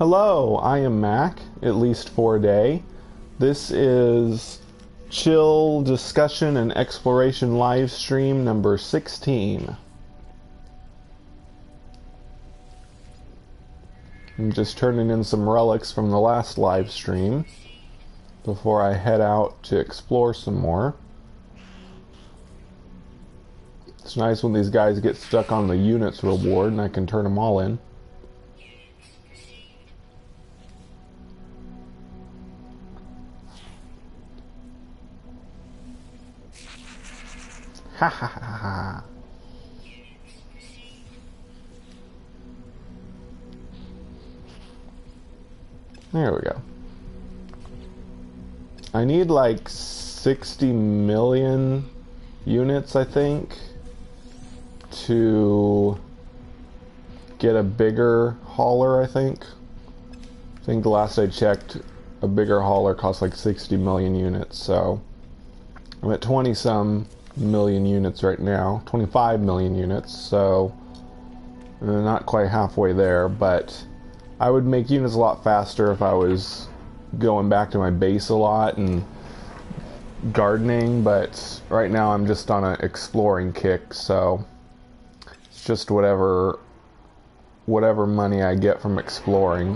Hello, I am Mac, at least for a day. This is Chill Discussion and Exploration Livestream number 16. I'm just turning in some relics from the last live stream before I head out to explore some more. It's nice when these guys get stuck on the units reward and I can turn them all in. Ha ha ha ha. There we go. I need like 60 million units, I think, to get a bigger hauler, I think. I think the last I checked, a bigger hauler costs like 60 million units, so I'm at 20-some million units right now, 25 million units, so not quite halfway there, but I would make units a lot faster if I was going back to my base a lot and gardening, but right now I'm just on an exploring kick, so it's just whatever money I get from exploring,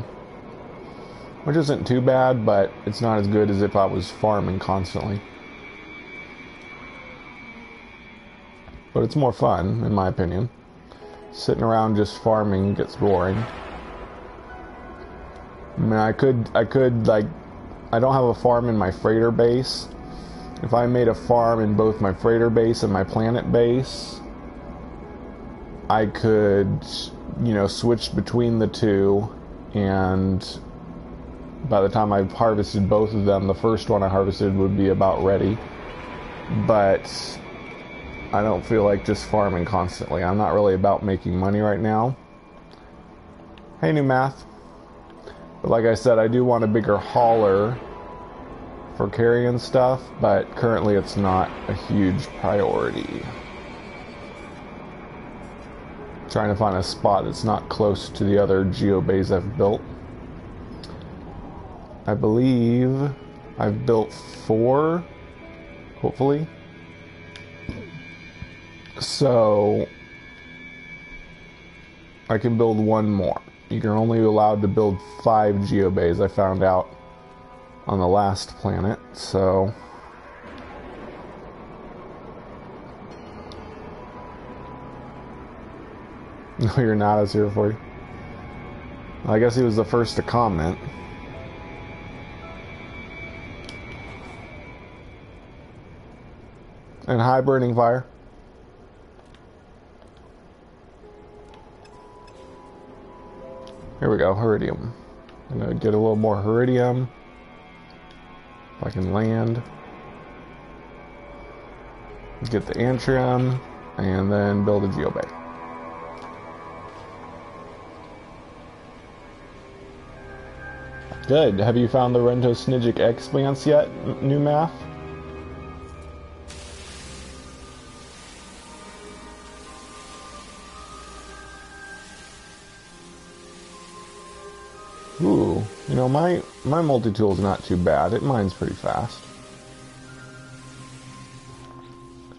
which isn't too bad, but it's not as good as if I was farming constantly. But it's more fun, in my opinion. Sitting around just farming gets boring. I mean, I could like, I don't have a farm in my freighter base. If I made a farm in both my freighter base and my planet base, I could, you know, switch between the two, and by the time I've harvested both of them, the first one I harvested would be about ready. But I don't feel like just farming constantly. I'm not really about making money right now. Hey, New Math. But like I said, I do want a bigger hauler for carrying stuff, but currently it's not a huge priority. Trying to find a spot that's not close to the other geobays I've built. I believe I've built 4, hopefully. So I can build 1 more. You're only allowed to build 5 geobays, I found out on the last planet, so no, you're not, as here for you. I guess he was the first to comment. And hi, Burning Fire. Here we go, Heridium. I'm gonna get a little more Heridium. If I can land. Get the Antrium, and then build a Geobay. Good. Have you found the Rentosnigic Expanse yet, New Math? Ooh, you know, my multi-tool is not too bad. It mines pretty fast.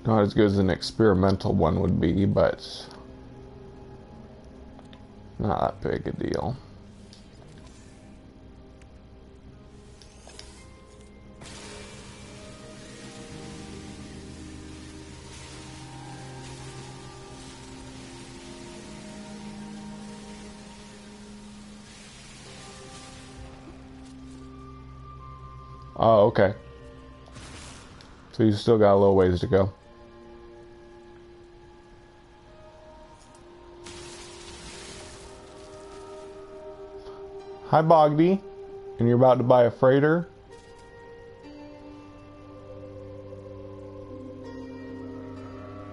Not as good as an experimental one would be, but not that big a deal. Oh, okay. So you still got a little ways to go. Hi, Bogdy. And you're about to buy a freighter?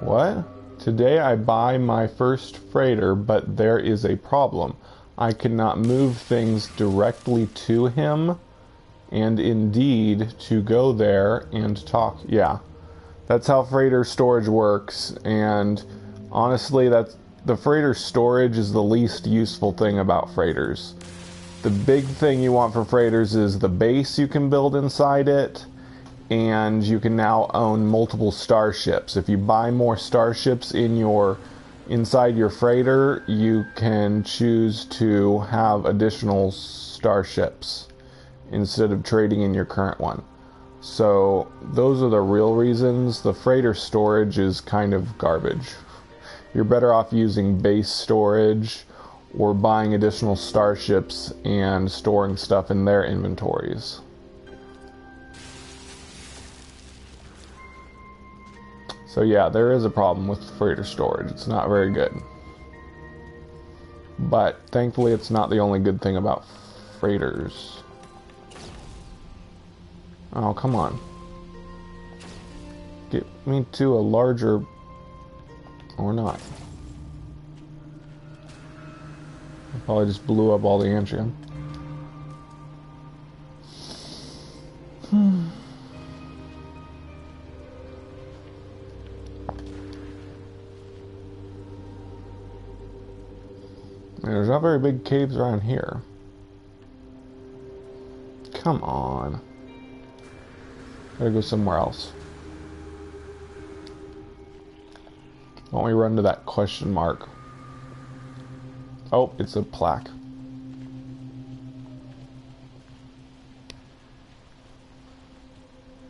What? Today I buy my first freighter, but there is a problem. I cannot move things directly to him. And indeed, to go there and talk, yeah, that's how freighter storage works. And honestly, that's the freighter storage is the least useful thing about freighters. The big thing you want for freighters is the base you can build inside it, and you can now own multiple starships. If you buy more starships inside your freighter, you can choose to have additional starships instead of trading in your current one. So those are the real reasons. The freighter storage is kind of garbage. You're better off using base storage or buying additional starships and storing stuff in their inventories. So yeah, there is a problem with freighter storage. It's not very good. But thankfully it's not the only good thing about freighters. Oh, come on. Get me to a larger... or not. I probably just blew up all the Antrium. There's not very big caves around here. Come on. Gotta go somewhere else. Why don't we run to that question mark? Oh, it's a plaque.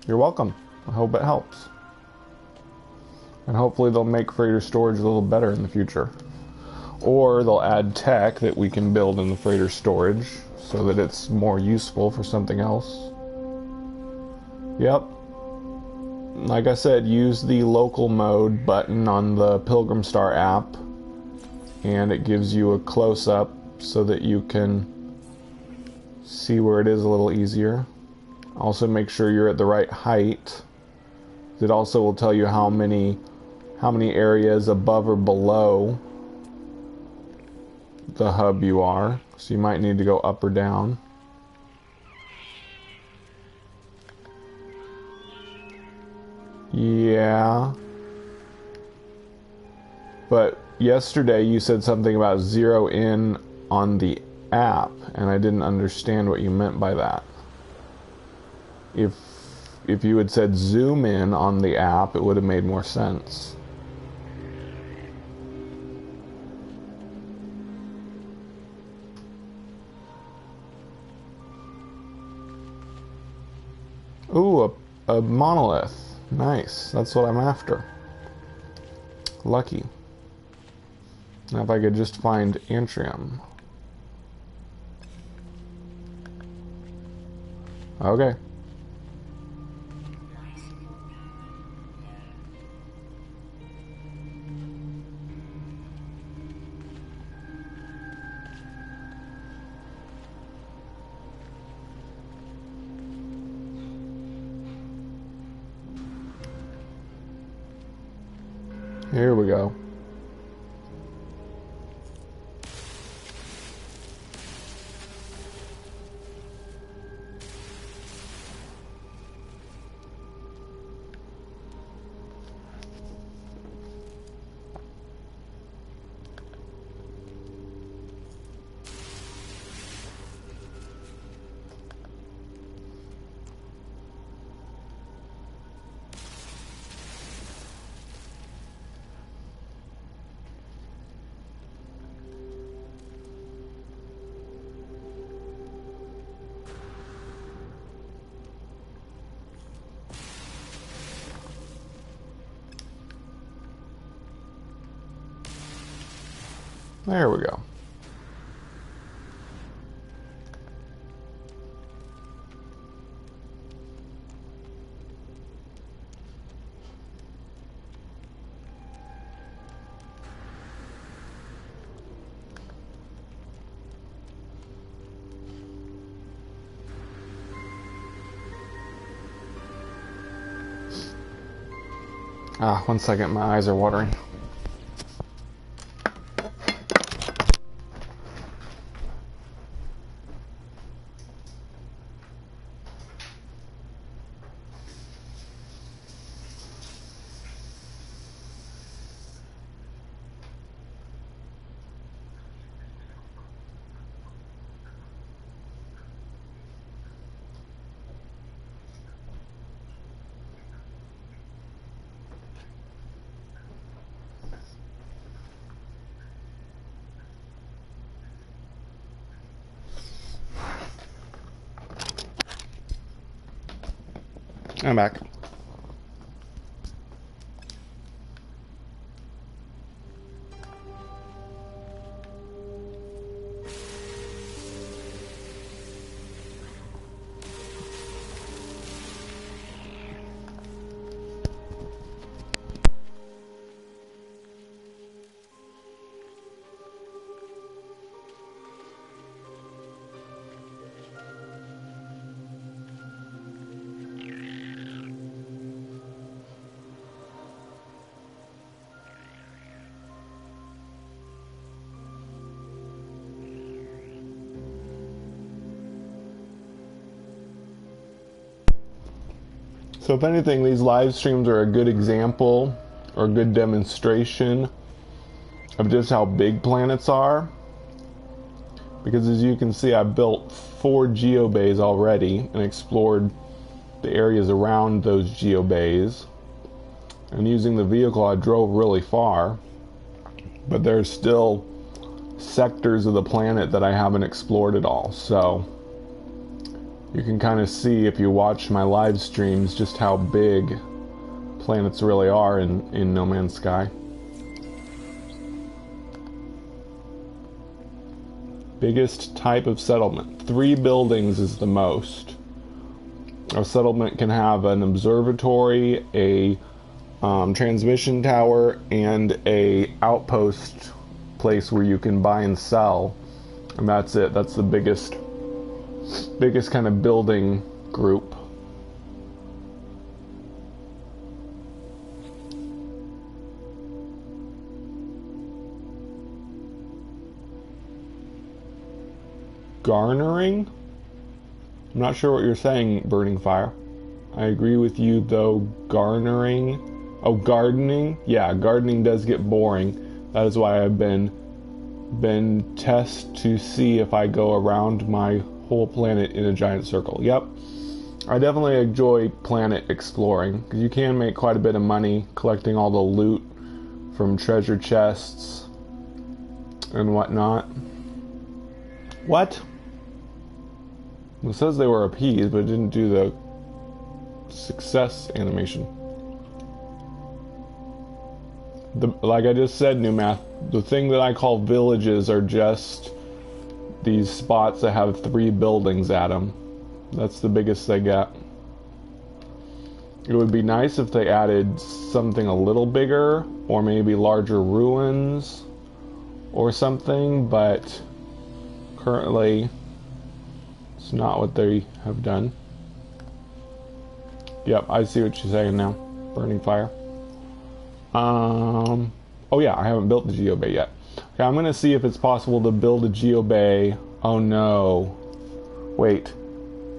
You're welcome. I hope it helps. And hopefully they'll make freighter storage a little better in the future. Or they'll add tech that we can build in the freighter storage so that it's more useful for something else. Yep. Like I said, use the local mode button on the Pilgrim Star app, and it gives you a close-up so that you can see where it is a little easier. Also make sure you're at the right height. It also will tell you how many areas above or below the hub you are, so you might need to go up or down. Yeah. But yesterday you said something about zero in on the app, and I didn't understand what you meant by that. If you had said zoom in on the app, it would have made more sense. Ooh, a monolith. Nice. That's what I'm after. Lucky. Now if I could just find Antrium. Okay. Here we go. There we go. Ah, 1 second, my eyes are watering. I'm back. So if anything, these live streams are a good example or a good demonstration of just how big planets are. Because as you can see, I built 4 geobays already and explored the areas around those geobays. And using the vehicle, I drove really far. But there's still sectors of the planet that I haven't explored at all. So you can kind of see if you watch my live streams just how big planets really are in No Man's Sky. Biggest type of settlement. 3 buildings is the most. A settlement can have an observatory, a transmission tower, and a outpost place where you can buy and sell. And that's it. That's the biggest kind of building group. Garnering? I'm not sure what you're saying, Burning Fire. I agree with you though. Garnering. Oh, gardening? Yeah, gardening does get boring. That is why I've been test to see if I go around my whole planet in a giant circle. Yep. I definitely enjoy planet exploring because you can make quite a bit of money collecting all the loot from treasure chests and whatnot. What? It says they were appeased, but it didn't do the success animation. Like I just said, New Math, the thing that I call villages are just these spots that have 3 buildings at them. That's the biggest they get. It would be nice if they added something a little bigger, or maybe larger ruins or something, but currently it's not what they have done. Yep, I see what you're saying now. Burning Fire. Oh yeah, I haven't built the geobay yet. Okay, I'm gonna see if it's possible to build a geobay. Oh no. Wait.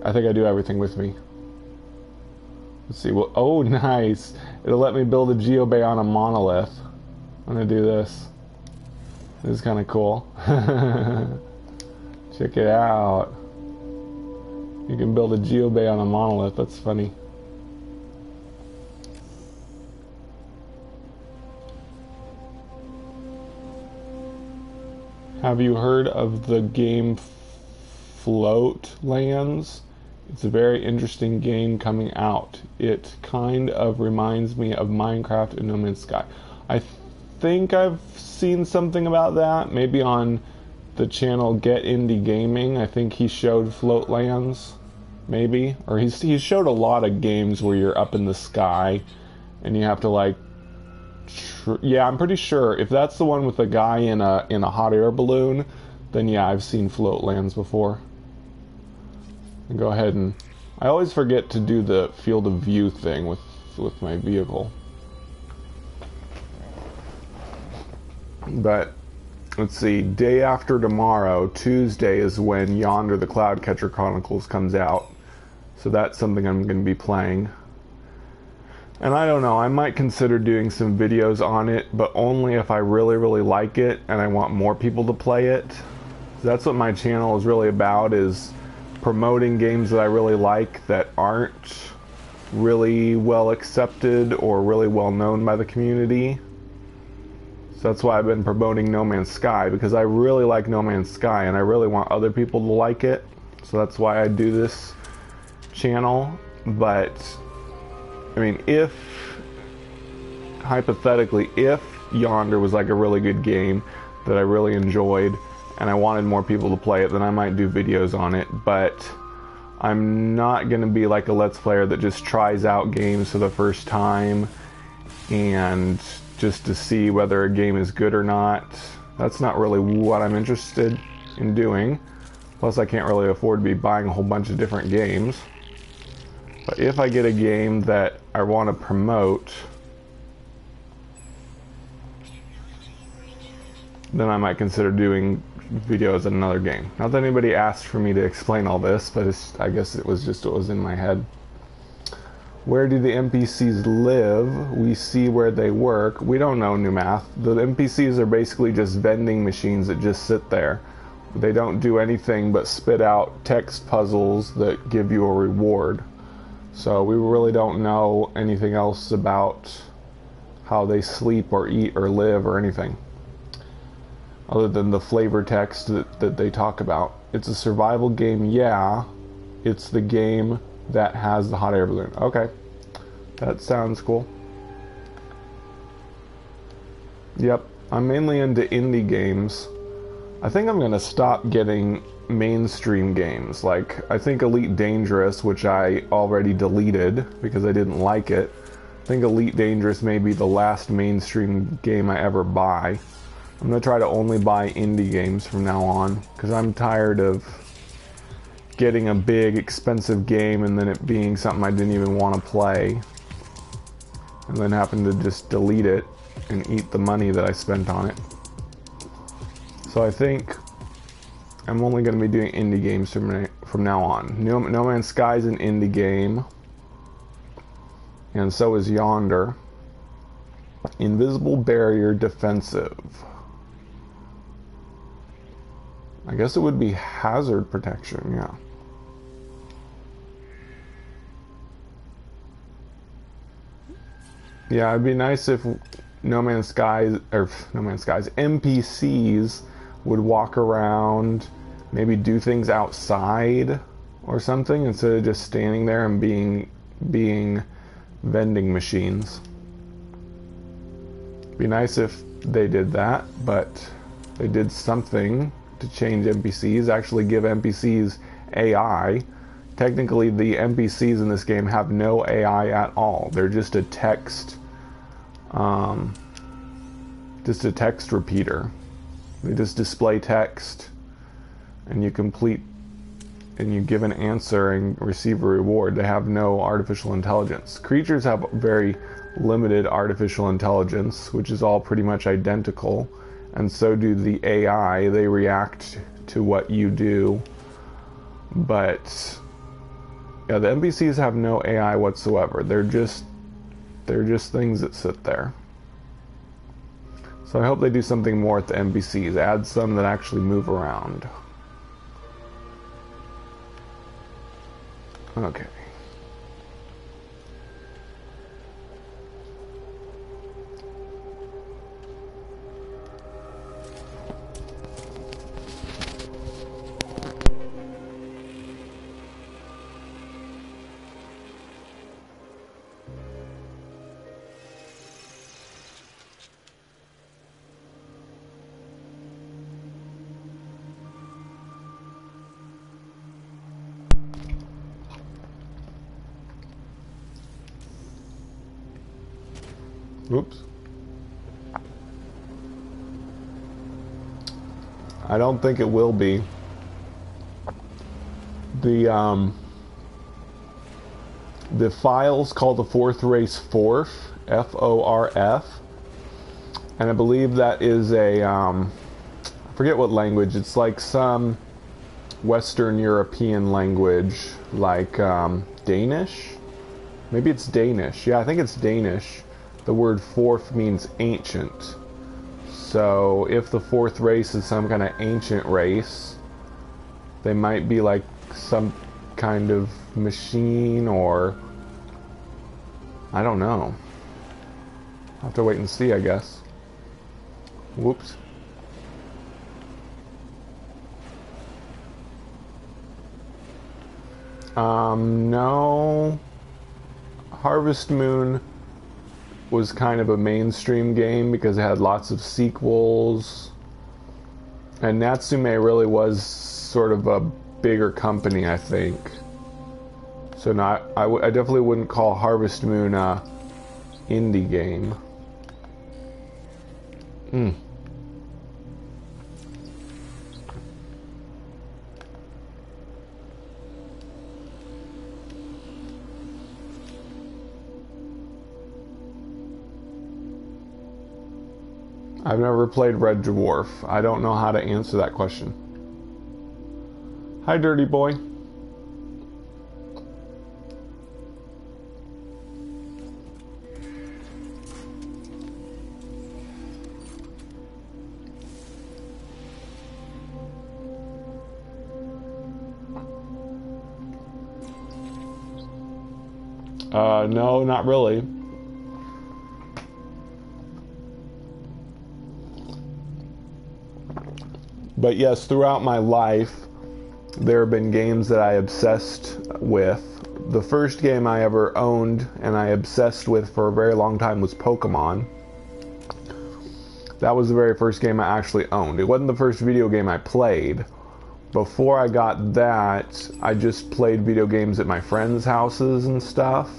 I think I do everything with me. Let's see. Well, oh nice. It'll let me build a geobay on a monolith. I'm gonna do this. This is kind of cool. Check it out. You can build a geobay on a monolith. That's funny. Have you heard of the game Floatlands? It's a very interesting game coming out. It kind of reminds me of Minecraft and No Man's Sky. I think I've seen something about that, maybe on the channel Get Indie Gaming. I think he showed Floatlands, maybe. Or he's showed a lot of games where you're up in the sky and you have to like yeah, I'm pretty sure if that's the one with the guy in a hot air balloon, then yeah, I've seen Floatlands before. And go ahead and I always forget to do the field of view thing with my vehicle. But let's see, day after tomorrow, Tuesday, is when Yonder the Cloudcatcher Chronicles comes out. So that's something I'm going to be playing. And I don't know, I might consider doing some videos on it, but only if I really, really like it and I want more people to play it. That's what my channel is really about, is promoting games that I really like that aren't really well accepted or really well known by the community. So that's why I've been promoting No Man's Sky, because I really like No Man's Sky and I really want other people to like it. So that's why I do this channel. But I mean, if, hypothetically, if Yonder was like a really good game that I really enjoyed and I wanted more people to play it, then I might do videos on it, but I'm not going to be like a Let's Player that just tries out games for the first time and just to see whether a game is good or not. That's not really what I'm interested in doing. Plus, I can't really afford to be buying a whole bunch of different games. But if I get a game that I want to promote, then I might consider doing videos on another game. Not that anybody asked for me to explain all this, but I guess it was just what was in my head. Where do the NPCs live? We see where they work. We don't know, New Math. The NPCs are basically just vending machines that just sit there. They don't do anything but spit out text puzzles that give you a reward. So we really don't know anything else about how they sleep or eat or live or anything, other than the flavor text that they talk about. It's a survival game, yeah. It's the game that has the hot air balloon. Okay, that sounds cool. Yep, I'm mainly into indie games. I think I'm gonna stop getting mainstream games. Like, I think Elite Dangerous, which I already deleted because I didn't like it. I think Elite Dangerous may be the last mainstream game I ever buy. I'm gonna try to only buy indie games from now on, because I'm tired of getting a big, expensive game and then it being something I didn't even want to play, and then having to just delete it and eat the money that I spent on it. So I think I'm only going to be doing indie games from now on. No Man's Sky is an indie game, and so is Yonder. Invisible Barrier Defensive. I guess it would be hazard protection, yeah. Yeah, it'd be nice if No Man's Sky's NPCs would walk around, maybe do things outside or something, instead of just standing there and being vending machines. It'd be nice if they did that, but they did something to change NPCs, actually give NPCs AI. Technically, the NPCs in this game have no AI at all. They're just a text repeater. They just display text, and you give an answer and receive a reward. They have no artificial intelligence. Creatures have very limited artificial intelligence, which is all pretty much identical, and so do the AI. They react to what you do, but yeah, the NPCs have no AI whatsoever. They're just things that sit there. So I hope they do something more with the NPCs. Add some that actually move around. Okay. Oops. I don't think it will be. The file's called the Fourth Race Forf, F-O-R-F, and I believe that is a, I forget what language. It's like some Western European language, like Danish? Maybe it's Danish. Yeah, I think it's Danish. The word fourth means ancient. So if the fourth race is some kind of ancient race, they might be like some kind of machine, or I don't know. I'll have to wait and see, I guess. Whoops. No. Harvest Moon was kind of a mainstream game because it had lots of sequels. And Natsume really was sort of a bigger company, I think. So I definitely wouldn't call Harvest Moon a indie game. I've never played Red Dwarf. I don't know how to answer that question. Hi, Dirty Boy. No, not really. But yes, throughout my life, there have been games that I obsessed with. The first game I ever owned and I obsessed with for a very long time was Pokemon. That was the very first game I actually owned. It wasn't the first video game I played. Before I got that, I just played video games at my friends' houses and stuff.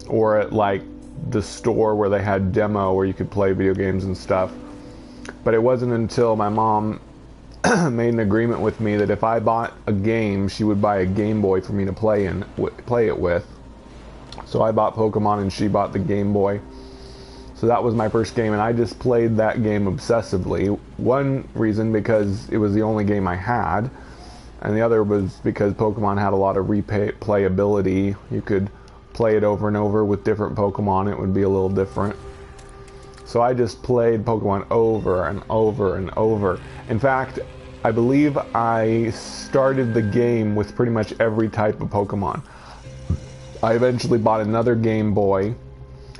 Or at like the store where they had demo where you could play video games and stuff. But it wasn't until my mom made an agreement with me that if I bought a game, she would buy a Game Boy for me to play it with. So I bought Pokemon and she bought the Game Boy. So that was my first game, and I just played that game obsessively. One reason because it was the only game I had, and the other was because Pokemon had a lot of replayability. You could play it over and over with different Pokemon. It would be a little different. So I just played Pokemon over and over and over. In fact, I believe I started the game with pretty much every type of Pokemon. I eventually bought another Game Boy.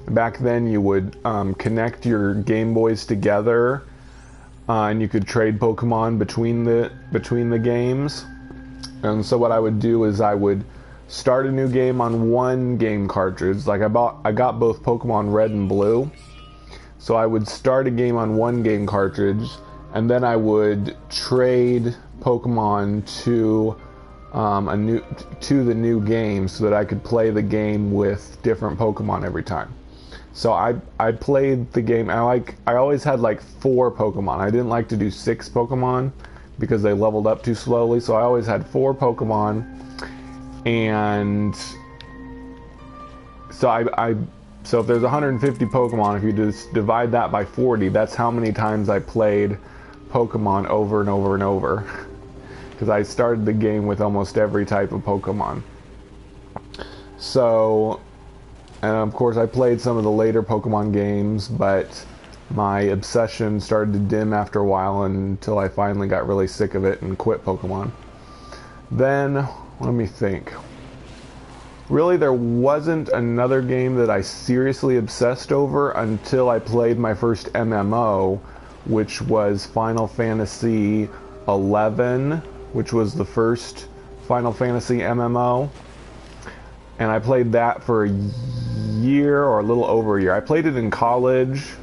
Back then you would connect your Game Boys together and you could trade Pokemon between the games. And so what I would do is I would start a new game on one game cartridge. Like I got both Pokemon Red and Blue. So I would start a game on one game cartridge, and then I would trade Pokemon to the new game so that I could play the game with different Pokemon every time. So I played the game. I always had like 4 Pokemon. I didn't like to do 6 Pokemon because they leveled up too slowly. So I always had 4 Pokemon, and so if there's 150 Pokemon, if you just divide that by 40, that's how many times I played Pokemon over and over and over. Because I started the game with almost every type of Pokemon. So, and of course I played some of the later Pokemon games, but my obsession started to dim after a while until I finally got really sick of it and quit Pokemon. Then, let me think. Really, there wasn't another game that I seriously obsessed over until I played my first MMO, which was Final Fantasy XI, which was the first Final Fantasy MMO. And I played that for a year or a little over a year. I played it in college,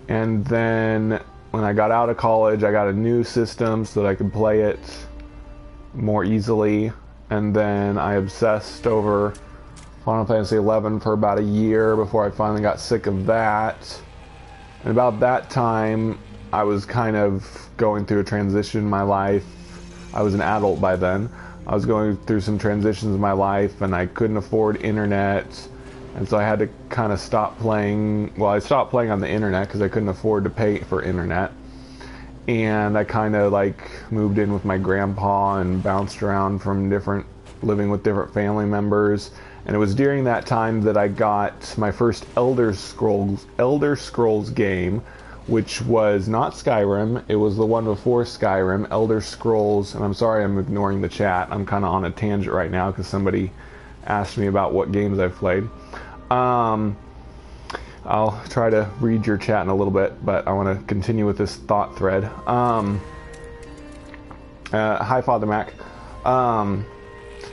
and then when I got out of college, I got a new system so that I could play it more easily. And then I obsessed over Final Fantasy XI for about a year before I finally got sick of that. And about that time, I was kind of going through a transition in my life. I was an adult by then. I was going through some transitions in my life, and I couldn't afford internet. And so I had to kind of stop playing. Well, I stopped playing on the internet because I couldn't afford to pay for internet. And I kind of like moved in with my grandpa and bounced around from living with different family members. And it was during that time that I got my first Elder Scrolls game, which was not Skyrim. It was the one before Skyrim, Elder Scrolls. And I'm sorry I'm ignoring the chat. I'm kind of on a tangent right now because somebody asked me about what games I've played. I'll try to read your chat in a little bit, but I want to continue with this thought thread. Hi, Father Mac.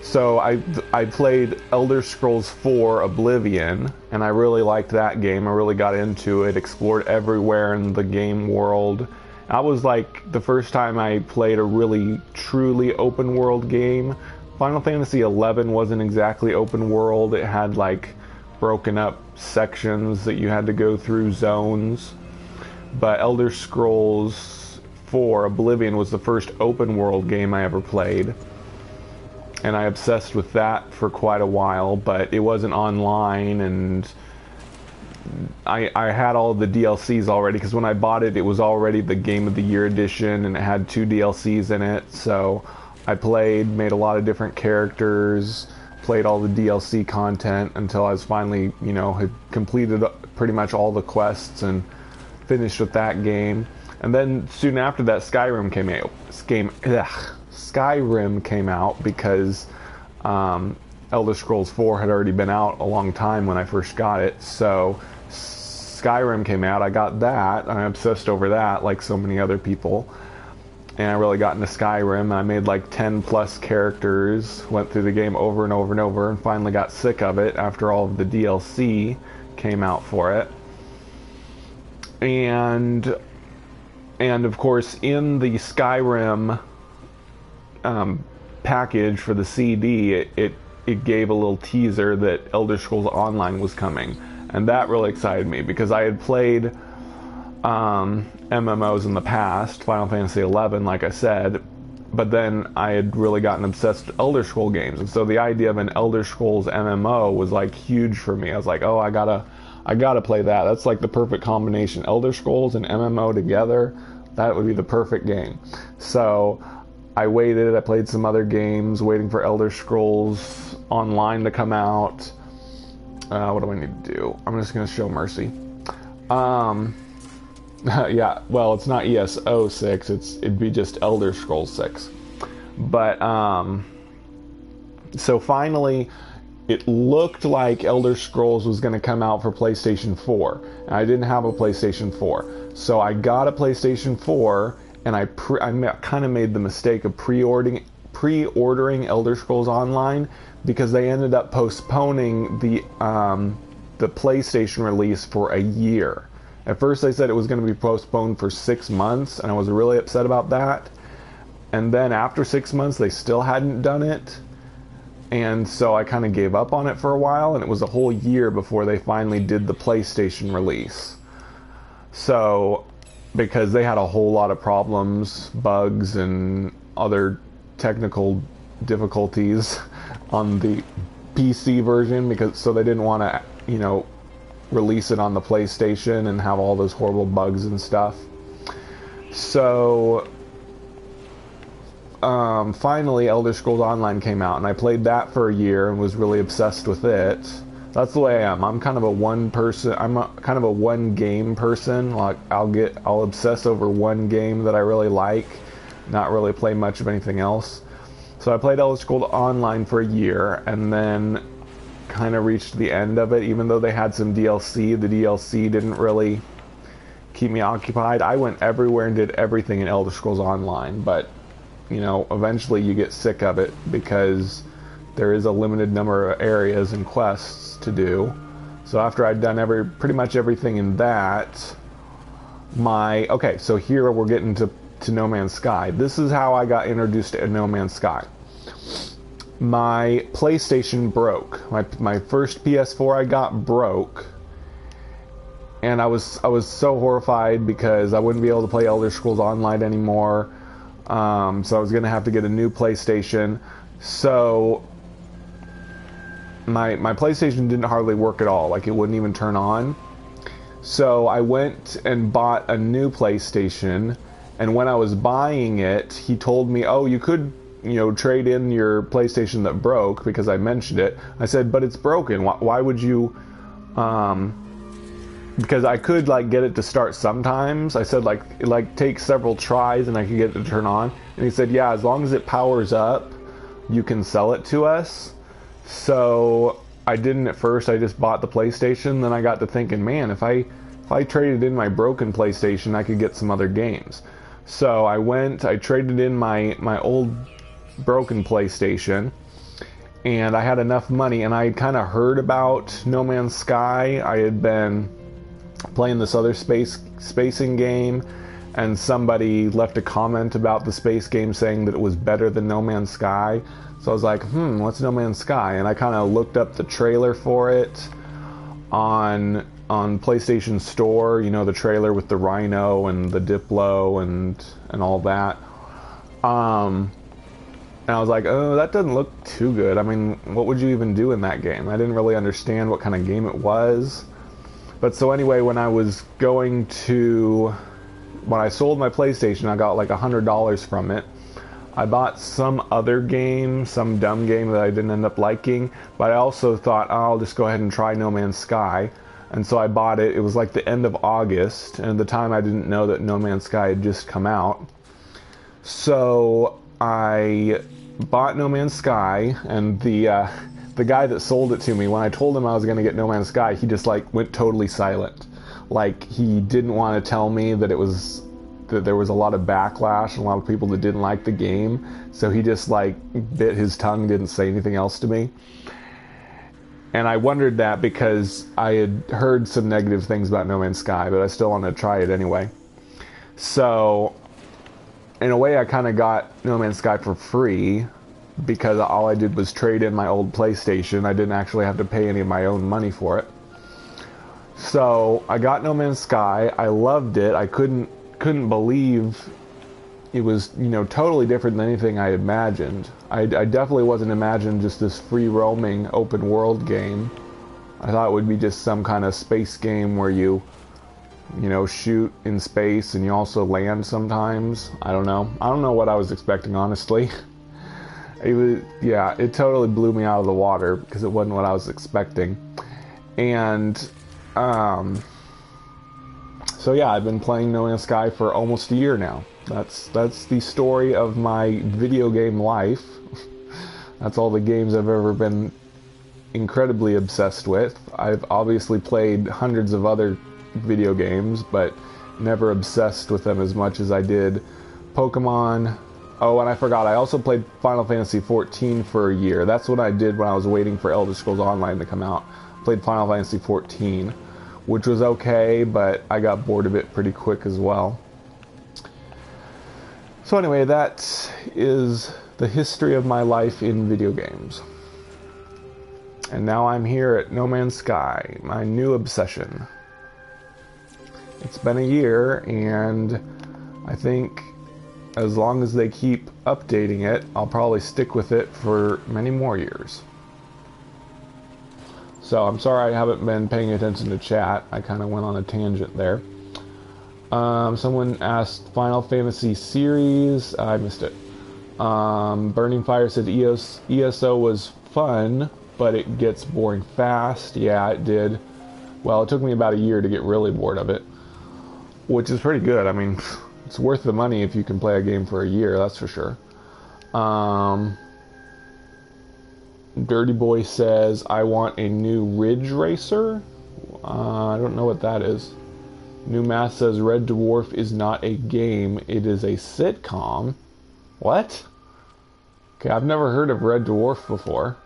So I played Elder Scrolls 4 Oblivion, and I really liked that game. I really got into it, explored everywhere in the game world. That was like the first time I played a really, truly open world game. Final Fantasy XI wasn't exactly open world. It had like broken up sections that you had to go through, zones. But Elder Scrolls 4 Oblivion was the first open world game I ever played. And I obsessed with that for quite a while, but it wasn't online, and I had all the DLCs already, because when I bought it, it was already the Game of the Year edition, and it had 2 DLCs in it. So I played, made a lot of different characters, played all the DLC content until I was finally, you know, had completed pretty much all the quests and finished with that game. And then soon after that, Skyrim came out. Skyrim came out because Elder Scrolls 4 had already been out a long time when I first got it. So Skyrim came out, I got that, and I obsessed over that like so many other people. And I really got into Skyrim. I made like 10 plus characters, went through the game over and over and over, and finally got sick of it after all of the DLC came out for it. And of course, in the Skyrim package for the CD, it gave a little teaser that Elder Scrolls Online was coming, and that really excited me because I had played MMOs in the past, Final Fantasy XI, like I said, but then I had really gotten obsessed with Elder Scrolls games, and so the idea of an Elder Scrolls MMO was like huge for me. I was like, oh, I gotta play that. That's like the perfect combination, Elder Scrolls and MMO together. That would be the perfect game. So I waited, I played some other games, waiting for Elder Scrolls Online to come out. What do I need to do? I'm just going to show mercy. Yeah, well, it's not ESO 6, it'd be just Elder Scrolls 6. But, so finally, it looked like Elder Scrolls was going to come out for PlayStation 4. And I didn't have a PlayStation 4. So I got a PlayStation 4, and I kind of made the mistake of pre-ordering Elder Scrolls Online, because they ended up postponing the PlayStation release for a year. At first they said it was going to be postponed for 6 months, and I was really upset about that. And then after 6 months they still hadn't done it, and so I kind of gave up on it for a while, and it was a whole year before they finally did the PlayStation release. So, because they had a whole lot of problems, bugs, and other technical difficulties on the PC version, so they didn't want to, you know, release it on the PlayStation and have all those horrible bugs and stuff. So finally Elder Scrolls Online came out, and I played that for a year and was really obsessed with it. That's the way I am. I'm kind of a one game person. Like I'll obsess over one game that I really like, not really play much of anything else. So I played Elder Scrolls Online for a year, and then kind of reached the end of it. Even though they had some DLC, the DLC didn't really keep me occupied. I went everywhere and did everything in Elder Scrolls Online, but you know, eventually you get sick of it because there is a limited number of areas and quests to do. So after I'd done pretty much everything in that, so here we're getting to No Man's Sky. This is how I got introduced to No Man's Sky. My PlayStation broke. My first PS4 I got broke, and I was so horrified because I wouldn't be able to play Elder Scrolls Online anymore. So I was gonna have to get a new PlayStation. So my PlayStation didn't hardly work at all. Like, it wouldn't even turn on. So I went and bought a new PlayStation, and when I was buying it, he told me, oh, you could, you know, trade in your PlayStation that broke, because I mentioned it. I said, but it's broken. Why would you, because I could, like, get it to start sometimes. I said, like, it takes several tries and I could get it to turn on. And he said, yeah, as long as it powers up, you can sell it to us. So I didn't at first. I just bought the PlayStation. Then I got to thinking, man, if I traded in my broken PlayStation, I could get some other games. So I traded in my old broken PlayStation, and I had enough money, and I had kind of heard about No Man's Sky. I had been playing this other spacing game, and somebody left a comment about the space game saying that it was better than No Man's Sky. So I was like, what's No Man's Sky? And I kind of looked up the trailer for it on PlayStation Store, you know, the trailer with the rhino and the Diplo and all that. And I was like, oh, that doesn't look too good. I mean, what would you even do in that game? I didn't really understand what kind of game it was. But so anyway, when I sold my PlayStation, I got like $100 from it. I bought some other game, some dumb game that I didn't end up liking, but I also thought, oh, I'll just go ahead and try No Man's Sky. And so I bought it. It was like the end of August, and at the time I didn't know that No Man's Sky had just come out. So I bought No Man's Sky, and the guy that sold it to me, when I told him I was going to get No Man's Sky, he just like went totally silent. Like, he didn't want to tell me that there was a lot of backlash and a lot of people that didn't like the game, so he just like bit his tongue, didn't say anything else to me. And I wondered that because I had heard some negative things about No Man's Sky, but I still wanted to try it anyway. So in a way, I kind of got No Man's Sky for free because all I did was trade in my old PlayStation. I didn't actually have to pay any of my own money for it. So I got No Man's Sky. I loved it. I couldn't believe it was, you know, totally different than anything I imagined. I definitely wasn't imagining just this free roaming open world game. I thought it would be just some kind of space game where you know, shoot in space and you also land sometimes. I don't know what I was expecting, honestly. It totally blew me out of the water because it wasn't what I was expecting. And so yeah, I've been playing No Man's Sky for almost a year now. That's the story of my video game life. That's all the games I've ever been incredibly obsessed with. I've obviously played hundreds of other video games, but never obsessed with them as much as I did Pokemon. Oh, and I forgot, I also played Final Fantasy XIV for a year. That's what I did when I was waiting for Elder Scrolls Online to come out. Played Final Fantasy XIV, which was okay, but I got bored of it pretty quick as well. So anyway, that is the history of my life in video games. And now I'm here at No Man's Sky, my new obsession. It's been a year, and I think as long as they keep updating it, I'll probably stick with it for many more years. So I'm sorry I haven't been paying attention to chat. I kind of went on a tangent there. Someone asked Final Fantasy series. I missed it. Burning Fire said ESO was fun, but it gets boring fast. Yeah, it did. Well, it took me about a year to get really bored of it, which is pretty good. I mean, it's worth the money if you can play a game for a year, that's for sure. Dirty Boy says, I want a new Ridge Racer. I don't know what that is. New Math says, Red Dwarf is not a game, it is a sitcom. What? Okay, I've never heard of Red Dwarf before.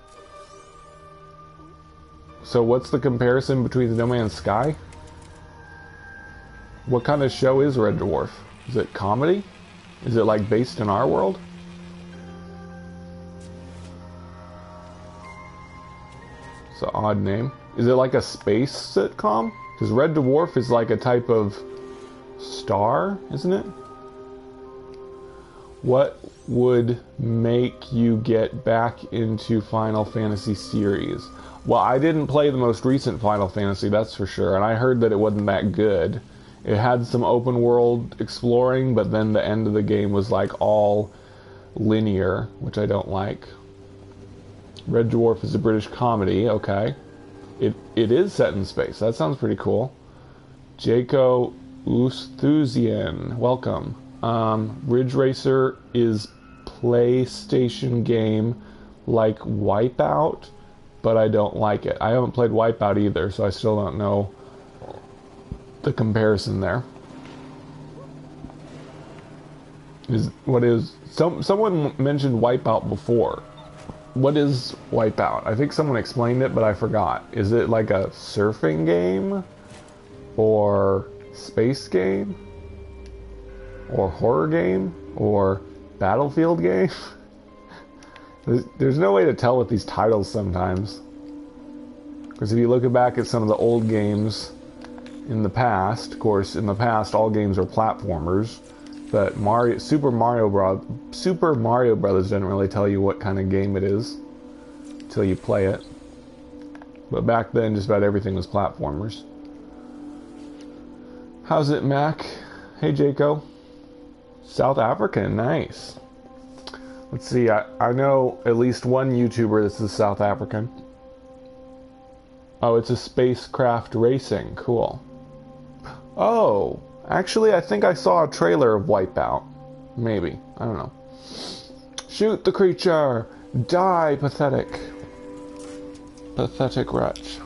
So what's the comparison between No Man's Sky? What kind of show is Red Dwarf? Is it comedy? Is it like based in our world? It's an odd name. Is it like a space sitcom? Because Red Dwarf is like a type of star, isn't it? What would make you get back into Final Fantasy series? Well, I didn't play the most recent Final Fantasy, that's for sure, and I heard that it wasn't that good. It had some open world exploring, but then the end of the game was like all linear, which I don't like. Red Dwarf is a British comedy, okay. It is set in space, that sounds pretty cool. Jaco Usthusian, welcome. Ridge Racer is PlayStation game like Wipeout, but I don't like it. I haven't played Wipeout either, so I still don't know the comparison there. Someone mentioned Wipeout before. what is Wipeout? I think someone explained it, but I forgot. Is it like a surfing game? Or space game? Or horror game? Or battlefield game? There's no way to tell with these titles sometimes. Because if you look back at some of the old games in the past, of course, in the past all games are platformers, but Super Mario Brothers didn't really tell you what kind of game it is until you play it. But back then, just about everything was platformers. How's it, Mac? Hey, Jaco. South African, nice. Let's see, I know at least one YouTuber that's a South African. Oh, it's a spacecraft racing. Cool. Oh, actually, I think I saw a trailer of Wipeout. Maybe. I don't know. Shoot the creature! Die, pathetic. Pathetic wretch.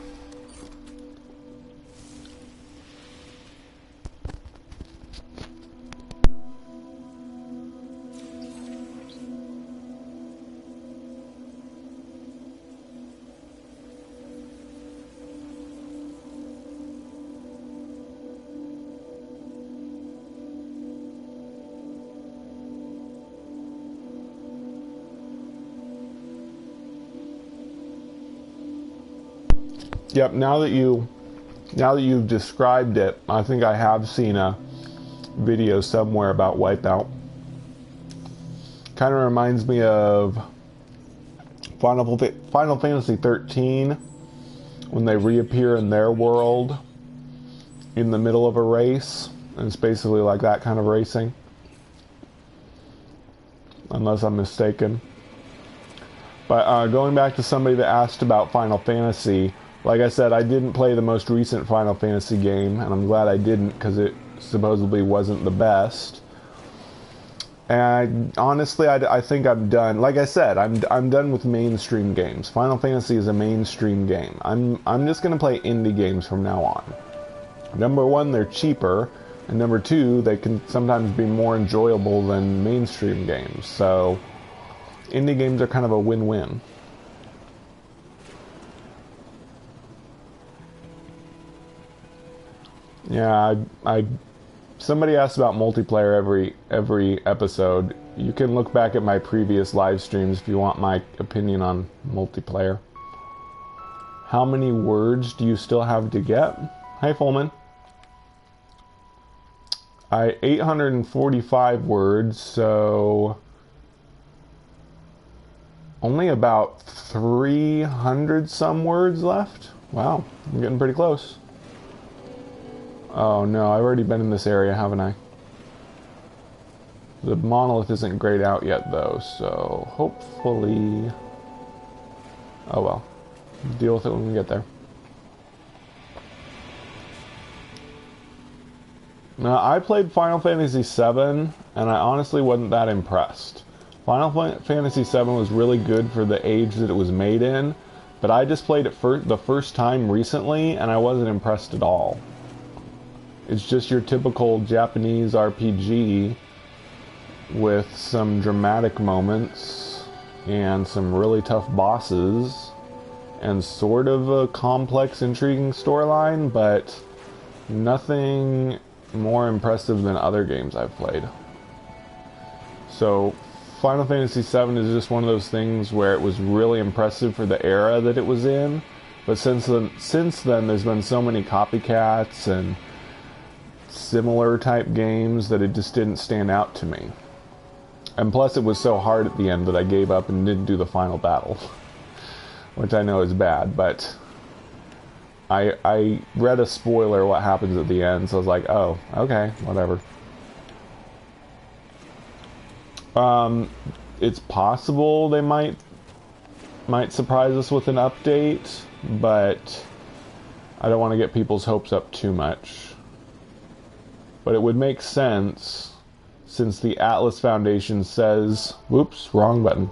Yep, now that you've described it, I think I have seen a video somewhere about Wipeout. Kind of reminds me of Final Fantasy 13 when they reappear in their world in the middle of a race, and it's basically like that kind of racing, unless I'm mistaken. But going back to somebody that asked about Final Fantasy, like I said, I didn't play the most recent Final Fantasy game, and I'm glad I didn't because it supposedly wasn't the best. And honestly, I think I'm done. Like I said, I'm done with mainstream games. Final Fantasy is a mainstream game. I'm just gonna play indie games from now on. Number one, they're cheaper, and number two, they can sometimes be more enjoyable than mainstream games. So, indie games are kind of a win-win. Yeah, somebody asks about multiplayer every episode. You can look back at my previous live streams if you want my opinion on multiplayer. How many words do you still have to get? Hi, Fulman. 845 words, so only about 300 some words left. Wow, I'm getting pretty close. Oh no, I've already been in this area, haven't I? The monolith isn't grayed out yet though, so hopefully... Oh well. Deal with it when we get there. Now, I played Final Fantasy VII, and I honestly wasn't that impressed. Final Fantasy VII was really good for the age that it was made in, but I just played it the first time recently, and I wasn't impressed at all. It's just your typical Japanese RPG with some dramatic moments and some really tough bosses and sort of a complex, intriguing storyline, but nothing more impressive than other games I've played. So Final Fantasy VII is just one of those things where it was really impressive for the era that it was in, but since then there's been so many copycats and similar type games that it just didn't stand out to me. And plus it was so hard at the end that I gave up and didn't do the final battle. Which I know is bad, but I read a spoiler what happens at the end, so I was like, oh, okay, whatever. It's possible they might surprise us with an update, but I don't want to get people's hopes up too much. But it would make sense since the Atlas Foundation says... Whoops, wrong button.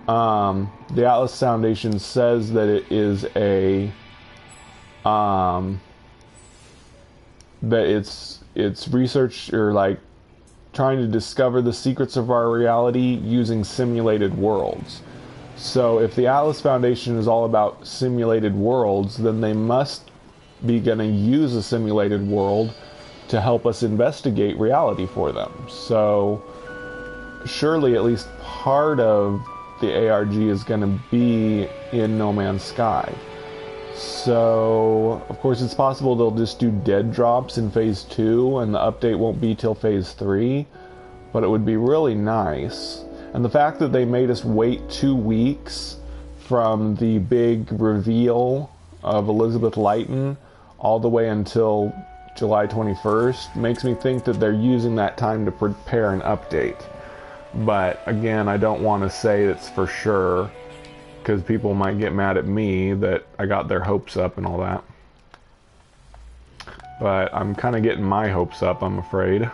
The Atlas Foundation says that it is a... that it's research or like trying to discover the secrets of our reality using simulated worlds. So if the Atlas Foundation is all about simulated worlds, then they must be going to use a simulated world to help us investigate reality for them. So surely at least part of the ARG is going to be in No Man's Sky. So, of course, it's possible they'll just do dead drops in Phase 2 and the update won't be till Phase 3, but it would be really nice. And the fact that they made us wait 2 weeks from the big reveal of Elizabeth Lighton all the way until July 21st makes me think that they're using that time to prepare an update. But again, I don't want to say it's for sure, because people might get mad at me that I got their hopes up and all that. But I'm kind of getting my hopes up, I'm afraid.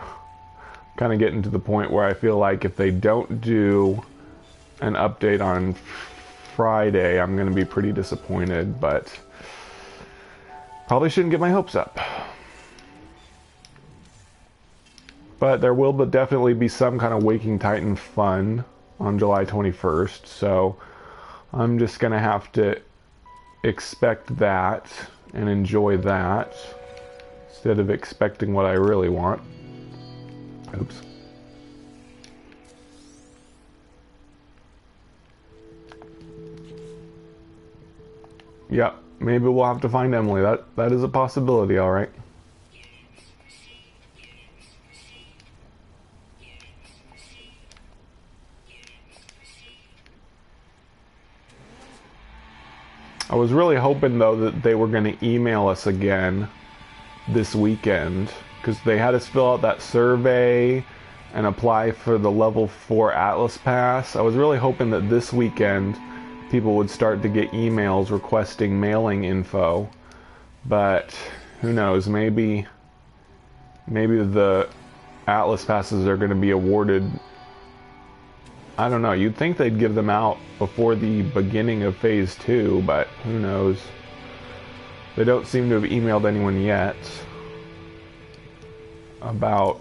Kind of getting to the point where I feel like if they don't do an update on Friday, I'm going to be pretty disappointed, but probably shouldn't get my hopes up. But there will definitely be some kind of Waking Titan fun on July 21st, so I'm just going to have to expect that and enjoy that instead of expecting what I really want. Oops. Yep, maybe we'll have to find Emily. That is a possibility, all right. I was really hoping, though, that they were going to email us again this weekend, because they had us fill out that survey and apply for the level 4 Atlas Pass. I was really hoping that this weekend people would start to get emails requesting mailing info, but who knows, maybe the Atlas Passes are going to be awarded. I don't know, you'd think they'd give them out before the beginning of Phase 2, but who knows. They don't seem to have emailed anyone yet about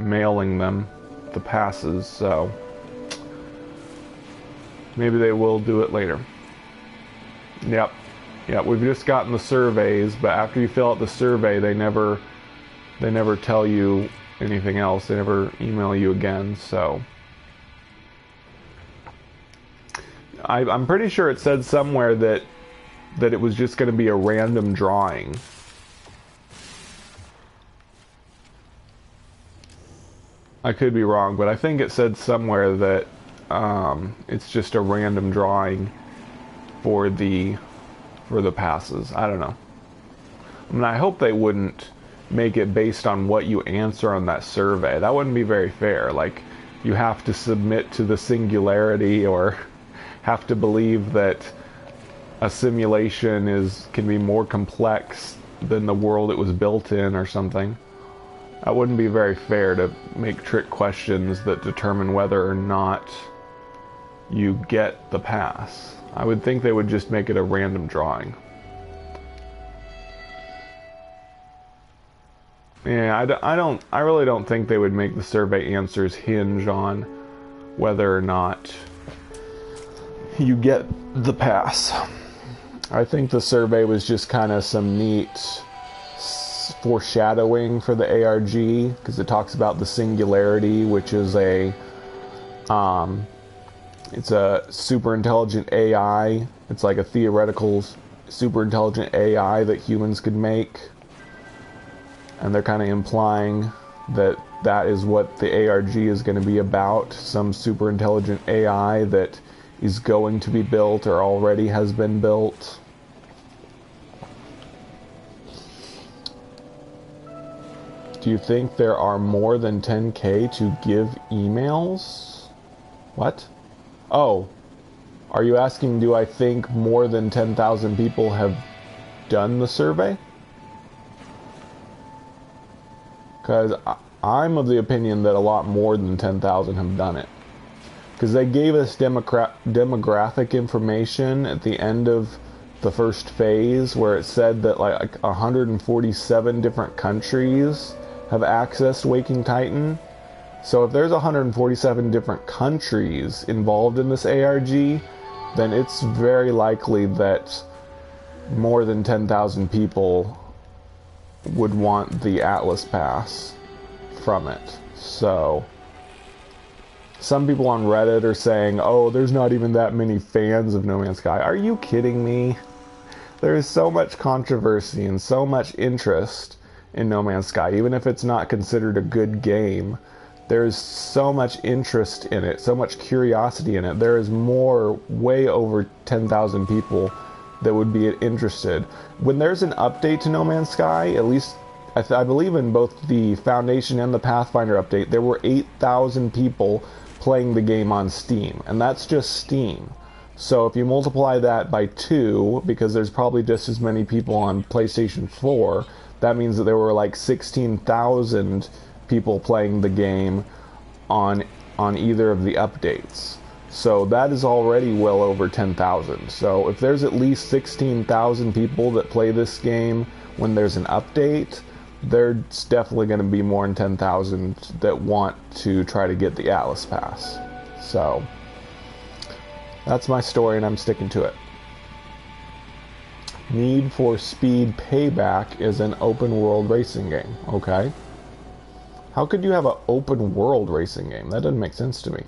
mailing them the passes, so maybe they will do it later. Yep, we've just gotten the surveys, but after you fill out the survey, they never tell you anything else. They never email you again, so I'm pretty sure it said somewhere that it was just going to be a random drawing. I could be wrong, but I think it said somewhere that it's just a random drawing for the passes. I don't know. I mean, I hope they wouldn't make it based on what you answer on that survey. That wouldn't be very fair. Like, you have to submit to the singularity or have to believe that a simulation can be more complex than the world it was built in or something. That wouldn't be very fair to make trick questions that determine whether or not you get the pass. I would think they would just make it a random drawing. Yeah, I really don't think they would make the survey answers hinge on whether or not you get the pass. I think the survey was just kind of some neat foreshadowing for the ARG, because it talks about the singularity, which is it's a super intelligent AI. It's like a theoretical super intelligent AI that humans could make, and they're kind of implying that is what the ARG is going to be about, some super intelligent AI that is going to be built or already has been built. Do you think there are more than 10K to give emails? What? Oh, are you asking, do I think more than 10,000 people have done the survey? Because I'm of the opinion that a lot more than 10,000 have done it. Because they gave us demographic information at the end of the first phase, where it said that like 147 different countries have accessed Waking Titan. So if there's 147 different countries involved in this ARG, then it's very likely that more than 10,000 people would want the Atlas Pass from it. So some people on Reddit are saying, oh, there's not even that many fans of No Man's Sky. Are you kidding me? There is so much controversy and so much interest in No Man's Sky. Even if it's not considered a good game, there's so much interest in it, so much curiosity in it. There is way over 10,000 people that would be interested. When there's an update to No Man's Sky, at least I believe in both the Foundation and the Pathfinder update, there were 8,000 people playing the game on Steam, and that's just Steam. So if you multiply that by 2, because there's probably just as many people on PlayStation 4, that means that there were like 16,000 people playing the game on either of the updates. So that is already well over 10,000. So if there's at least 16,000 people that play this game when there's an update, there's definitely going to be more than 10,000 that want to try to get the Atlas Pass. So that's my story, and I'm sticking to it. Need for Speed Payback is an open world racing game. Okay. How could you have an open world racing game? That doesn't make sense to me.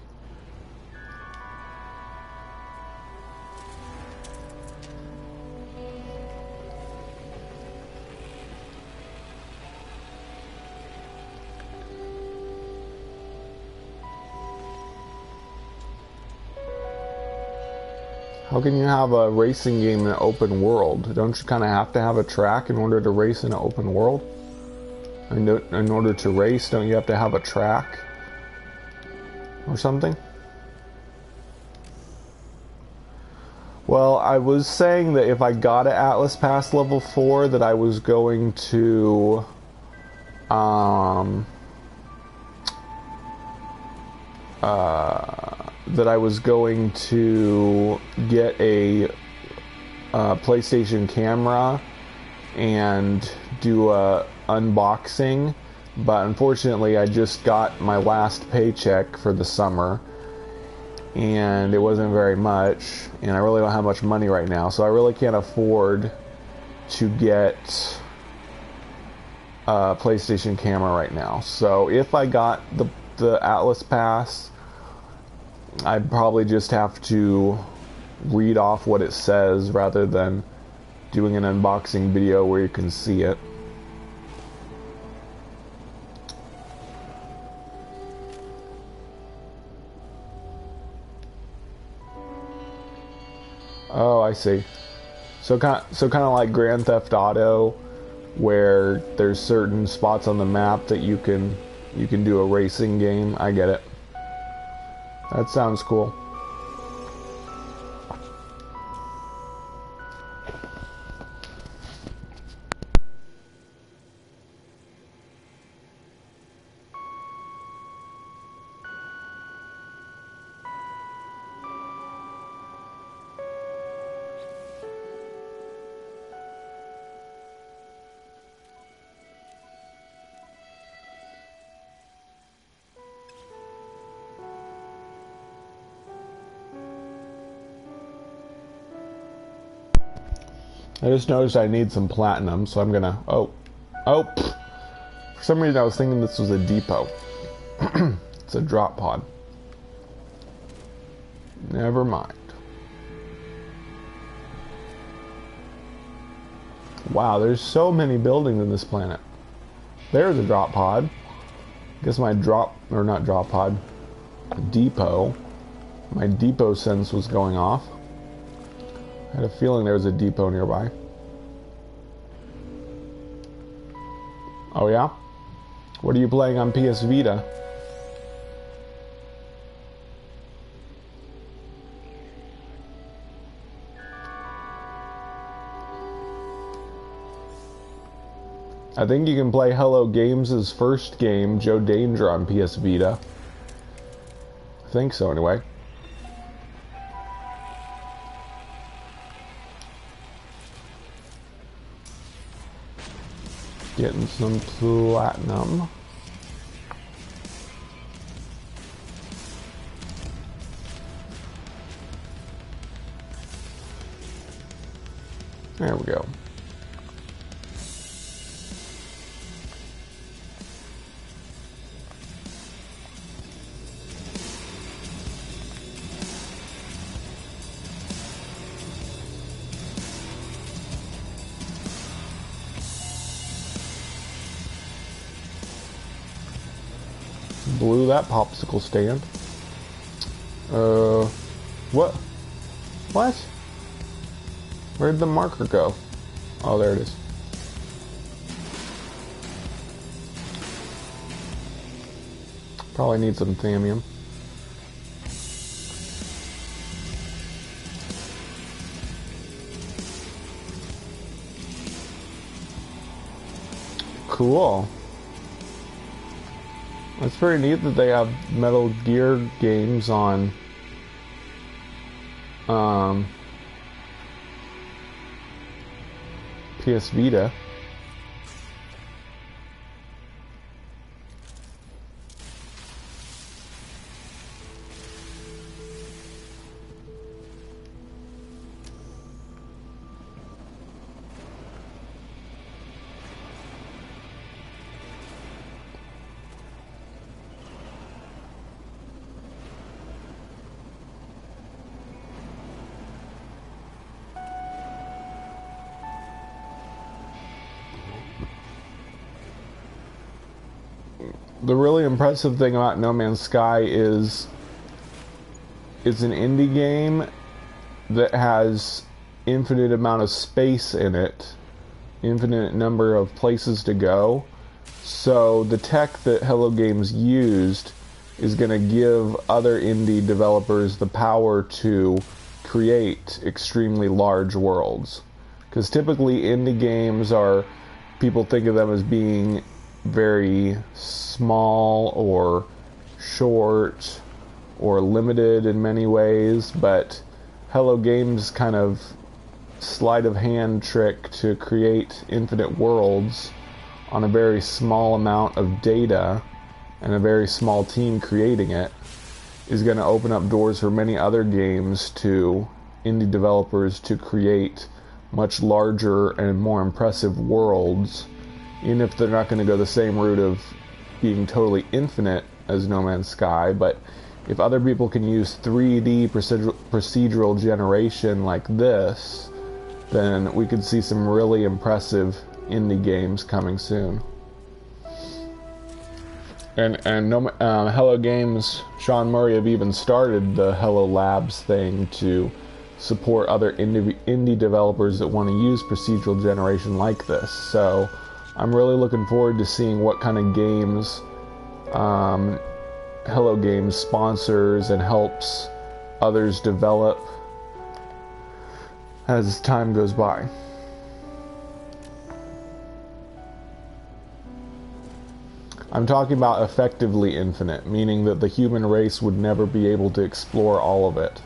How can you have a racing game in an open world? Don't you kind of have to have a track in order to race in an open world? In order to race, don't you have to have a track or something? Well, I was saying that if I got an Atlas Pass level 4, that I was going to get a PlayStation camera and do a unboxing, but unfortunately I just got my last paycheck for the summer and it wasn't very much, and I really don't have much money right now, so I really can't afford to get a PlayStation camera right now. So if I got the Atlas Pass, I'd probably just have to read off what it says rather than doing an unboxing video where you can see it. Oh, I see. So kind of like Grand Theft Auto, where there's certain spots on the map that you can do a racing game. I get it. That sounds cool. I just noticed I need some platinum, so I'm gonna... Oh. For some reason I was thinking this was a depot. It's a drop pod. Never mind. Wow, there's so many buildings in this planet. There's a drop pod. I guess my depot. My depot sense was going off. I had a feeling there was a depot nearby. Oh yeah? What are you playing on PS Vita? I think you can play Hello Games' first game, Joe Danger, on PS Vita. I think so, anyway. Getting some platinum. There we go. Blew that popsicle stand. What? What? Where'd the marker go? Oh, there it is. Probably need some thallium. Cool. It's pretty neat that they have Metal Gear games on PS Vita. The really impressive thing about No Man's Sky is it's an indie game that has infinite amount of space in it, infinite number of places to go. So the tech that Hello Games used is going to give other indie developers the power to create extremely large worlds. Because typically indie games are, people think of them as being very small or short or limited in many ways, but Hello Games' kind of sleight of hand trick to create infinite worlds on a very small amount of data and a very small team creating it is going to open up doors for many other games to indie developers to create much larger and more impressive worlds, even if they're not going to go the same route of being totally infinite as No Man's Sky. But if other people can use 3D procedural generation like this, then we could see some really impressive indie games coming soon. And Hello Games, Sean Murray have even started the Hello Labs thing to support other indie developers that want to use procedural generation like this. So I'm really looking forward to seeing what kind of games Hello Games sponsors and helps others develop as time goes by. I'm talking about effectively infinite, meaning that the human race would never be able to explore all of it.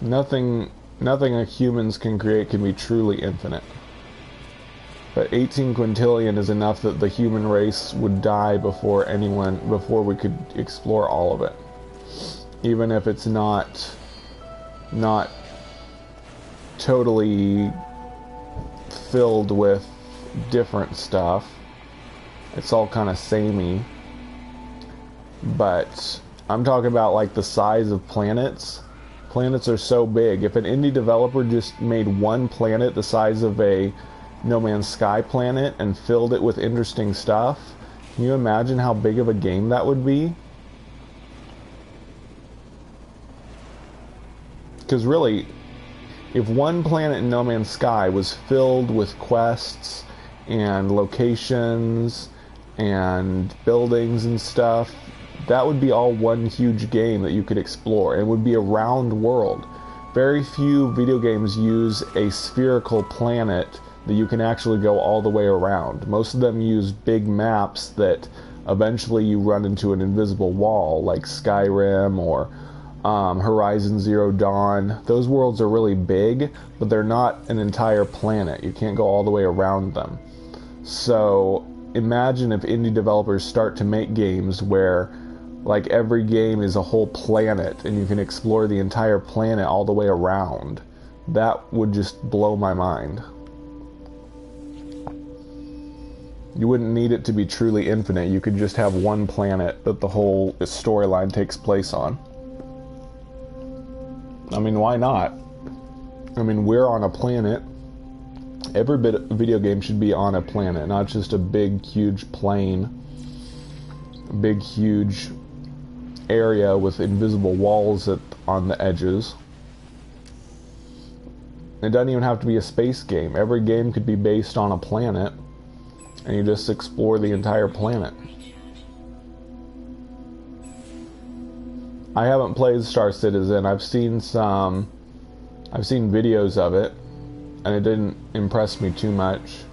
Nothing humans can create can be truly infinite. But 18 quintillion is enough that the human race would die before we could explore all of it. Even if it's not totally filled with different stuff. It's all kind of samey. But I'm talking about like the size of planets. Planets are so big. If an indie developer just made one planet the size of a No Man's Sky planet and filled it with interesting stuff, can you imagine how big of a game that would be? Because really, if one planet in No Man's Sky was filled with quests and locations and buildings and stuff, that would be all one huge game that you could explore. It would be a round world. Very few video games use a spherical planet that you can actually go all the way around. Most of them use big maps that eventually you run into an invisible wall, like Skyrim or Horizon Zero Dawn. Those worlds are really big, but they're not an entire planet. You can't go all the way around them. So imagine if indie developers start to make games where like every game is a whole planet and you can explore the entire planet all the way around. That would just blow my mind. You wouldn't need it to be truly infinite. You could just have one planet that the whole storyline takes place on. I mean, why not? I mean, we're on a planet. Every video game should be on a planet, not just a big, huge plane. A big, huge area with invisible walls on the edges. It doesn't even have to be a space game. Every game could be based on a planet, and you just explore the entire planet. I haven't played Star Citizen. I've seen videos of it, and it didn't impress me too much.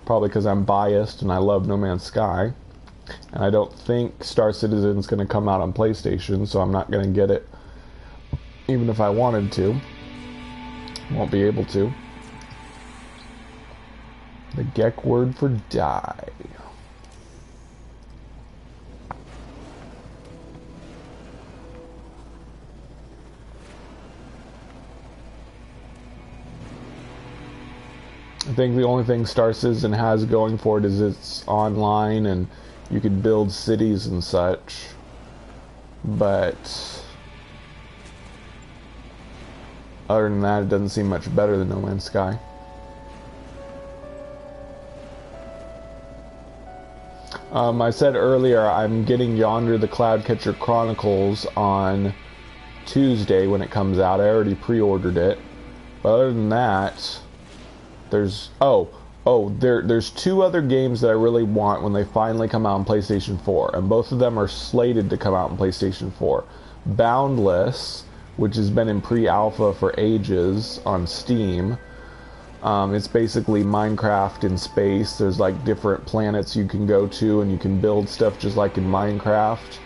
Probably because I'm biased and I love No Man's Sky. And I don't think Star Citizen's going to come out on PlayStation, so I'm not going to get it. Even if I wanted to. Won't be able to. The Gek word for die. I think the only thing Star Citizen has going for it is it's online and you can build cities and such. But other than that, it doesn't seem much better than No Man's Sky. I said earlier I'm getting Yonder the Cloudcatcher Chronicles on Tuesday when it comes out. I already pre-ordered it. But other than that, there's two other games that I really want when they finally come out on PlayStation 4, and both of them are slated to come out on PlayStation 4. Boundless, which has been in pre-alpha for ages on Steam. It's basically Minecraft in space. There's like different planets you can go to and you can build stuff just like in Minecraft.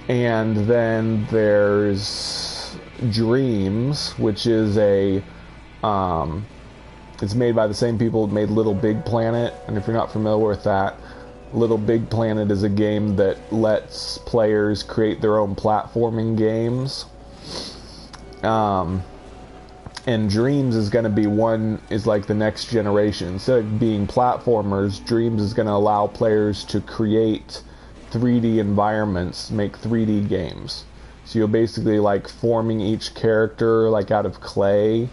And then there's Dreams, which is it's made by the same people who made Little Big Planet, and if you're not familiar with that, Little Big Planet is a game that lets players create their own platforming games. And Dreams is going to be like the next generation. Instead of being platformers, Dreams is going to allow players to create 3D environments, make 3D games. So you're basically like forming each character like out of clay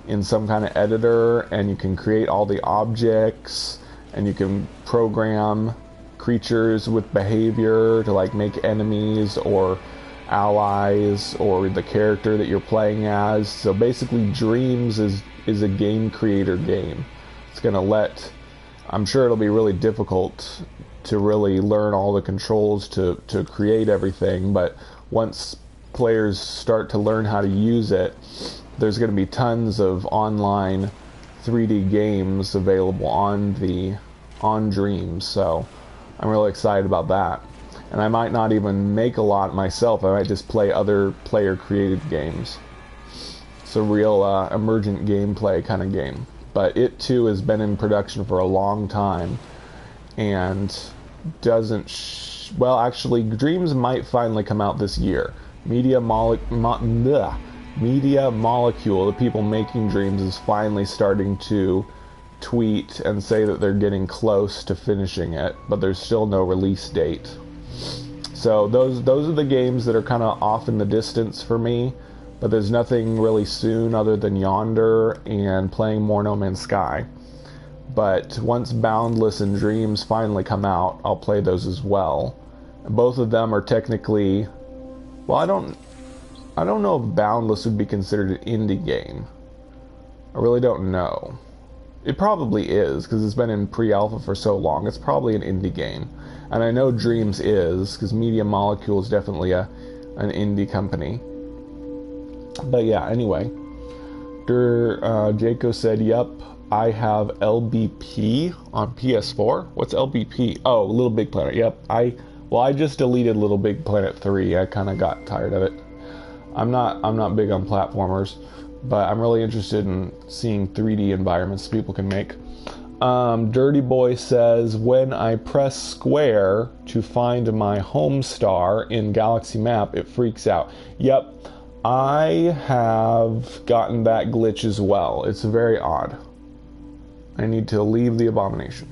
in some kind of editor, and you can create all the objects, and you can program creatures with behavior to like make enemies or allies or the character that you're playing as. So basically Dreams is a game creator game. It's gonna I'm sure it'll be really difficult to really learn all the controls to create everything, but once players start to learn how to use it, there's going to be tons of online 3D games available on Dreams, so I'm really excited about that. And I might not even make a lot myself. I might just play other player-created games. It's a real emergent gameplay kind of game. But it, too, has been in production for a long time, and well, actually, Dreams might finally come out this year. Media Molecule, the people making Dreams, is finally starting to tweet and say that they're getting close to finishing it, but there's still no release date. So those are the games that are kind of off in the distance for me, but there's nothing really soon other than Yonder and playing more No Man's Sky. But once Boundless and Dreams finally come out, I'll play those as well. Both of them are technically, well, I don't know if Boundless would be considered an indie game. I really don't know. It probably is, because it's been in pre-alpha for so long. It's probably an indie game. And I know Dreams is, because Media Molecule is definitely an indie company. But yeah, anyway. Jaco said, "Yep, I have LBP on PS4. What's LBP? Oh, Little Big Planet. Yep, I Well, I just deleted Little Big Planet 3. I kind of got tired of it. I'm not big on platformers, but I'm really interested in seeing 3D environments people can make. Dirty Boy says, when I press square to find my home star in Galaxy Map, it freaks out. Yep, I have gotten that glitch as well. It's very odd. I need to leave the abomination.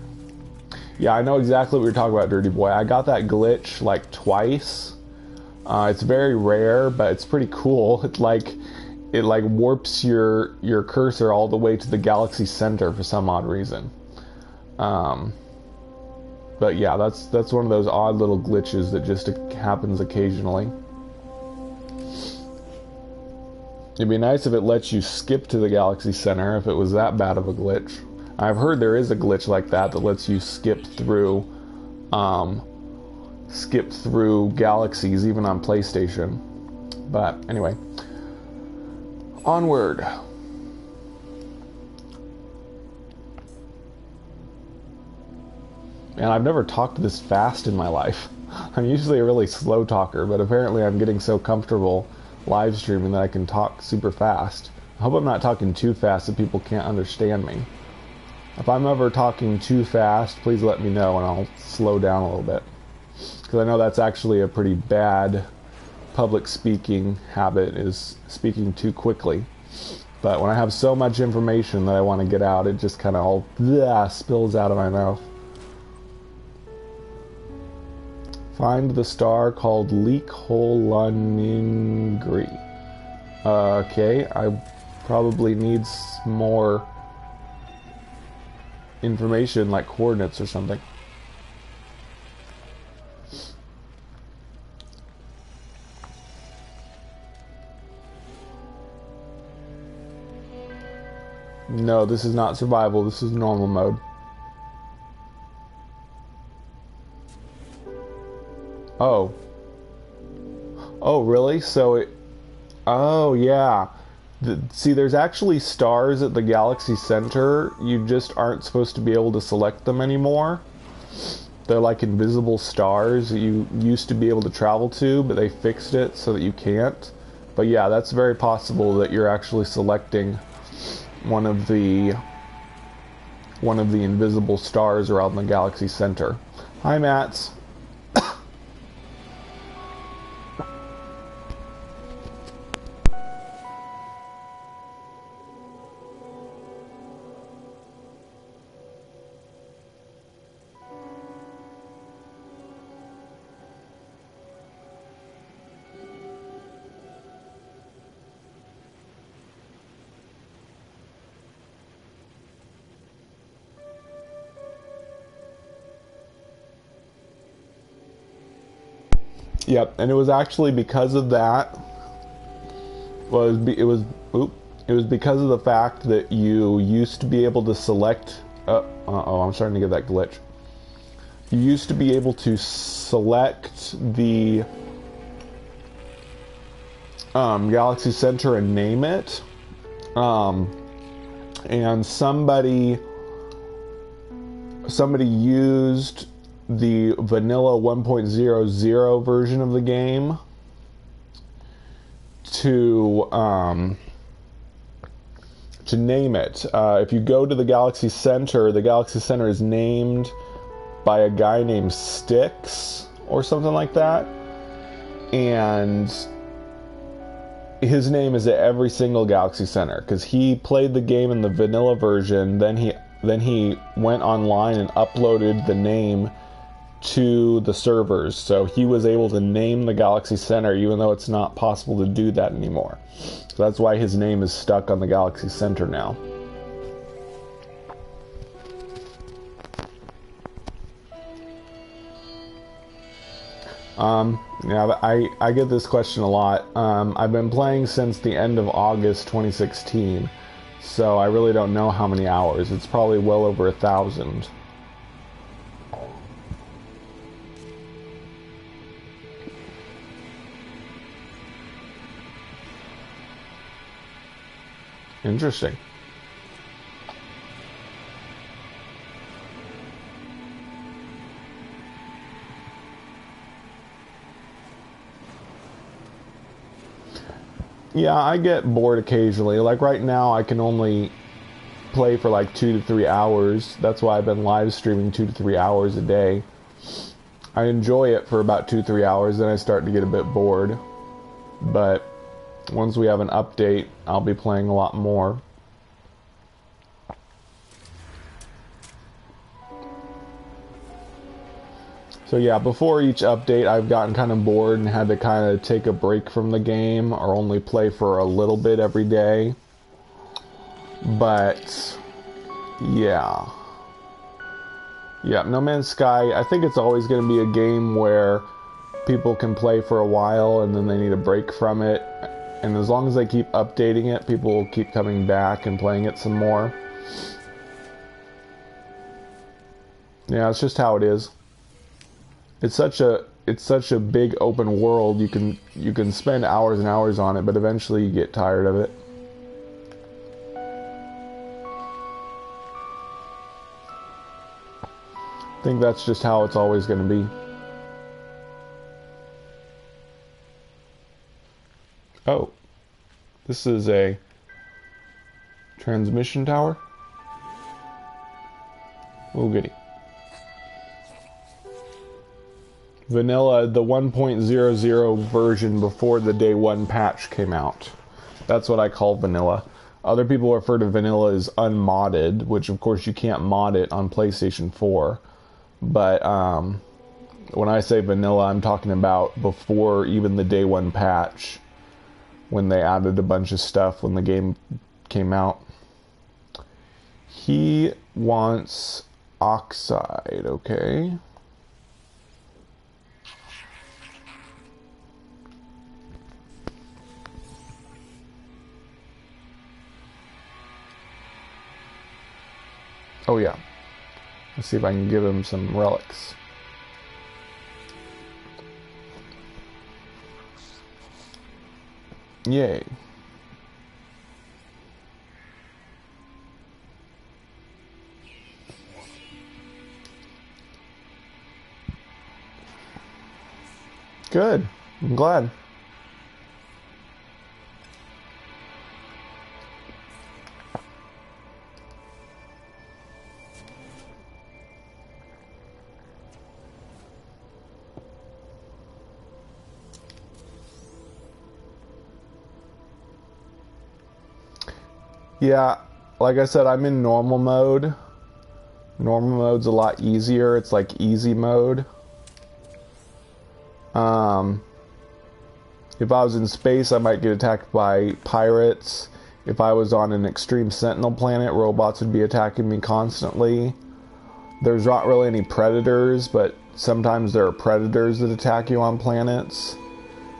Yeah, I know exactly what you're talking about, Dirty Boy. I got that glitch like twice. It's very rare, but it's pretty cool. It warps your cursor all the way to the galaxy center for some odd reason. But yeah, that's one of those odd little glitches that just happens occasionally. It'd be nice if it lets you skip to the galaxy center if it was that bad of a glitch. I've heard there is a glitch like that lets you skip through galaxies even on PlayStation. But anyway, onward. And I've never talked this fast in my life. I'm usually a really slow talker, but apparently I'm getting so comfortable live streaming that I can talk super fast. I hope I'm not talking too fast that people can't understand me. If I'm ever talking too fast, please let me know and I'll slow down a little bit. Because I know that's actually a pretty bad public speaking habit, is speaking too quickly. But when I have so much information that I want to get out, it just kind of all spills out of my mouth. Find the star called Leekholaningri. Okay, I probably need more information, like coordinates or something. No, this is not survival, this is normal mode. Oh. Oh, really? So it... Oh, yeah. See, there's actually stars at the galaxy center. You just aren't supposed to be able to select them anymore. They're like invisible stars that you used to be able to travel to, but they fixed it so that you can't. But yeah, that's very possible that you're actually selecting one of the invisible stars around the galaxy center. Hi, Mats. Yep, and it was actually because of that. It was because of the fact that you used to be able to select. I'm starting to get that glitch. You used to be able to select the galaxy center and name it, and somebody used the vanilla 1.00 version of the game to name it. If you go to the Galaxy Center is named by a guy named Styx or something like that, and his name is at every single Galaxy Center because he played the game in the vanilla version. Then he went online and uploaded the name to the servers, so he was able to name the Galaxy Center even though it's not possible to do that anymore. So that's why his name is stuck on the Galaxy Center now. Yeah, I get this question a lot. I've been playing since the end of August 2016, so I really don't know how many hours. It's probably well over 1,000. Interesting. Yeah, I get bored occasionally. Like right now, I can only play for like 2 to 3 hours. That's why I've been live streaming 2 to 3 hours a day. I enjoy it for about 2 to 3 hours, then I start to get a bit bored. But once we have an update, I'll be playing a lot more. So yeah, before each update, I've gotten kind of bored and had to kind of take a break from the game or only play for a little bit every day. But yeah. Yeah, No Man's Sky, I think it's always going to be a game where people can play for a while and then they need a break from it. And as long as they keep updating it, people will keep coming back and playing it some more. Yeah, it's just how it is. It's such a big open world. You can spend hours and hours on it, but eventually you get tired of it. I think that's just how it's always going to be. Oh, this is a transmission tower. Oh, goody. Vanilla, the 1.00 version before the day 1 patch came out. That's what I call vanilla. Other people refer to vanilla as unmodded, which of course you can't mod it on PlayStation 4. But when I say vanilla, I'm talking about before even the day 1 patch, when they added a bunch of stuff when the game came out. He wants oxide, okay. Oh yeah. Let's see if I can give him some relics. Yay. Good. I'm glad. Yeah, like I said, I'm in normal mode. Normal mode's a lot easier. It's like easy mode. If I was in space, I might get attacked by pirates. If I was on an extreme sentinel planet, robots would be attacking me constantly. There's not really any predators, but sometimes there are predators that attack you on planets.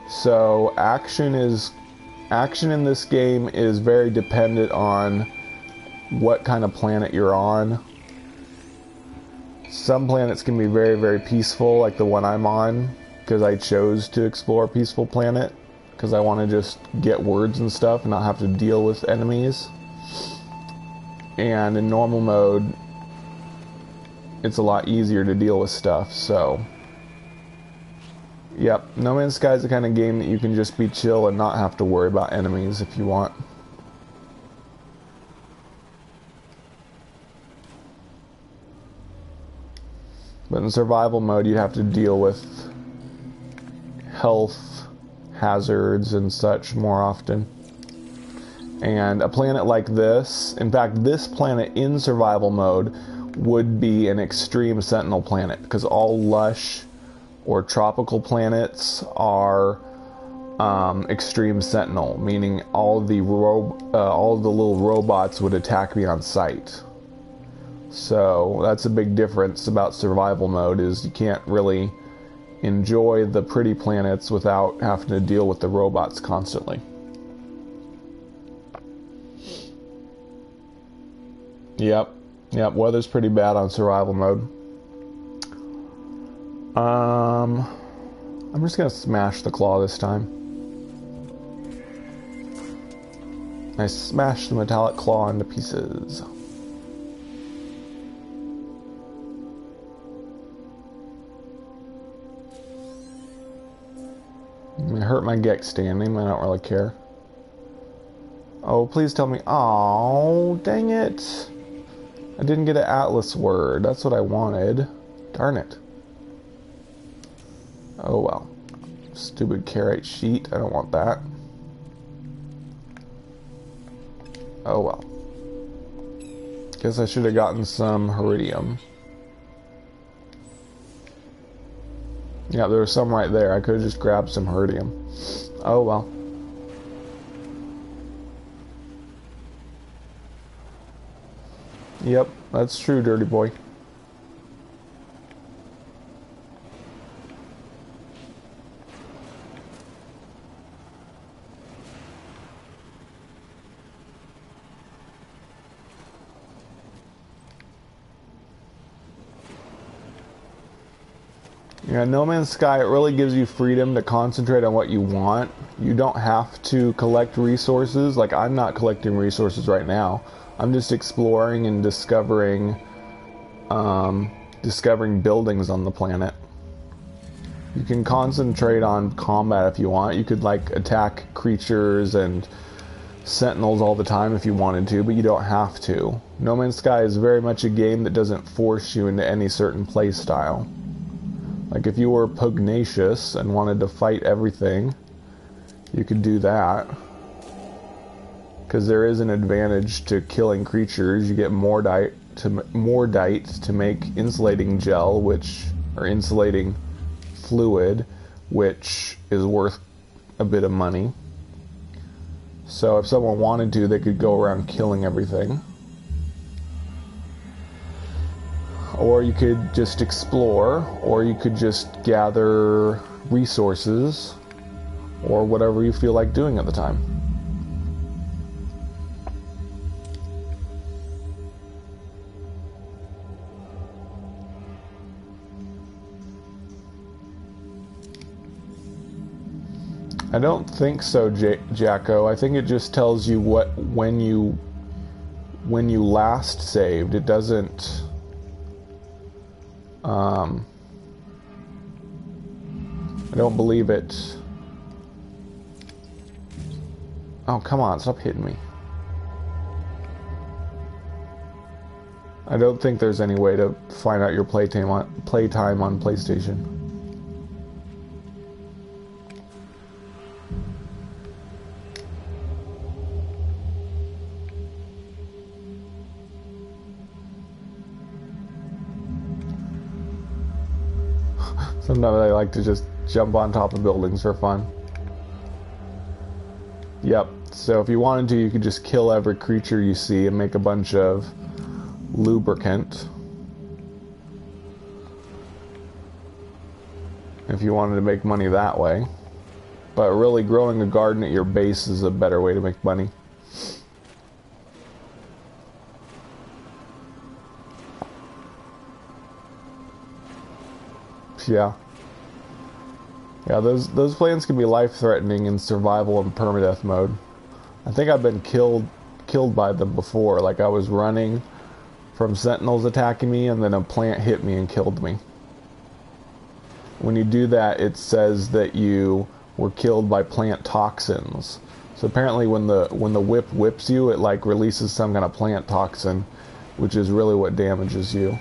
So action in this game is very dependent on what kind of planet you're on. Some planets can be very, very peaceful, like the one I'm on, because I chose to explore a peaceful planet, because I want to just get words and stuff and not have to deal with enemies. And in normal mode, it's a lot easier to deal with stuff, so... Yep, No Man's Sky is the kind of game that you can just be chill and not have to worry about enemies if you want. But in survival mode, you have to deal with health hazards and such more often. And a planet like this, in fact, this planet in survival mode would be an extreme sentinel planet, because all lush or tropical planets are extreme sentinel, meaning all the little robots would attack me on sight. So that's a big difference about survival mode, is you can't really enjoy the pretty planets without having to deal with the robots constantly. Yep, weather's pretty bad on survival mode. I'm just gonna smash the claw this time. I smashed the metallic claw into pieces. It hurt my Gex standing, I don't really care. Oh, please tell me. Oh, dang it. I didn't get an Atlas word. That's what I wanted. Darn it. Oh well. Stupid carrot sheet. I don't want that. Oh well. Guess I should have gotten some Heridium. Yeah, there was some right there. I could have just grabbed some Heridium. Oh well. Yep, that's true, dirty boy. Yeah, No Man's Sky, it really gives you freedom to concentrate on what you want. You don't have to collect resources. Like, I'm not collecting resources right now. I'm just exploring and discovering buildings on the planet. You can concentrate on combat if you want. You could, like, attack creatures and sentinels all the time if you wanted to, but you don't have to. No Man's Sky is very much a game that doesn't force you into any certain play style. Like, if you were pugnacious and wanted to fight everything, you could do that. Because there is an advantage to killing creatures. You get more dite to make insulating gel, or insulating fluid, which is worth a bit of money. So if someone wanted to, they could go around killing everything. Or you could just explore, or you could just gather resources, or whatever you feel like doing at the time. I don't think so, Jacko. I think it just tells you when you last saved. It doesn't. I don't believe it. Oh, come on, stop hitting me. I don't think there's any way to find out your playtime on PlayStation. Sometimes I like to just jump on top of buildings for fun. Yep, so if you wanted to, you could just kill every creature you see and make a bunch of lubricant. If you wanted to make money that way. But really, growing a garden at your base is a better way to make money. Yeah. Yeah, those plants can be life-threatening in survival and permadeath mode. I think I've been killed by them before. Like, I was running from sentinels attacking me, and then a plant hit me and killed me. When you do that, it says that you were killed by plant toxins. So apparently when the whip whips you, it like releases some kind of plant toxin, which is really what damages you.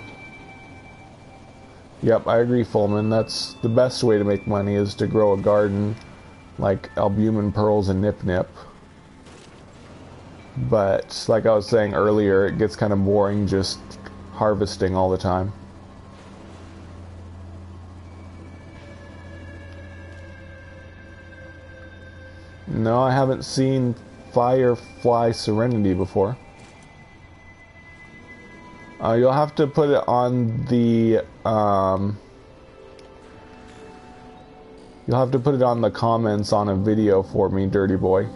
Yep, I agree, Fullman. That's the best way to make money, is to grow a garden like albumin pearls and nip nip. But like I was saying earlier, it gets kind of boring just harvesting all the time. No, I haven't seen Firefly Serenity before. You'll have to put it on the you'll have to put it on the comments on a video for me, dirty boy.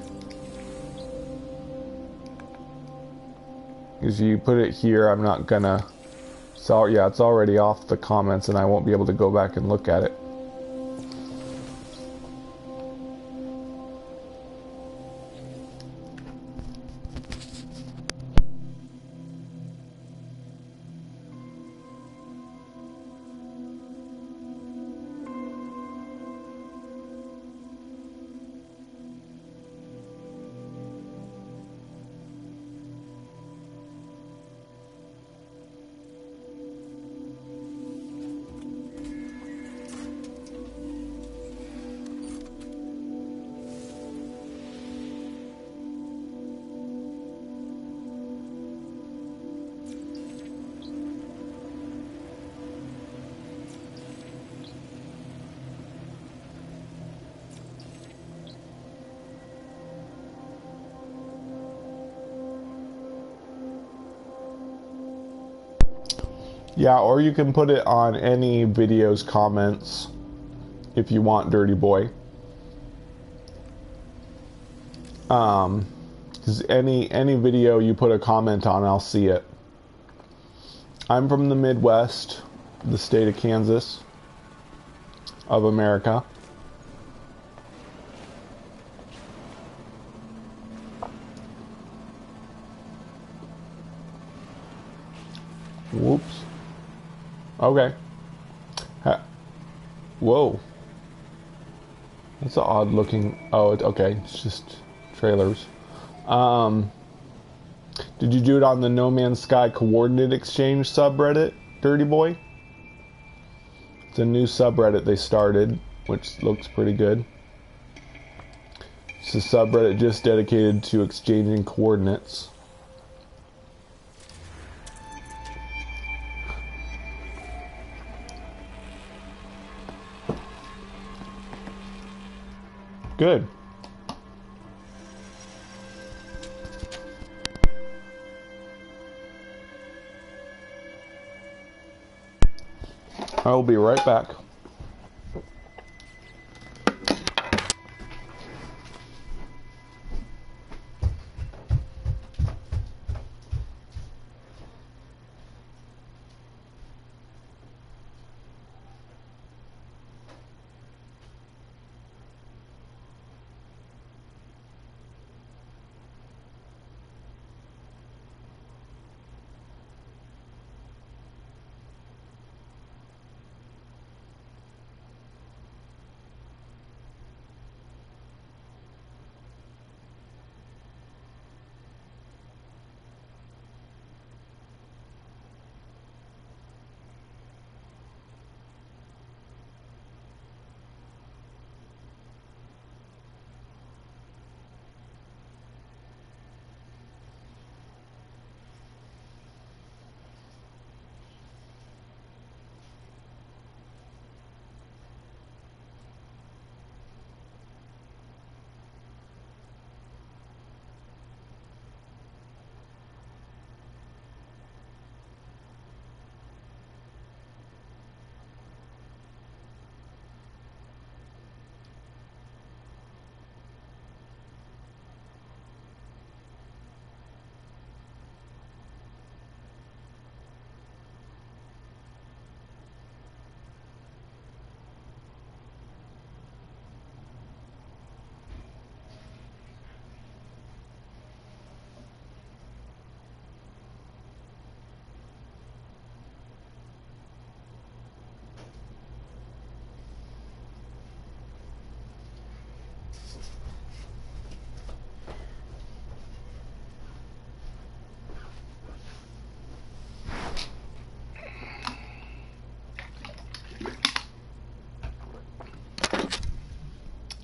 Because you put it here, I'm not gonna. So yeah, it's already off the comments, and I won't be able to go back and look at it. Yeah, or you can put it on any video's comments if you want, Dirty Boy. Because any video you put a comment on, I'll see it. I'm from the Midwest, the state of Kansas, of America. Whoops. Okay. Whoa. That's an odd looking... Oh, okay. It's just trailers. Did you do it on the No Man's Sky Coordinate Exchange subreddit, Dirty Boy? It's a new subreddit they started, which looks pretty good. It's a subreddit just dedicated to exchanging coordinates. Good. I will be right back.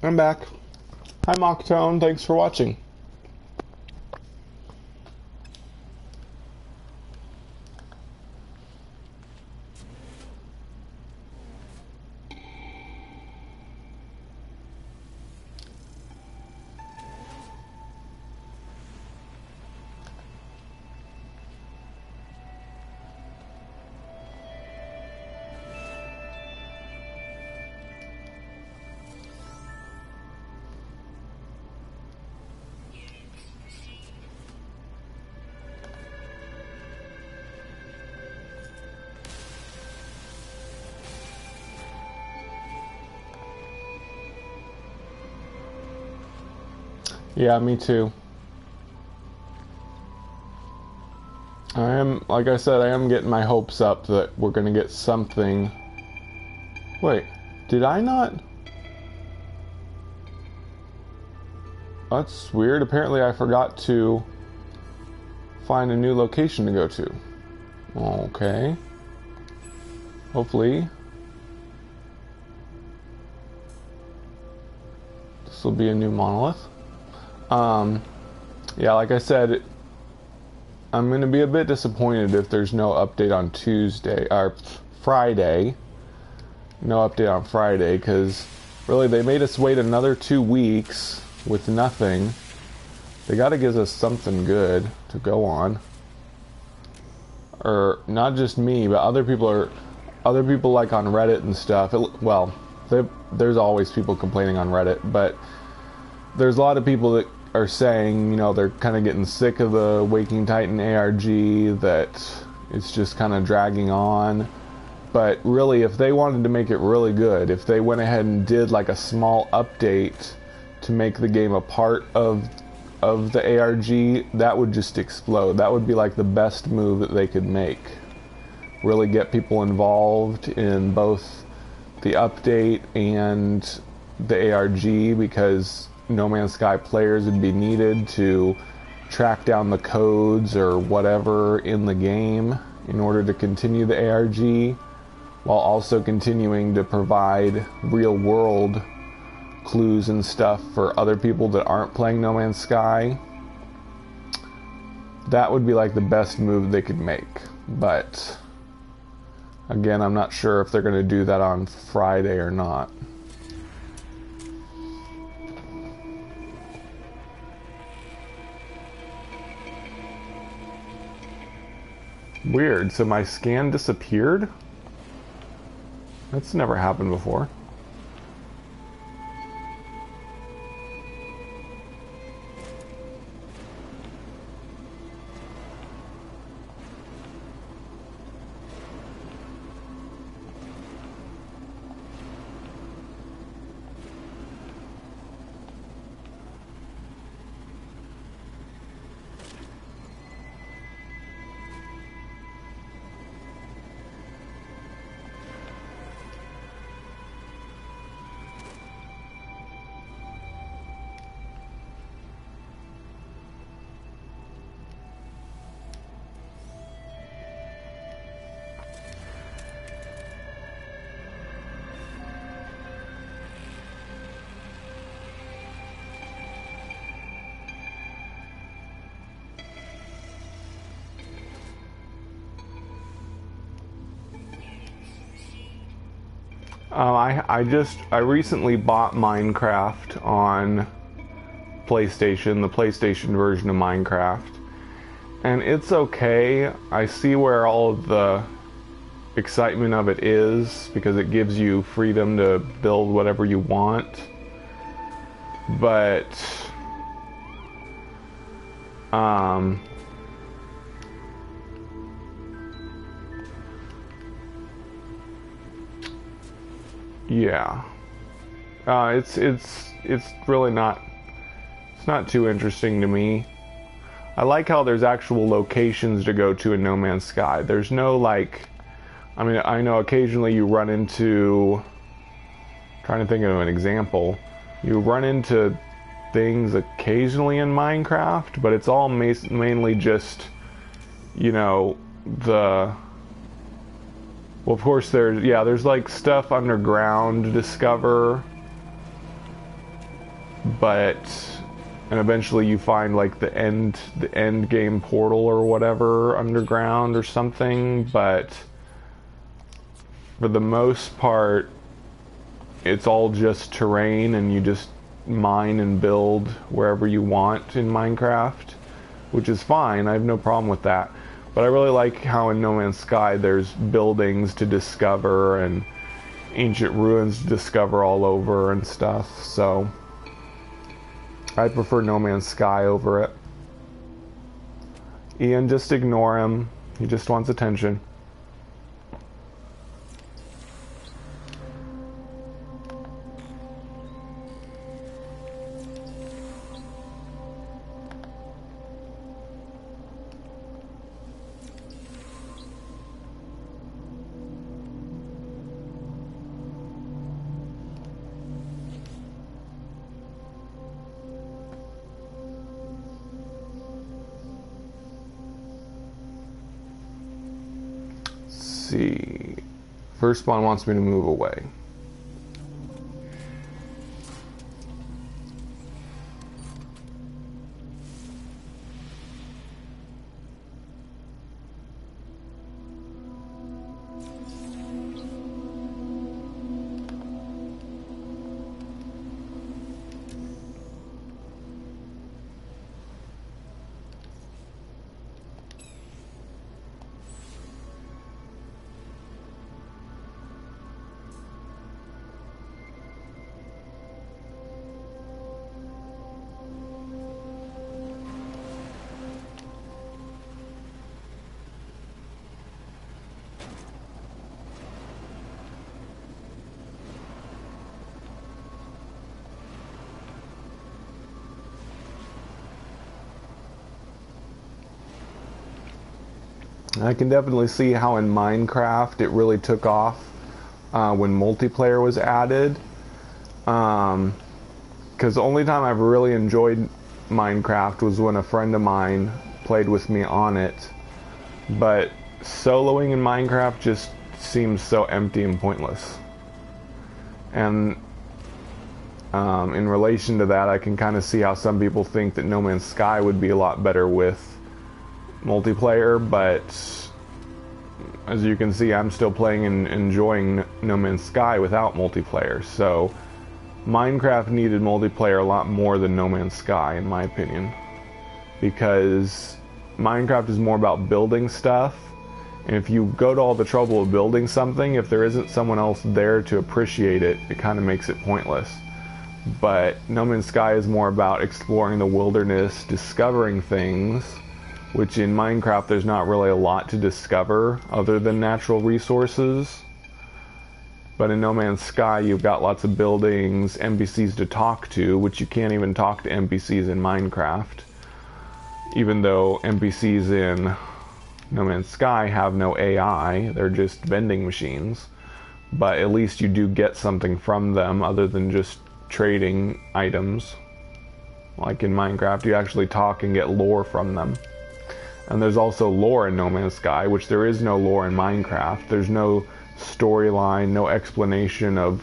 I'm back. Hi, Mocktown. Thanks for watching. Yeah, me too. Like I said, I am getting my hopes up that we're gonna get something. Wait, did I not? That's weird. Apparently I forgot to find a new location to go to. Okay. Hopefully this will be a new monolith. Yeah, like I said, I'm going to be a bit disappointed if there's no update on Tuesday, or Friday. No update on Friday, because really they made us wait another 2 weeks with nothing. They got to give us something good to go on. or not just me, but other people like on Reddit and stuff. There's always people complaining on Reddit, but there's a lot of people that are saying, you know, they're kind of getting sick of the Waking Titan ARG, that it's just kind of dragging on. But really, if they wanted to make it really good, if they went ahead and did like a small update to make the game a part of the ARG, that would just explode. That would be like the best move that they could make. Really get people involved in both the update and the ARG, because No Man's Sky players would be needed to track down the codes or whatever in the game in order to continue the ARG, while also continuing to provide real world clues and stuff for other people that aren't playing No Man's Sky. That would be like the best move they could make. But again, I'm not sure if they're going to do that on Friday or not. Weird, so my scan disappeared? That's never happened before. I recently bought Minecraft on PlayStation, the PlayStation version of Minecraft, and it's okay. I see where all of the excitement of it is, because it gives you freedom to build whatever you want, but yeah. It's really not, it's not too interesting to me. I like how there's actual locations to go to in No Man's Sky. There's no, like, I mean, I know occasionally you run into, trying to think of an example, you run into things occasionally in Minecraft, but it's all mainly just, you know, well, of course there's like stuff underground to discover, and eventually you find like the end game portal or whatever underground or something, but for the most part it's all just terrain, and you just mine and build wherever you want in Minecraft, which is fine. I have no problem with that. But I really like how in No Man's Sky there's buildings to discover and ancient ruins to discover all over and stuff, so I prefer No Man's Sky over it. Ian, just ignore him. He just wants attention. See. First spawn wants me to move away. I can definitely see how in Minecraft it really took off when multiplayer was added. Because the only time I've really enjoyed Minecraft was when a friend of mine played with me on it. But soloing in Minecraft just seems so empty and pointless. And in relation to that, I can kind of see how some people think that No Man's Sky would be a lot better with multiplayer, but as you can see, I'm still playing and enjoying No Man's Sky without multiplayer. So Minecraft needed multiplayer a lot more than No Man's Sky, in my opinion, because Minecraft is more about building stuff, and if you go to all the trouble of building something, if there isn't someone else there to appreciate it, it kind of makes it pointless. But No Man's Sky is more about exploring the wilderness, discovering things, which in Minecraft there's not really a lot to discover other than natural resources. But in No Man's Sky you've got lots of buildings, NPCs to talk to, which you can't even talk to NPCs in Minecraft. Even though NPCs in No Man's Sky have no AI, they're just vending machines. But at least you do get something from them other than just trading items. Like in Minecraft, you actually talk and get lore from them. And there's also lore in No Man's Sky, which there is no lore in Minecraft. There's no storyline, no explanation of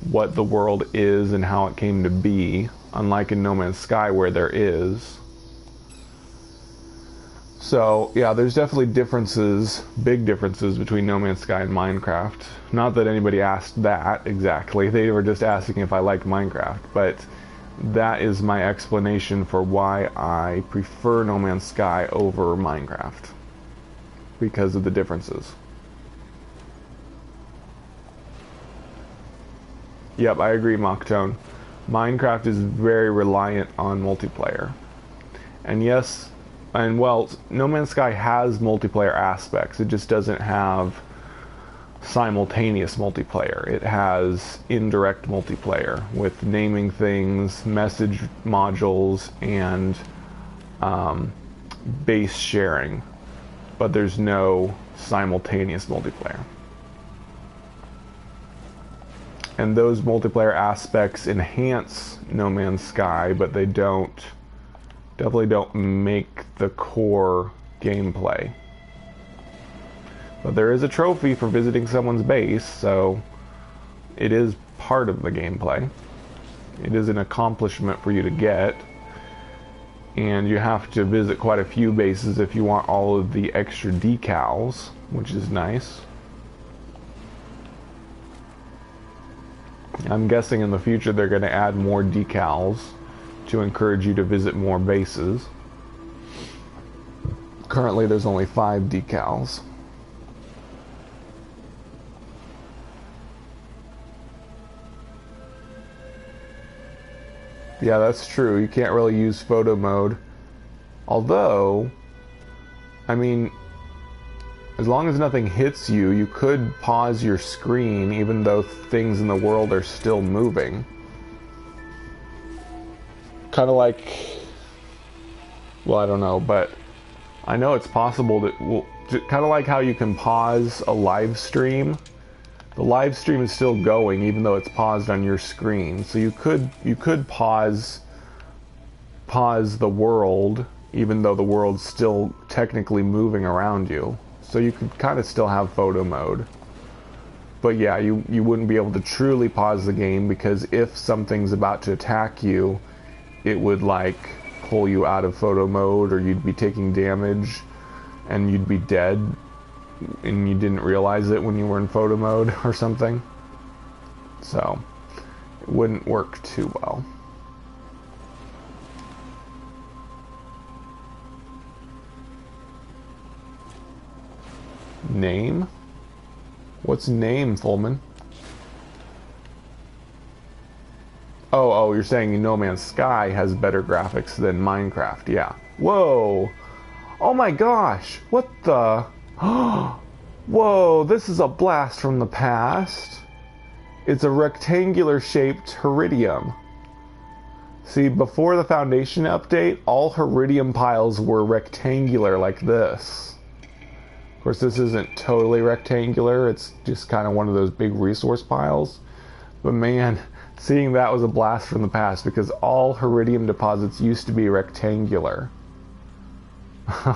what the world is and how it came to be, unlike in No Man's Sky where there is. So, yeah, there's definitely differences, big differences between No Man's Sky and Minecraft. Not that anybody asked that exactly, they were just asking if I like Minecraft, but that is my explanation for why I prefer No Man's Sky over Minecraft, because of the differences. Yep, I agree, Mockstone. Minecraft is very reliant on multiplayer. And yes, and well, No Man's Sky has multiplayer aspects, it just doesn't have simultaneous multiplayer. It has indirect multiplayer with naming things, message modules, and base sharing, but there's no simultaneous multiplayer. And those multiplayer aspects enhance No Man's Sky, but they definitely don't make the core gameplay. But there is a trophy for visiting someone's base, so it is part of the gameplay. It is an accomplishment for you to get. And you have to visit quite a few bases if you want all of the extra decals, which is nice. I'm guessing in the future they're going to add more decals to encourage you to visit more bases. Currently there's only 5 decals. Yeah, that's true. You can't really use photo mode. Although, I mean, as long as nothing hits you, you could pause your screen even though things in the world are still moving. Kind of like, well, I don't know, but I know it's possible that, well, kind of like how you can pause a live stream. The live stream is still going even though it's paused on your screen. So you could pause the world even though the world's still technically moving around you. So you could kind of still have photo mode. But yeah, you wouldn't be able to truly pause the game, because if something's about to attack you, it would like pull you out of photo mode, or you'd be taking damage and you'd be dead and you didn't realize it when you were in photo mode or something. So it wouldn't work too well. Name? What's name, Fullman? Oh, you're saying No Man's Sky has better graphics than Minecraft. Yeah. Whoa! Oh my gosh! What the? Whoa, this is a blast from the past. It's a rectangular shaped Heridium. See, before the Foundation update, all Heridium piles were rectangular like this. Of course, this isn't totally rectangular. It's just kind of one of those big resource piles. But man, seeing that was a blast from the past because all Heridium deposits used to be rectangular.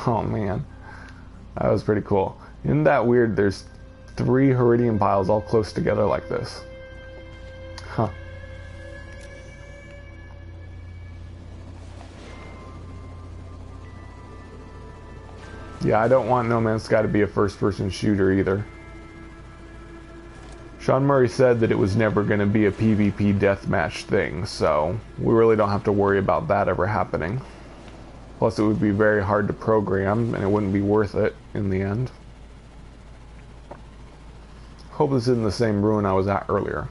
Oh man, that was pretty cool. Isn't that weird? There's 3 Heridium piles all close together like this. Huh. Yeah, I don't want No Man's Sky to be a first-person shooter either. Sean Murray said that it was never going to be a PvP deathmatch thing, so we really don't have to worry about that ever happening. Plus, it would be very hard to program, and it wouldn't be worth it in the end. Hope this isn't the same ruin I was at earlier.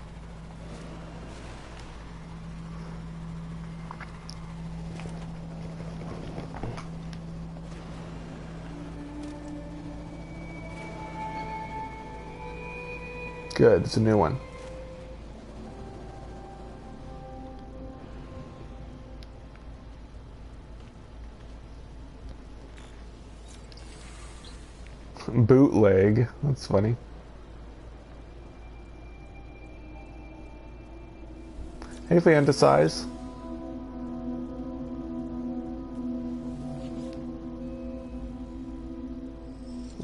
Good, it's a new one. Bootleg, that's funny. Hey, Fantasize.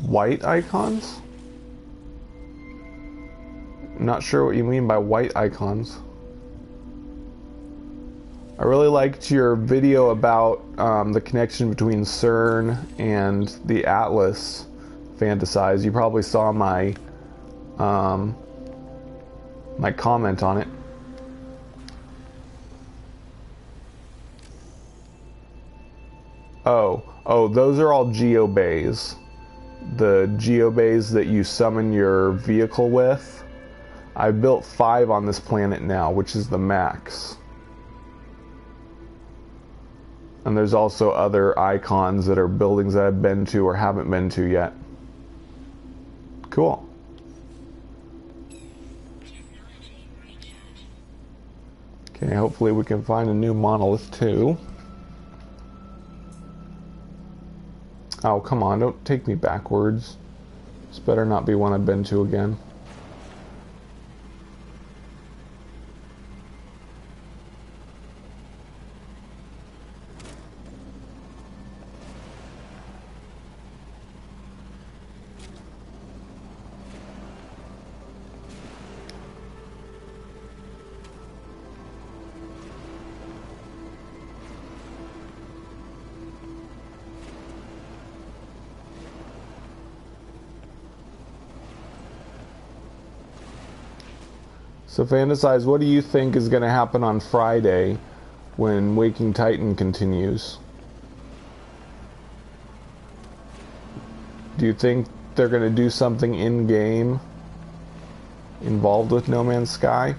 White icons? Not sure what you mean by white icons. I really liked your video about the connection between CERN and the Atlas, Fantasize. You probably saw my my comment on it. Oh, those are all geobays. The geobays that you summon your vehicle with. I've built 5 on this planet now, which is the max. And there's also other icons that are buildings that I've been to or haven't been to yet. Cool. Okay, hopefully we can find a new monolith too. Oh, come on, don't take me backwards. This better not be one I've been to again. So Fantasize, what do you think is going to happen on Friday when Waking Titan continues? Do you think they're going to do something in-game involved with No Man's Sky?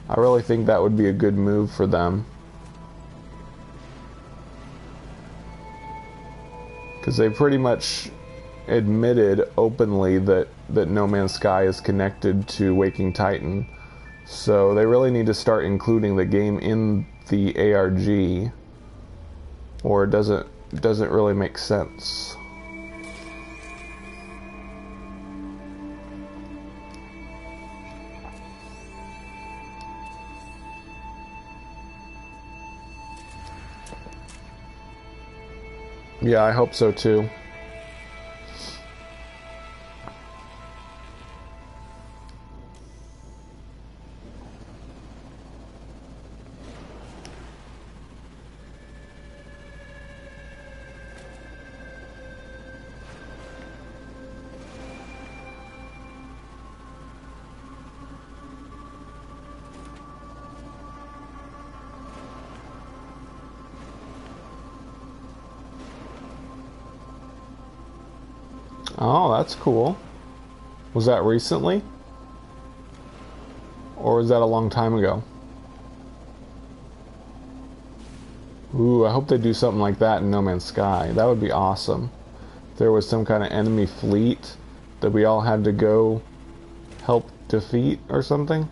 I really think that would be a good move for them. Because they pretty much admitted openly that No Man's Sky is connected to Waking Titan. So they really need to start including the game in the ARG, or it doesn't really make sense. Yeah, I hope so too. Oh, that's cool. Was that recently? Or was that a long time ago? Ooh, I hope they do something like that in No Man's Sky. That would be awesome. If there was some kind of enemy fleet that we all had to go help defeat or something.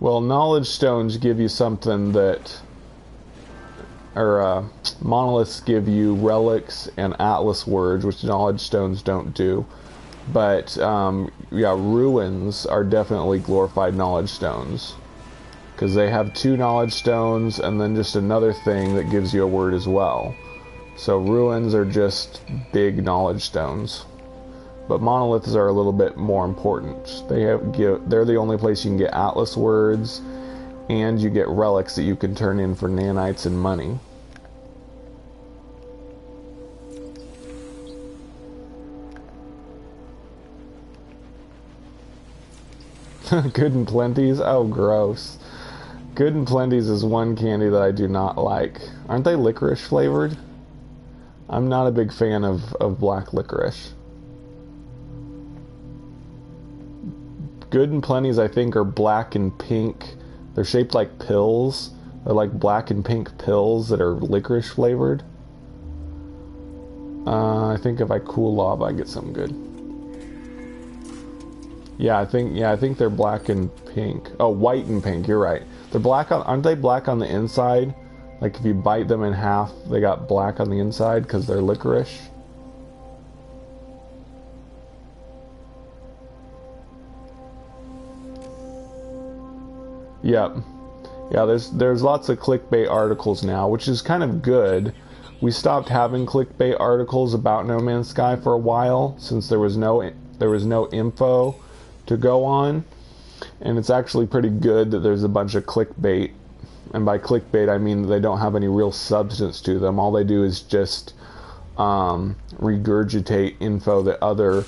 Well, knowledge stones give you something that, or monoliths give you relics and atlas words, which knowledge stones don't do. But yeah, ruins are definitely glorified knowledge stones, because they have 2 knowledge stones and then just another thing that gives you a word as well. So ruins are just big knowledge stones. But monoliths are a little bit more important. They're the only place you can get atlas words, and you get relics that you can turn in for nanites and money. Good and Plenty's? Oh, gross. Good and Plenty's is one candy that I do not like. Aren't they licorice flavored? I'm not a big fan of black licorice. Good and Plenty's, I think, are black and pink. They're shaped like pills. They're like black and pink pills that are licorice flavored. I think if I cool lava, I get something good. Yeah, I think they're black and pink. Oh, white and pink. You're right. They're black on. Aren't they black on the inside? Like if you bite them in half, they got black on the inside because they're licorice. Yep. Yeah, there's lots of clickbait articles now, which is kind of good. We stopped having clickbait articles about No Man's Sky for a while since there was no info to go on, and it's actually pretty good that there's a bunch of clickbait. And by clickbait, I mean they don't have any real substance to them. All they do is just regurgitate info that other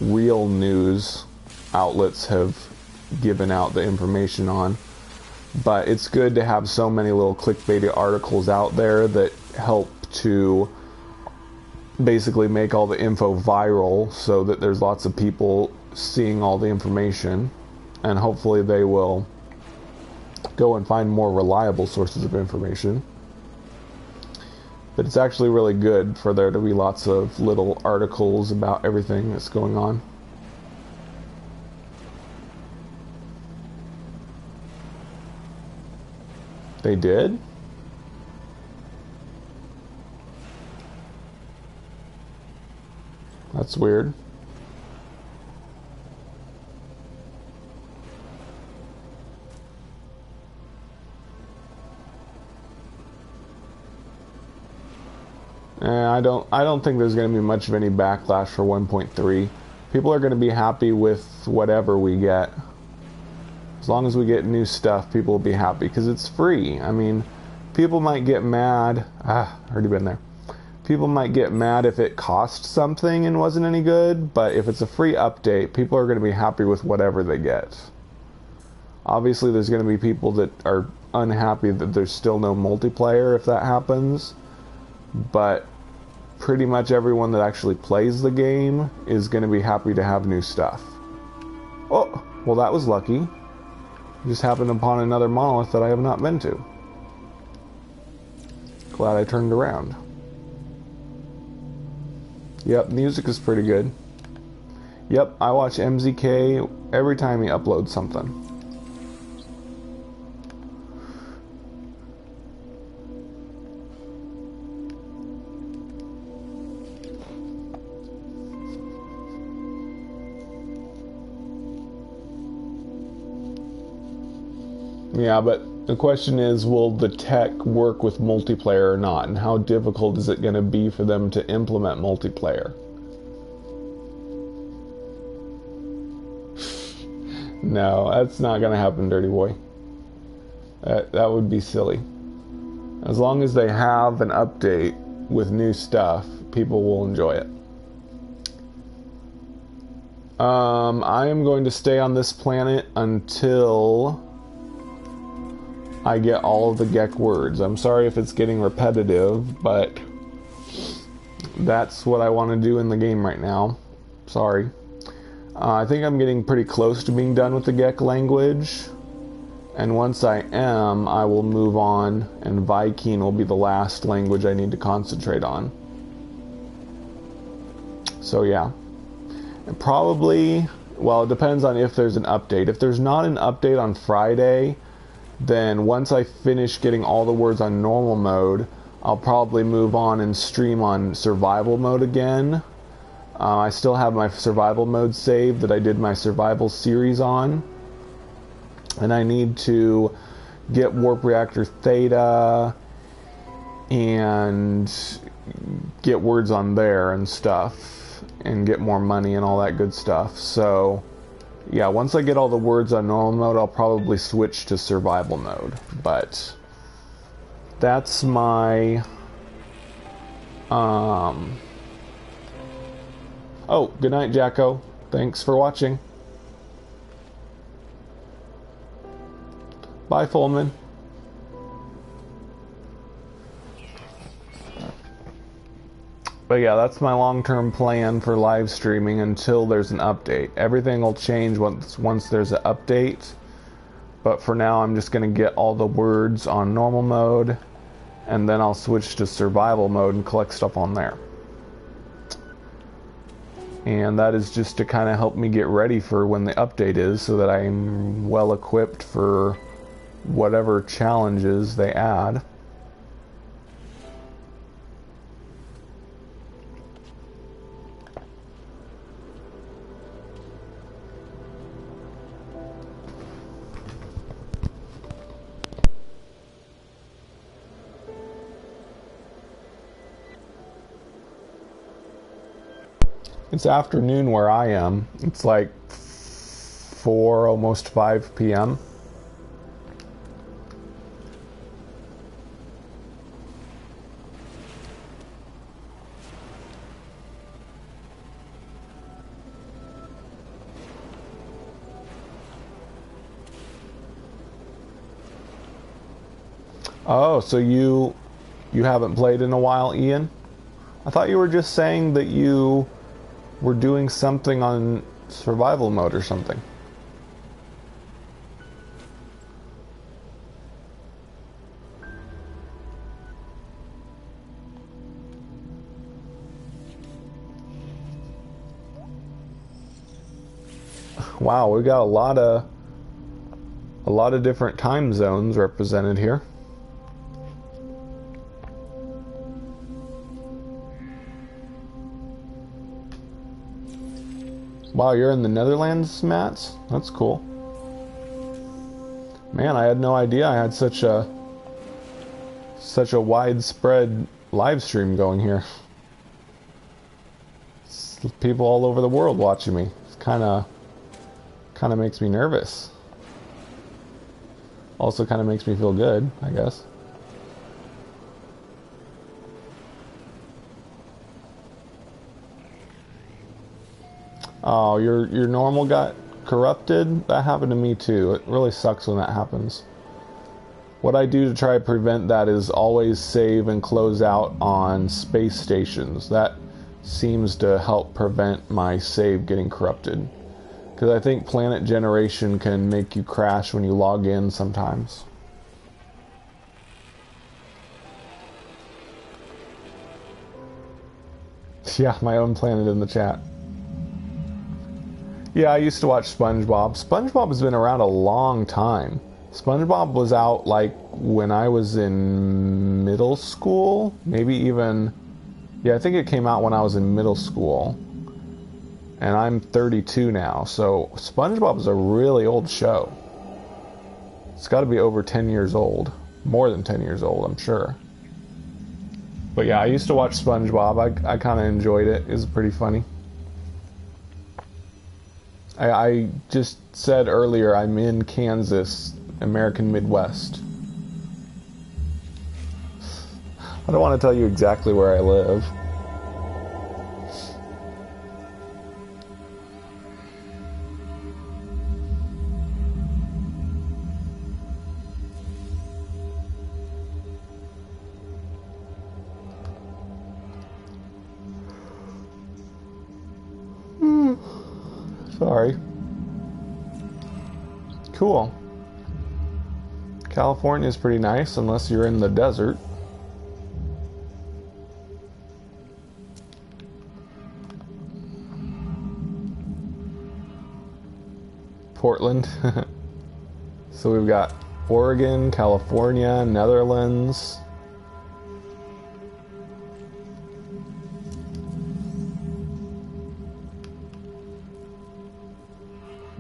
real news outlets have given out the information on. But it's good to have so many little clickbaity articles out there that help to basically make all the info viral so that there's lots of people seeing all the information, and hopefully they will go and find more reliable sources of information. But it's actually really good for there to be lots of little articles about everything that's going on. They did? That's weird. I don't think there's going to be much of any backlash for 1.3. People are going to be happy with whatever we get. As long as we get new stuff, people will be happy because it's free. I mean, people might get mad. Already been there. People might get mad if it cost something and wasn't any good, but if it's a free update, people are going to be happy with whatever they get. Obviously, there's going to be people that are unhappy that there's still no multiplayer if that happens, but pretty much everyone that actually plays the game is going to be happy to have new stuff. Oh, well, that was lucky. Just happened upon another monolith that I have not been to. Glad I turned around. Yep, music is pretty good. Yep, I watch MZK every time he uploads something. Yeah, but the question is, will the tech work with multiplayer or not? And how difficult is it going to be for them to implement multiplayer? No, that's not going to happen, Dirty Boy. That would be silly. As long as they have an update with new stuff, people will enjoy it. I am going to stay on this planet until I get all of the Gek words. I'm sorry if it's getting repetitive, but that's what I want to do in the game right now. Sorry. I think I'm getting pretty close to being done with the Gek language. And once I am, I will move on, and Viking will be the last language I need to concentrate on. So yeah. And probably Well, it depends on if there's an update. If there's not an update on Friday, then once I finish getting all the words on normal mode, I'll probably move on and stream on survival mode again. I still have my survival mode saved that I did my survival series on. And I need to get Warp Reactor Theta and get words on there and stuff and get more money and all that good stuff. So yeah, once I get all the words on normal mode, I'll probably switch to survival mode. But that's my oh, good night, Jacko. Thanks for watching. Bye, Fullman. But yeah, that's my long-term plan for live streaming until there's an update. Everything will change once there's an update. But for now, I'm just going to get all the words on normal mode, and then I'll switch to survival mode and collect stuff on there. And that is just to kind of help me get ready for when the update is, so that I'm well equipped for whatever challenges they add. It's afternoon where I am. It's like 4, almost 5 p.m. Oh, so you haven't played in a while, Ian? I thought you were just saying that you were doing something on survival mode or something. Wow, we got a lot of different time zones represented here. Wow, you're in the Netherlands, Mats? That's cool. Man, I had no idea I had such a widespread live stream going here. It's people all over the world watching me. It's kind of makes me nervous. Also kind of makes me feel good, I guess. Oh, your normal got corrupted? That happened to me too. It really sucks when that happens. What I do to try to prevent that is always save and close out on space stations. That seems to help prevent my save getting corrupted. Because I think planet generation can make you crash when you log in sometimes. Yeah, my own planet in the chat. Yeah, I used to watch SpongeBob. SpongeBob has been around a long time. SpongeBob was out like when I was in middle school, maybe even, yeah, I think it came out when I was in middle school. And I'm 32 now, so SpongeBob is a really old show. It's got to be over 10 years old. More than 10 years old, I'm sure. But yeah, I used to watch SpongeBob. I kind of enjoyed it. It was pretty funny. I just said earlier I'm in Kansas, American Midwest. I don't want to tell you exactly where I live. Sorry. Cool. California is pretty nice unless you're in the desert. Portland. So we've got Oregon, California, Netherlands.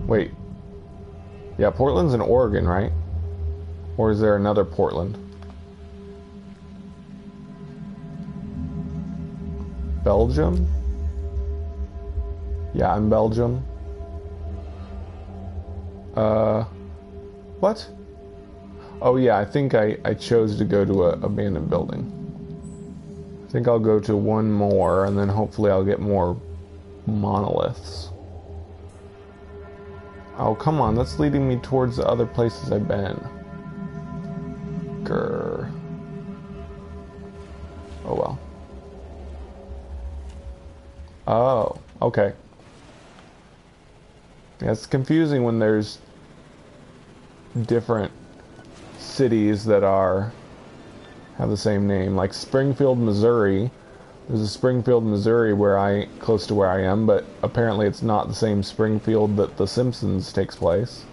Wait. Yeah, Portland's in Oregon, right? Or is there another Portland? Belgium? Yeah, I'm Belgium. What? Oh yeah, I think I chose to go to an abandoned building. I think I'll go to one more, and then hopefully I'll get more monoliths. Oh, come on, that's leading me towards the other places I've been. Grr. Oh well. Oh, okay. Yeah, it's confusing when there's different cities that have the same name. Like Springfield, Missouri. There's a Springfield, Missouri close to where I am, but apparently it's not the same Springfield that The Simpsons takes place.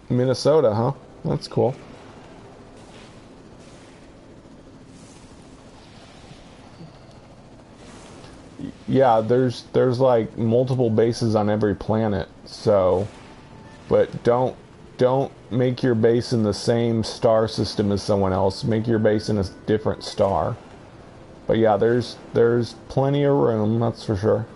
Minnesota, huh? That's cool. Yeah, there's like multiple bases on every planet, so but don't make your base in the same star system as someone else. Make your base in a different star. But yeah, there's plenty of room, that's for sure.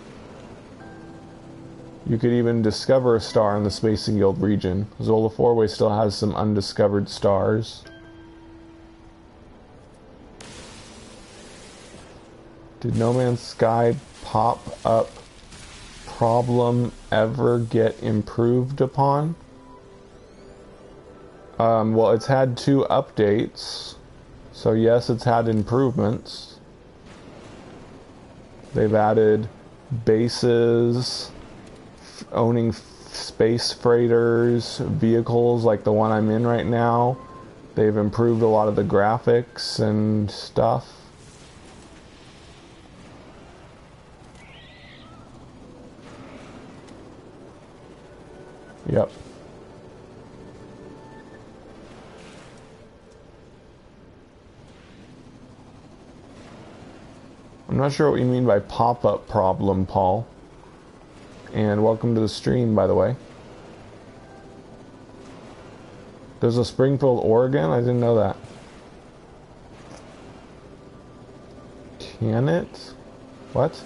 You could even discover a star in the Spacing Guild region. Zola 4-Way still has some undiscovered stars. Did No Man's Sky pop-up problem ever get improved upon? Well, it's had 2 updates, so yes, it's had improvements. They've added bases, owning space freighters, vehicles like the one I'm in right now. They've improved a lot of the graphics and stuff. Yep. I'm not sure what you mean by pop-up problem, Paul. And welcome to the stream, by the way. There's a Springfield, Oregon? I didn't know that. Can it? What?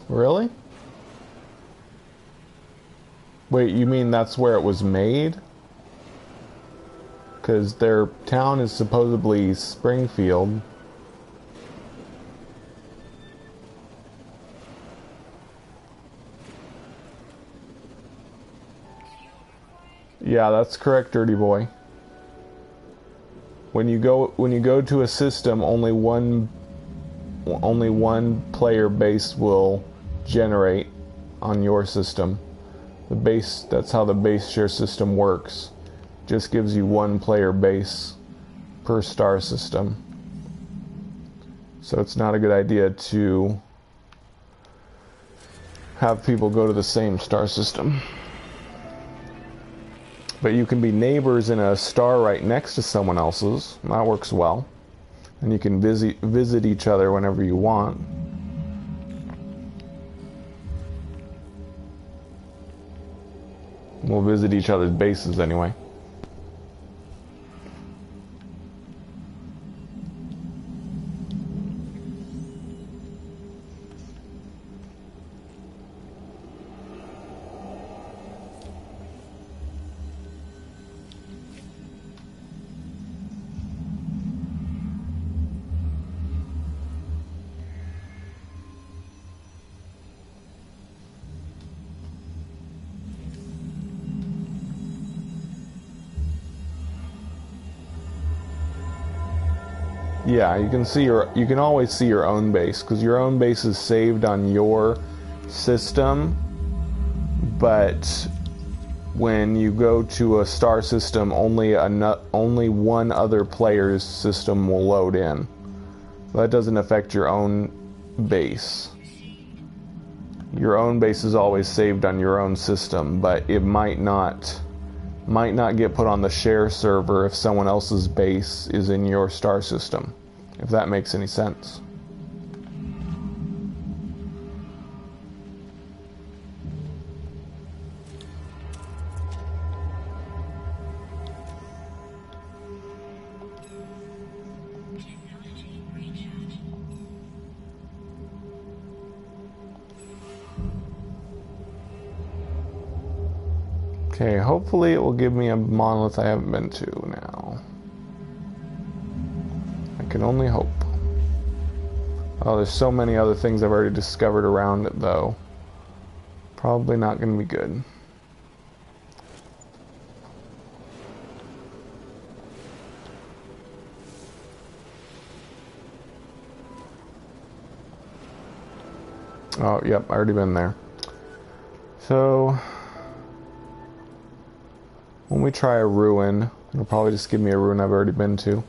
Really? Wait, you mean that's where it was made? Because their town is supposedly Springfield. Yeah, that's correct, Dirty Boy. When you go to a system, only one player base will generate on your system. That's how the base share system works. Just gives you one player base per star system. So it's not a good idea to have people go to the same star system. But you can be neighbors in a star right next to someone else's. That works well. And you can visit each other whenever you want. We'll visit each other's bases anyway. Yeah, you can always see your own base, because your own base is saved on your system, but when you go to a star system, only one other player's system will load in. That doesn't affect your own base. Your own base is always saved on your own system, but it might not get put on the share server if someone else's base is in your star system, if that makes any sense. Okay, hopefully it will give me a monolith I haven't been to now. I can only hope. Oh, there's so many other things I've already discovered around it, though. Probably not going to be good. Oh, yep, I already been there. So when we try a ruin, it'll probably just give me a ruin I've already been to.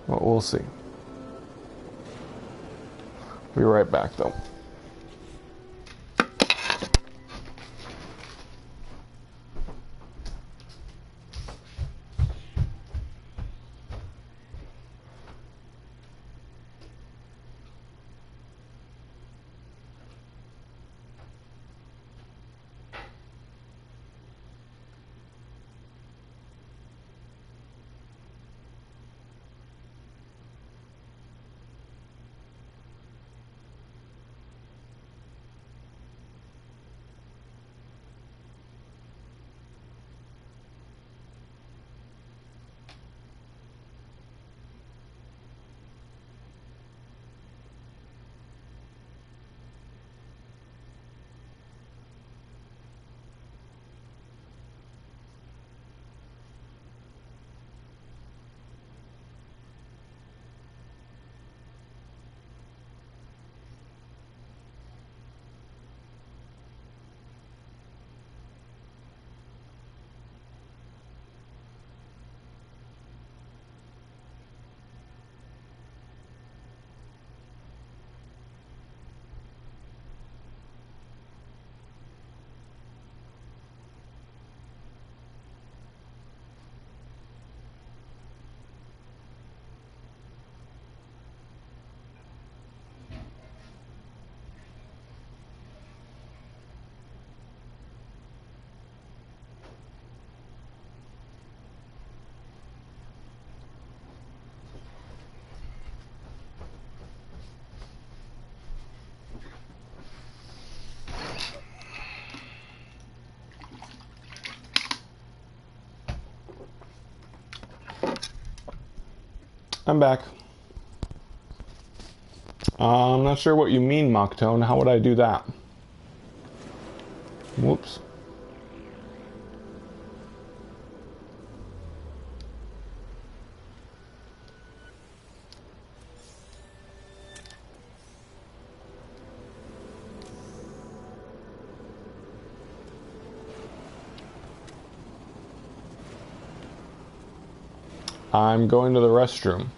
Well, we'll see. Be right back, though. I'm back. I'm not sure what you mean, Mocktone. How would I do that? Whoops. I'm going to the restroom.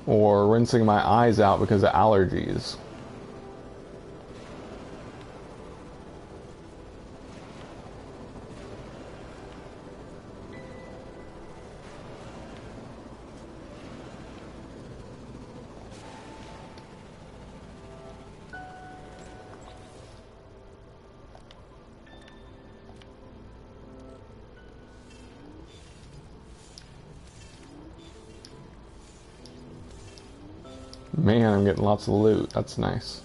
Or rinsing my eyes out because of allergies. Man, I'm getting lots of loot. That's nice.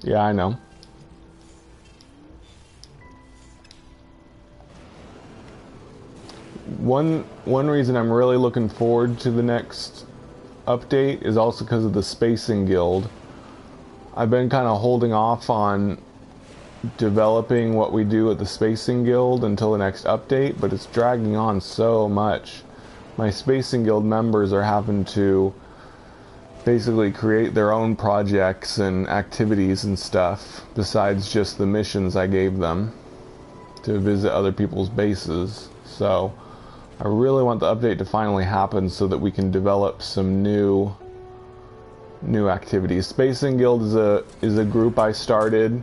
Yeah, I know. One reason I'm really looking forward to the next update is also because of the Spacing Guild. I've been kind of holding off on developing what we do at the Spacing Guild until the next update, but it's dragging on so much. My Spacing Guild members are having to basically create their own projects and activities and stuff besides just the missions I gave them to visit other people's bases. So I really want the update to finally happen so that we can develop some new activities. Spacing Guild is a group I started.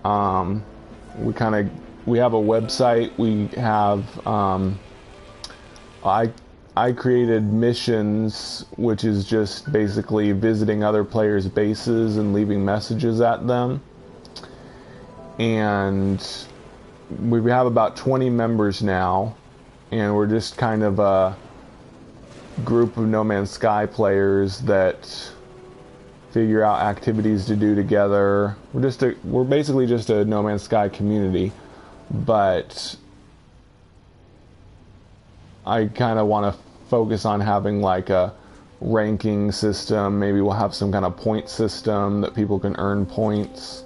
We have a website. We have I created missions, which is just basically visiting other players' bases and leaving messages at them. And we have about 20 members now, and we're just kind of a group of No Man's Sky players that figure out activities to do together. We're basically just a No Man's Sky community, but I kind of want to focus on having like a ranking system. Maybe we'll have some kind of point system that people can earn points.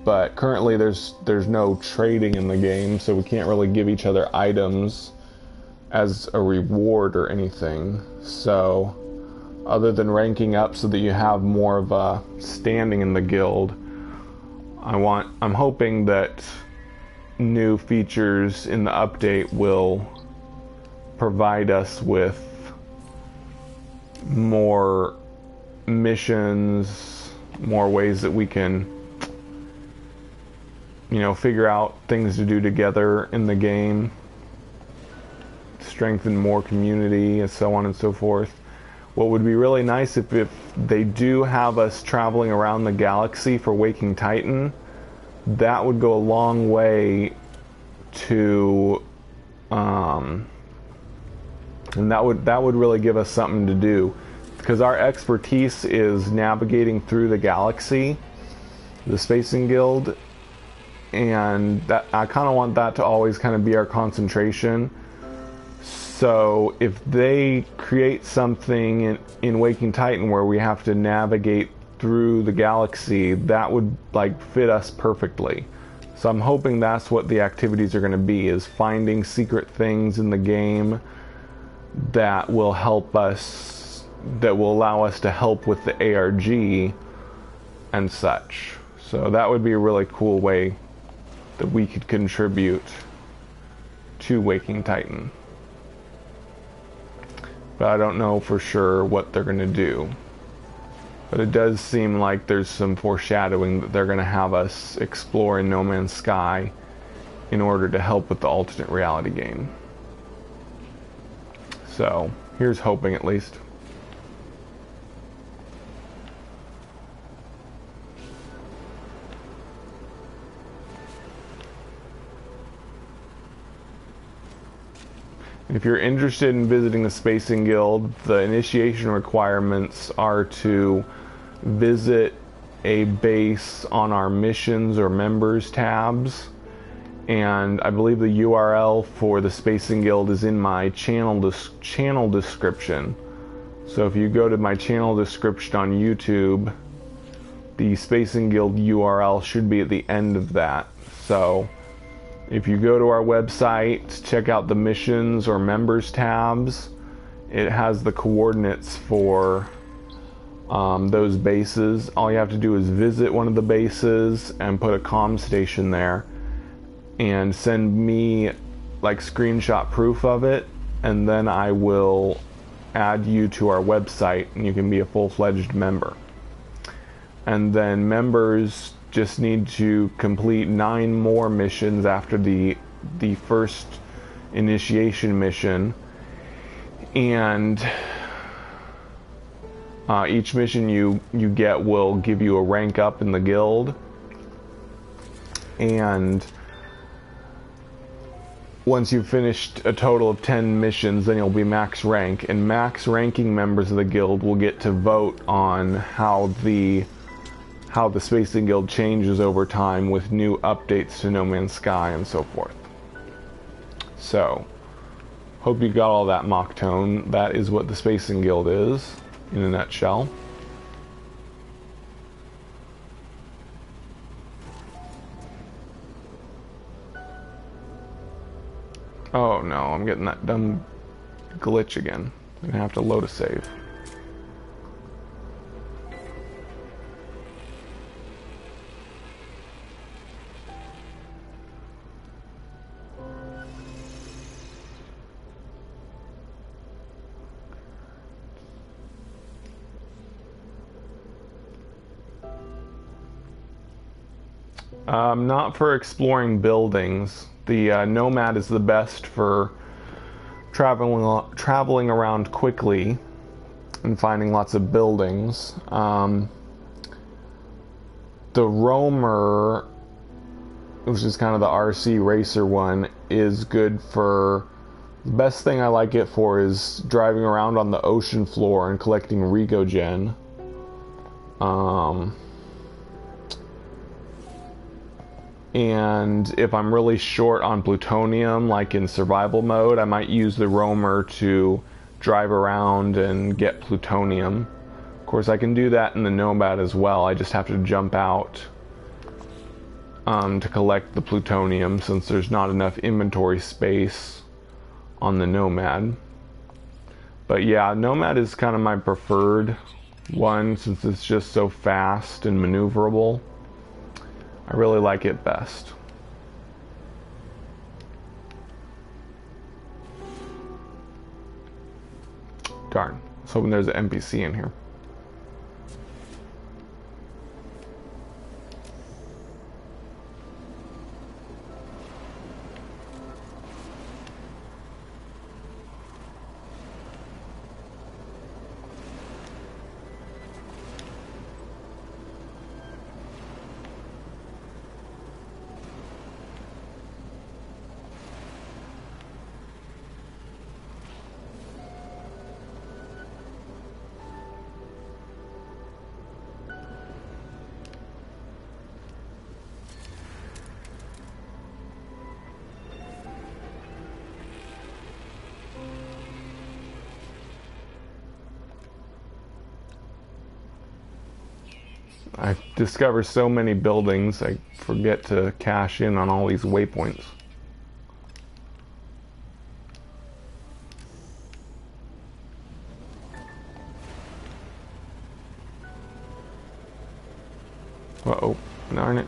But currently there's no trading in the game, so we can't really give each other items as a reward or anything. So other than ranking up so that you have more of a standing in the guild, I'm hoping that new features in the update will provide us with more missions, more ways that we can, figure out things to do together in the game, strengthen more community, and so on and so forth. What would be really nice if they do have us traveling around the galaxy for Waking Titan, that would go a long way to and that would really give us something to do, because our expertise is navigating through the galaxy, the Spacing Guild, and that I kind of want that to always kind of be our concentration. So if they create something in Waking Titan where we have to navigate through the galaxy, that would fit us perfectly. So I'm hoping that's what the activities are going to be, is finding secret things in the game that will help us, that will allow us to help with the ARG and such. So that would be a really cool way that we could contribute to Waking Titan. But I don't know for sure what they're going to do. But it does seem like there's some foreshadowing that they're going to have us explore in No Man's Sky in order to help with the alternate reality game. So, here's hoping at least. If you're interested in visiting the Spacing Guild, the initiation requirements are to visit a base on our missions or members tabs, and I believe the URL for the Spacing Guild is in my channel description. So if you go to my channel description on YouTube, the Spacing Guild URL should be at the end of that. So if you go to our website, check out the missions or members tabs, it has the coordinates for those bases. All you have to do is visit one of the bases and put a comm station there and send me screenshot proof of it, and then I will add you to our website and you can be a full-fledged member. And then members just need to complete 9 more missions after the first initiation mission, and each mission you get will give you a rank up in the guild. And once you've finished a total of 10 missions, then you'll be max rank, and max ranking members of the guild will get to vote on how the Spacing Guild changes over time with new updates to No Man's Sky and so forth. So, hope you got all that, Mock Tone. That is what the Spacing Guild is. in a nutshell. Oh no, I'm getting that dumb glitch again. I'm gonna have to load a save. Not for exploring buildings. The Nomad is the best for traveling around quickly and finding lots of buildings. The Roamer, which is kind of the RC racer one, is good for... The best thing I like it for is driving around on the ocean floor and collecting Regogen. And if I'm really short on plutonium, like in survival mode, I might use the Roamer to drive around and get plutonium. Of course, I can do that in the Nomad as well. I just have to jump out to collect the plutonium, since there's not enough inventory space on the Nomad. But yeah, Nomad is kind of my preferred one, since it's just so fast and maneuverable. I really like it best. Darn. I was hoping there's an NPC in here. I discover so many buildings, I forget to cash in on all these waypoints. Uh-oh, darn it.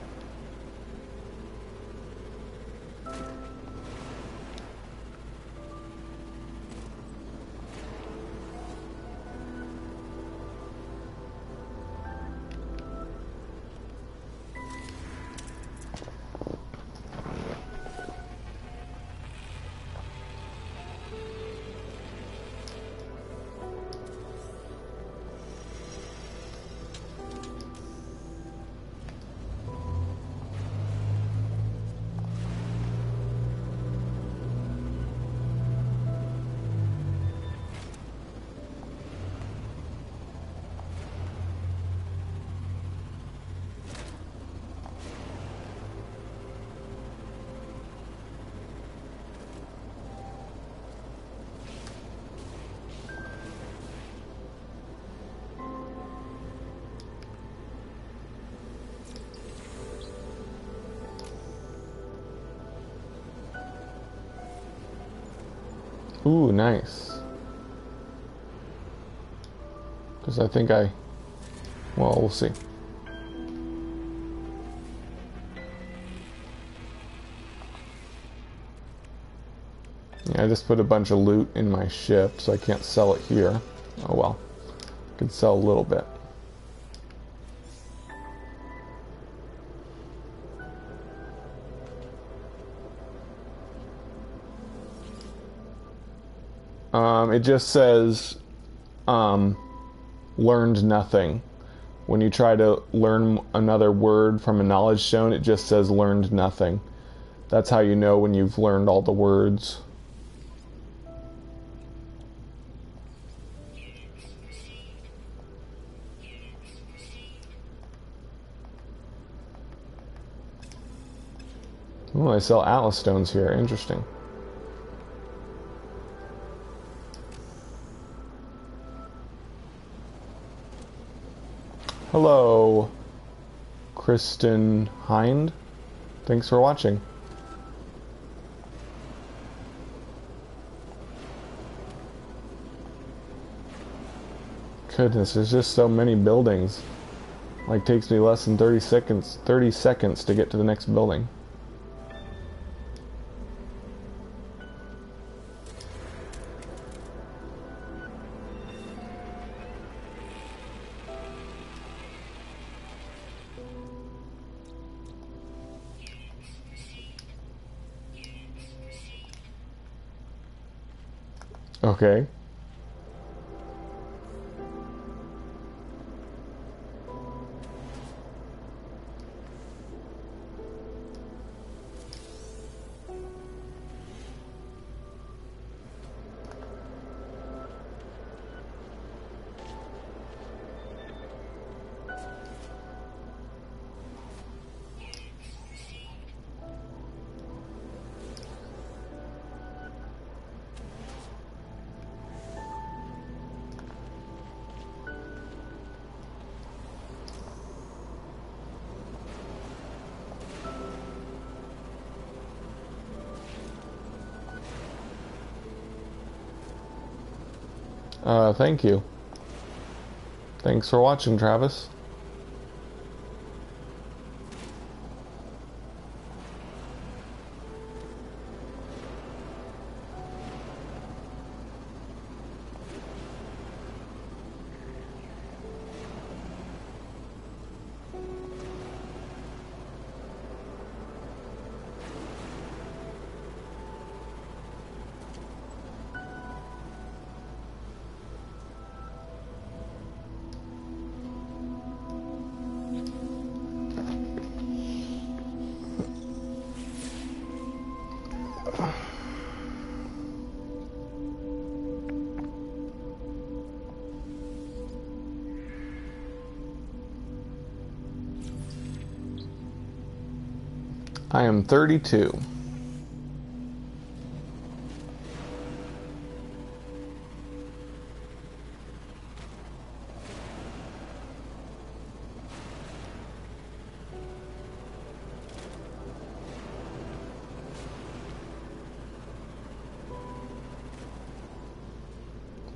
Ooh, nice. Because I think well, we'll see. Yeah, I just put a bunch of loot in my ship, so I can't sell it here. Oh well. I can sell a little bit. It just says learned nothing. When you try to learn another word from a knowledge stone, it just says learned nothing. That's how you know when you've learned all the words. Oh, I sell Atlas stones here. Interesting. Hello, Kristen Hind. Thanks for watching. Goodness, there's just so many buildings. Like, takes me less than 30 seconds to get to the next building. Okay. Thank you. Thanks for watching, Travis. I am 32.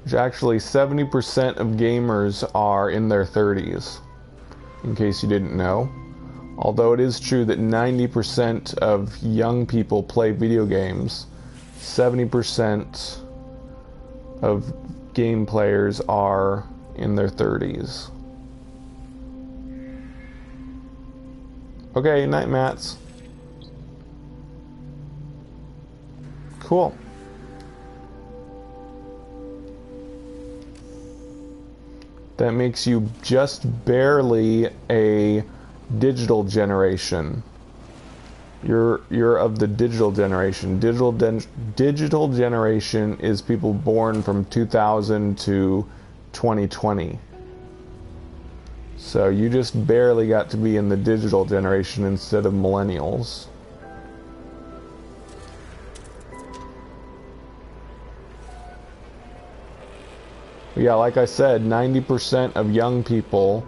Which actually 70% of gamers are in their 30s, in case you didn't know. Although it is true that 90% of young people play video games, 70% of game players are in their 30s. Okay, night mats. Cool. That makes you just barely a digital generation. You're of the digital generation. Digital generation is people born from 2000 to 2020. So you just barely got to be in the digital generation instead of millennials. But yeah, like I said, 90% of young people,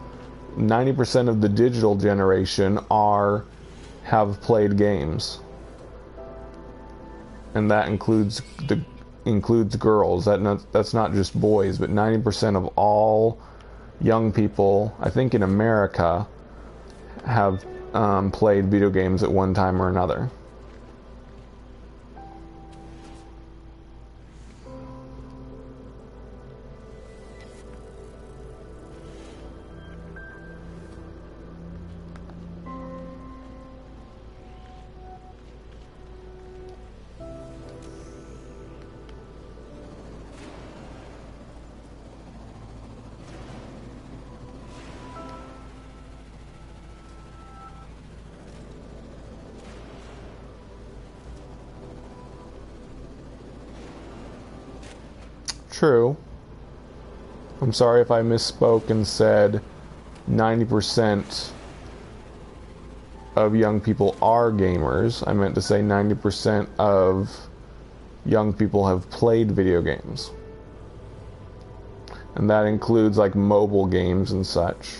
90% of the digital generation have played games, and that includes girls. That's not just boys, but 90% of all young people, I think in America, have played video games at one time or another. True. I'm sorry if I misspoke and said 90% of young people are gamers. I meant to say 90% of young people have played video games. And that includes like mobile games and such.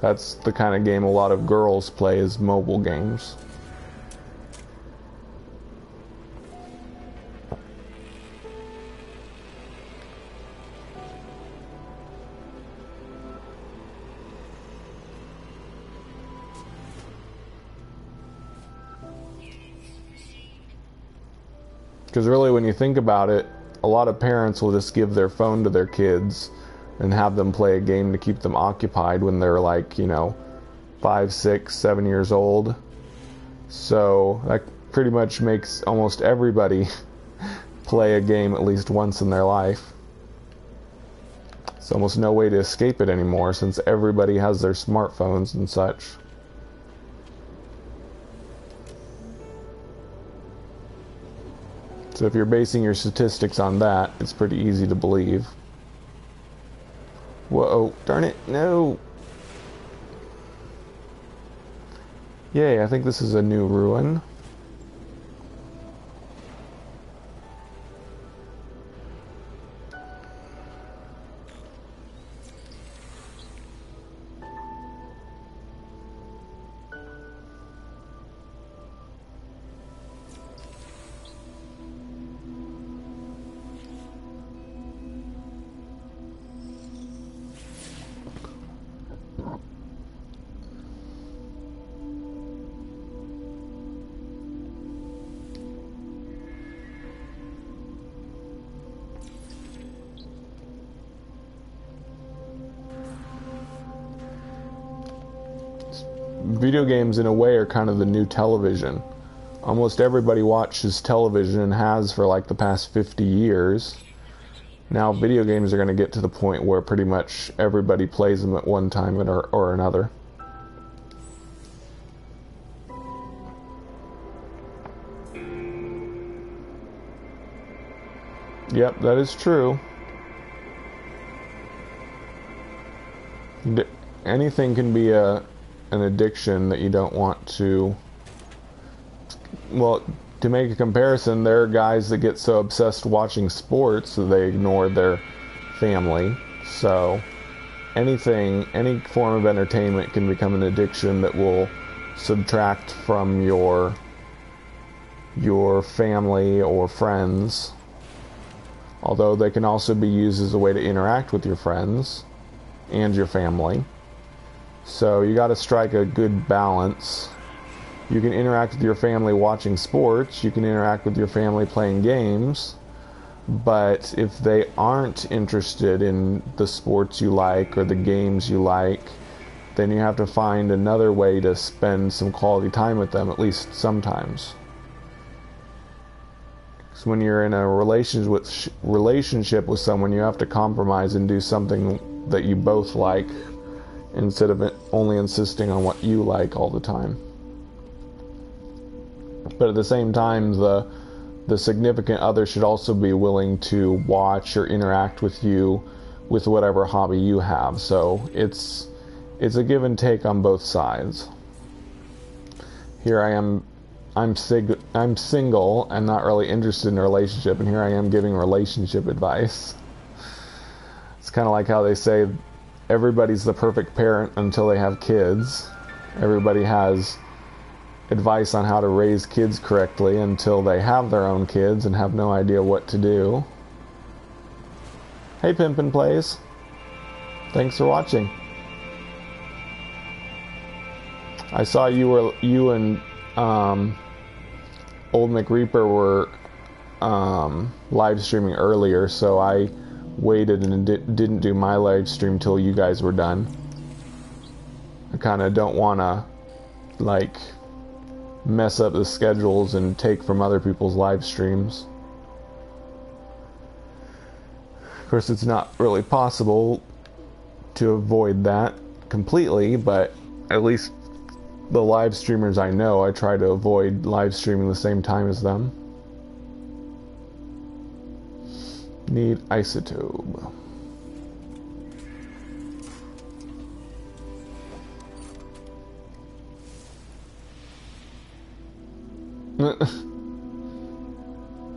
That's the kind of game a lot of girls play, is mobile games. Because really, when you think about it, a lot of parents will just give their phone to their kids and have them play a game to keep them occupied when they're like, you know, 5, 6, 7 years old. So that pretty much makes almost everybody play a game at least once in their life. It's almost no way to escape it anymore, since everybody has their smartphones and such. So if you're basing your statistics on that, it's pretty easy to believe. Whoa, darn it, no! Yay, I think this is a new ruin. Video games, in a way, are kind of the new television. Almost everybody watches television and has for like the past 50 years. Now video games are going to get to the point where pretty much everybody plays them at one time or another. Yep, that is true. Anything can be an addiction that you don't want to... Well, to make a comparison, there are guys that get so obsessed watching sports that they ignore their family. So any form of entertainment can become an addiction that will subtract from your family or friends. Although they can also be used as a way to interact with your friends and your family. So you got to strike a good balance. You can interact with your family watching sports, you can interact with your family playing games, but if they aren't interested in the sports you like or the games you like, then you have to find another way to spend some quality time with them, at least sometimes. So when you're in a relationship with someone, you have to compromise and do something that you both like, instead of only insisting on what you like all the time. But at the same time, the significant other should also be willing to watch or interact with you with whatever hobby you have. So it's a give and take on both sides. Here I am, I'm single and not really interested in a relationship, and here I am giving relationship advice. It's kind of like how they say everybody's the perfect parent until they have kids. Everybody has advice on how to raise kids correctly until they have their own kids and have no idea what to do. Hey Pimpin' Plays. Thanks for watching. I saw you and Old McReaper were live streaming earlier, so I waited and didn't do my live stream till you guys were done. I kind of don't want to like mess up the schedules and take from other people's live streams. Of course, it's not really possible to avoid that completely, but at least the live streamers I know, I try to avoid live streaming the same time as them. Need isotope.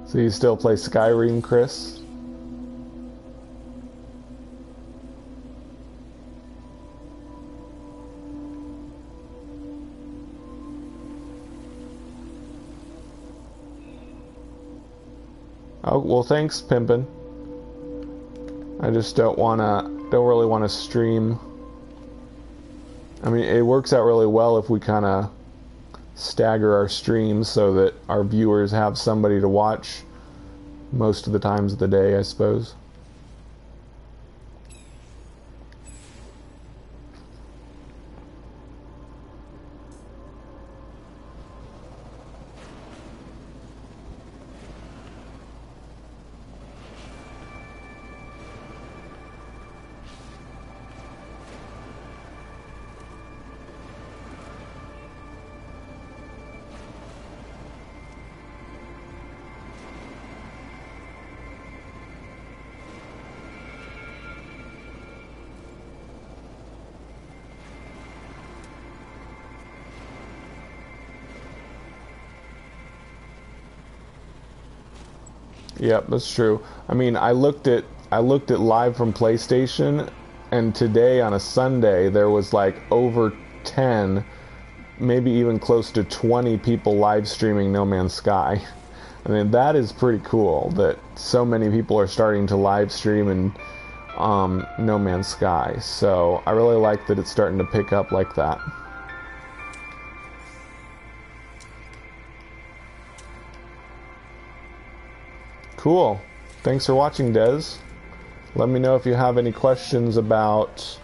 So you still play Skyrim, Chris? Oh, well, thanks, Pimpin'. I just don't really wanna stream. I mean, it works out really well if we kind of stagger our streams so that our viewers have somebody to watch most of the times of the day, I suppose. Yep, that's true. I mean, I looked at live from PlayStation, and today on a Sunday there was like over 10, maybe even close to 20 people live streaming No Man's Sky. I mean, that is pretty cool that so many people are starting to live stream in No Man's Sky. So I really like that it's starting to pick up like that. Cool. Thanks for watching, Des. Let me know if you have any questions about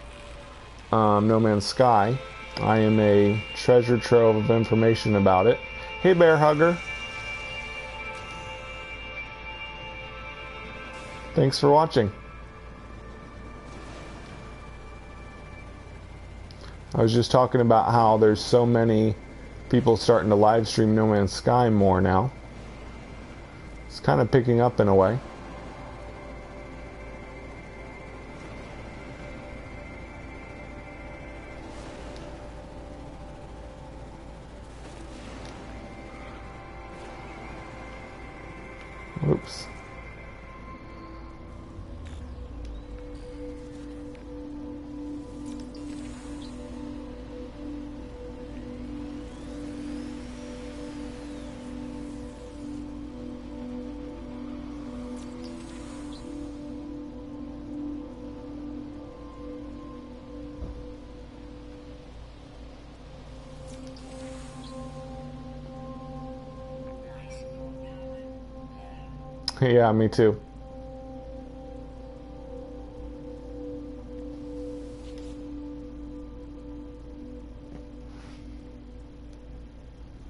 No Man's Sky. I am a treasure trove of information about it. Hey, Bear Hugger. Thanks for watching. I was just talking about how there's so many people starting to live stream No Man's Sky more now. It's kind of picking up in a way. Oops. Yeah, me too.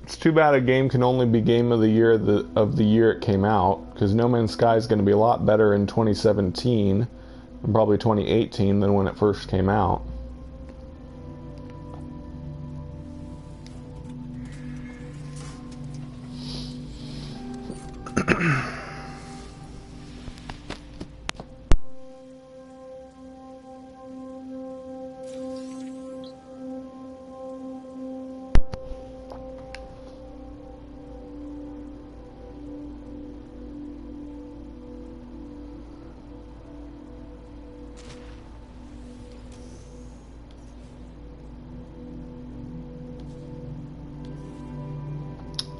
It's too bad a game can only be game of the year of the year it came out, because No Man's Sky is going to be a lot better in 2017 and probably 2018 than when it first came out.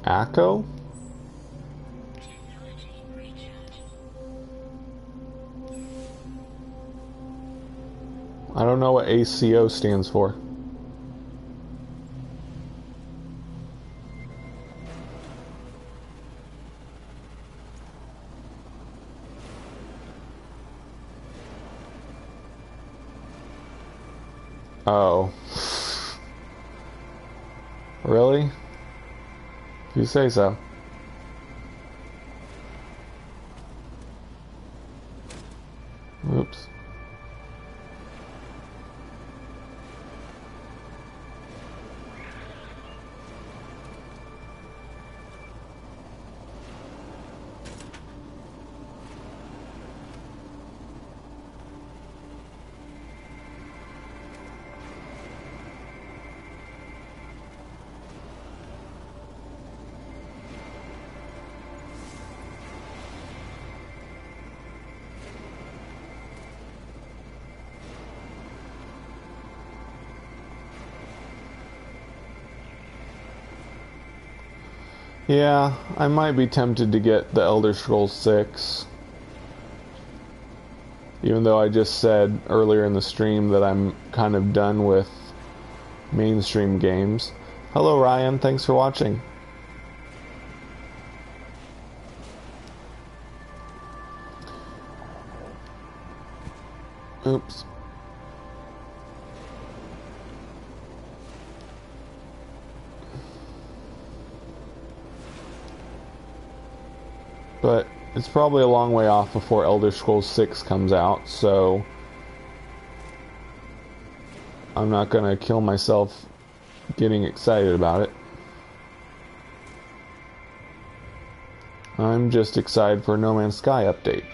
ACO? I don't know what ACO stands for. Oh. Really? If you say so. Oops. Yeah, I might be tempted to get the Elder Scrolls 6. Even though I just said earlier in the stream that I'm kind of done with mainstream games. Hello Ryan, thanks for watching. Oops. But it's probably a long way off before Elder Scrolls 6 comes out, so I'm not gonna kill myself getting excited about it. I'm just excited for No Man's Sky update.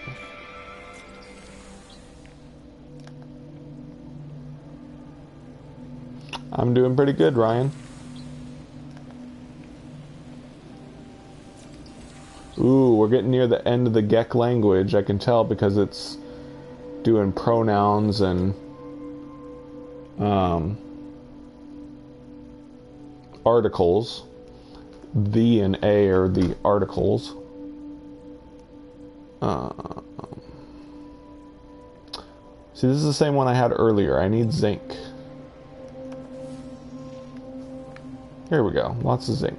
I'm doing pretty good, Ryan. Ooh, we're getting near the end of the Gek language. I can tell because it's doing pronouns and articles. The and A are the articles. See, this is the same one I had earlier. I need zinc. Here we go. Lots of zinc.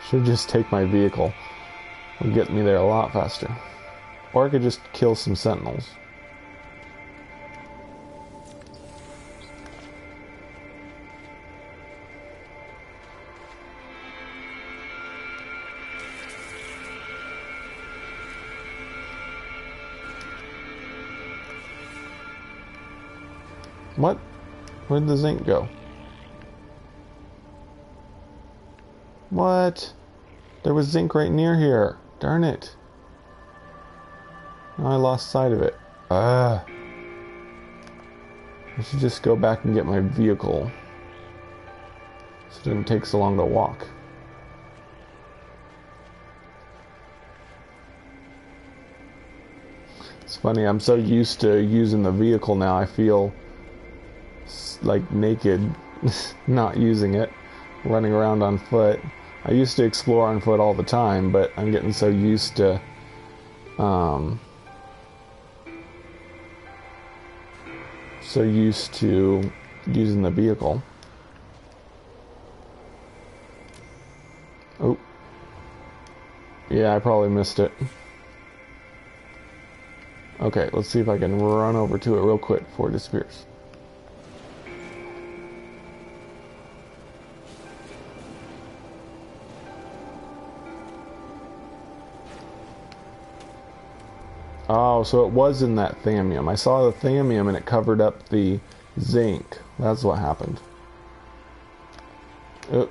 Should just take my vehicle. It'll get me there a lot faster. Or I could just kill some sentinels. What? Where'd the zinc go? What? There was zinc right near here. Darn it. Now I lost sight of it. I should just go back and get my vehicle, so it didn't take so long to walk. It's funny, I'm so used to using the vehicle now, I feel like naked not using it, running around on foot. I used to explore on foot all the time, but I'm getting so used to using the vehicle. Oh. Yeah, I probably missed it. Okay, let's see if I can run over to it real quick before it disappears. Oh, so it was in that thamium. I saw the thamium and it covered up the zinc. That's what happened. No,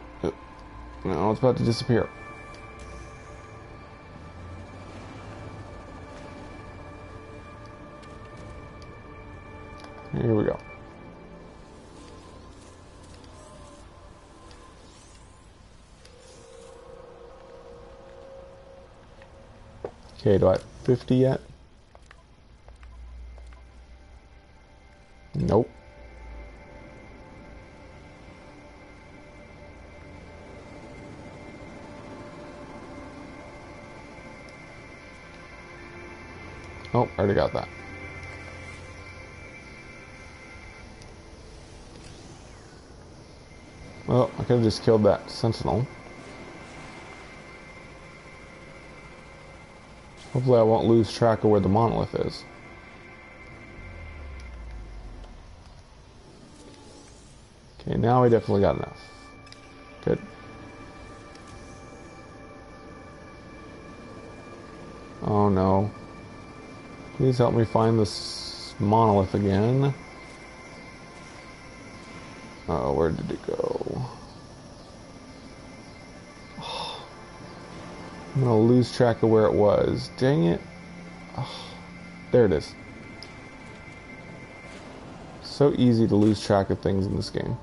it's about to disappear. Here we go. Okay, do I have 50 yet? Nope. Oh, already got that. Well, I could have just killed that sentinel. Hopefully I won't lose track of where the monolith is. Okay, now we definitely got enough. Good. Oh no. Please help me find this monolith again. Oh, where did it go? Oh, I'm gonna lose track of where it was. Dang it. Oh, there it is. So easy to lose track of things in this game.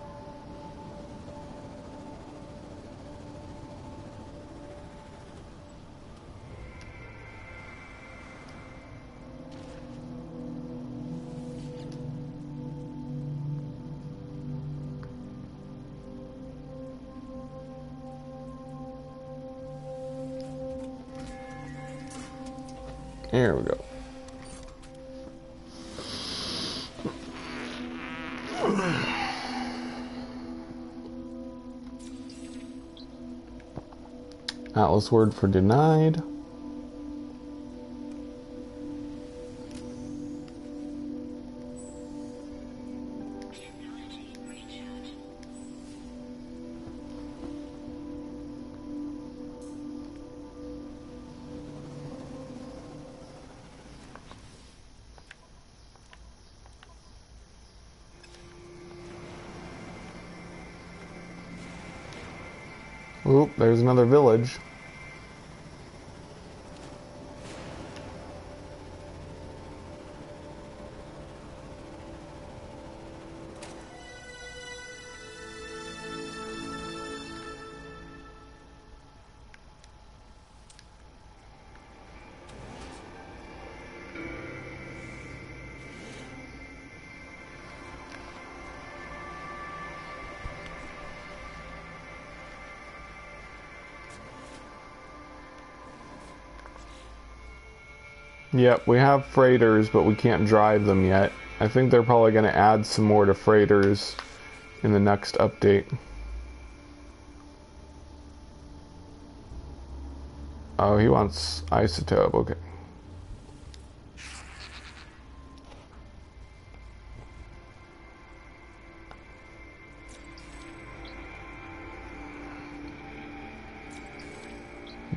There we go. Atlas word for denied. Oop, there's another village. Yep, we have freighters, but we can't drive them yet. I think they're probably going to add some more to freighters in the next update. Oh, he wants isotope, okay.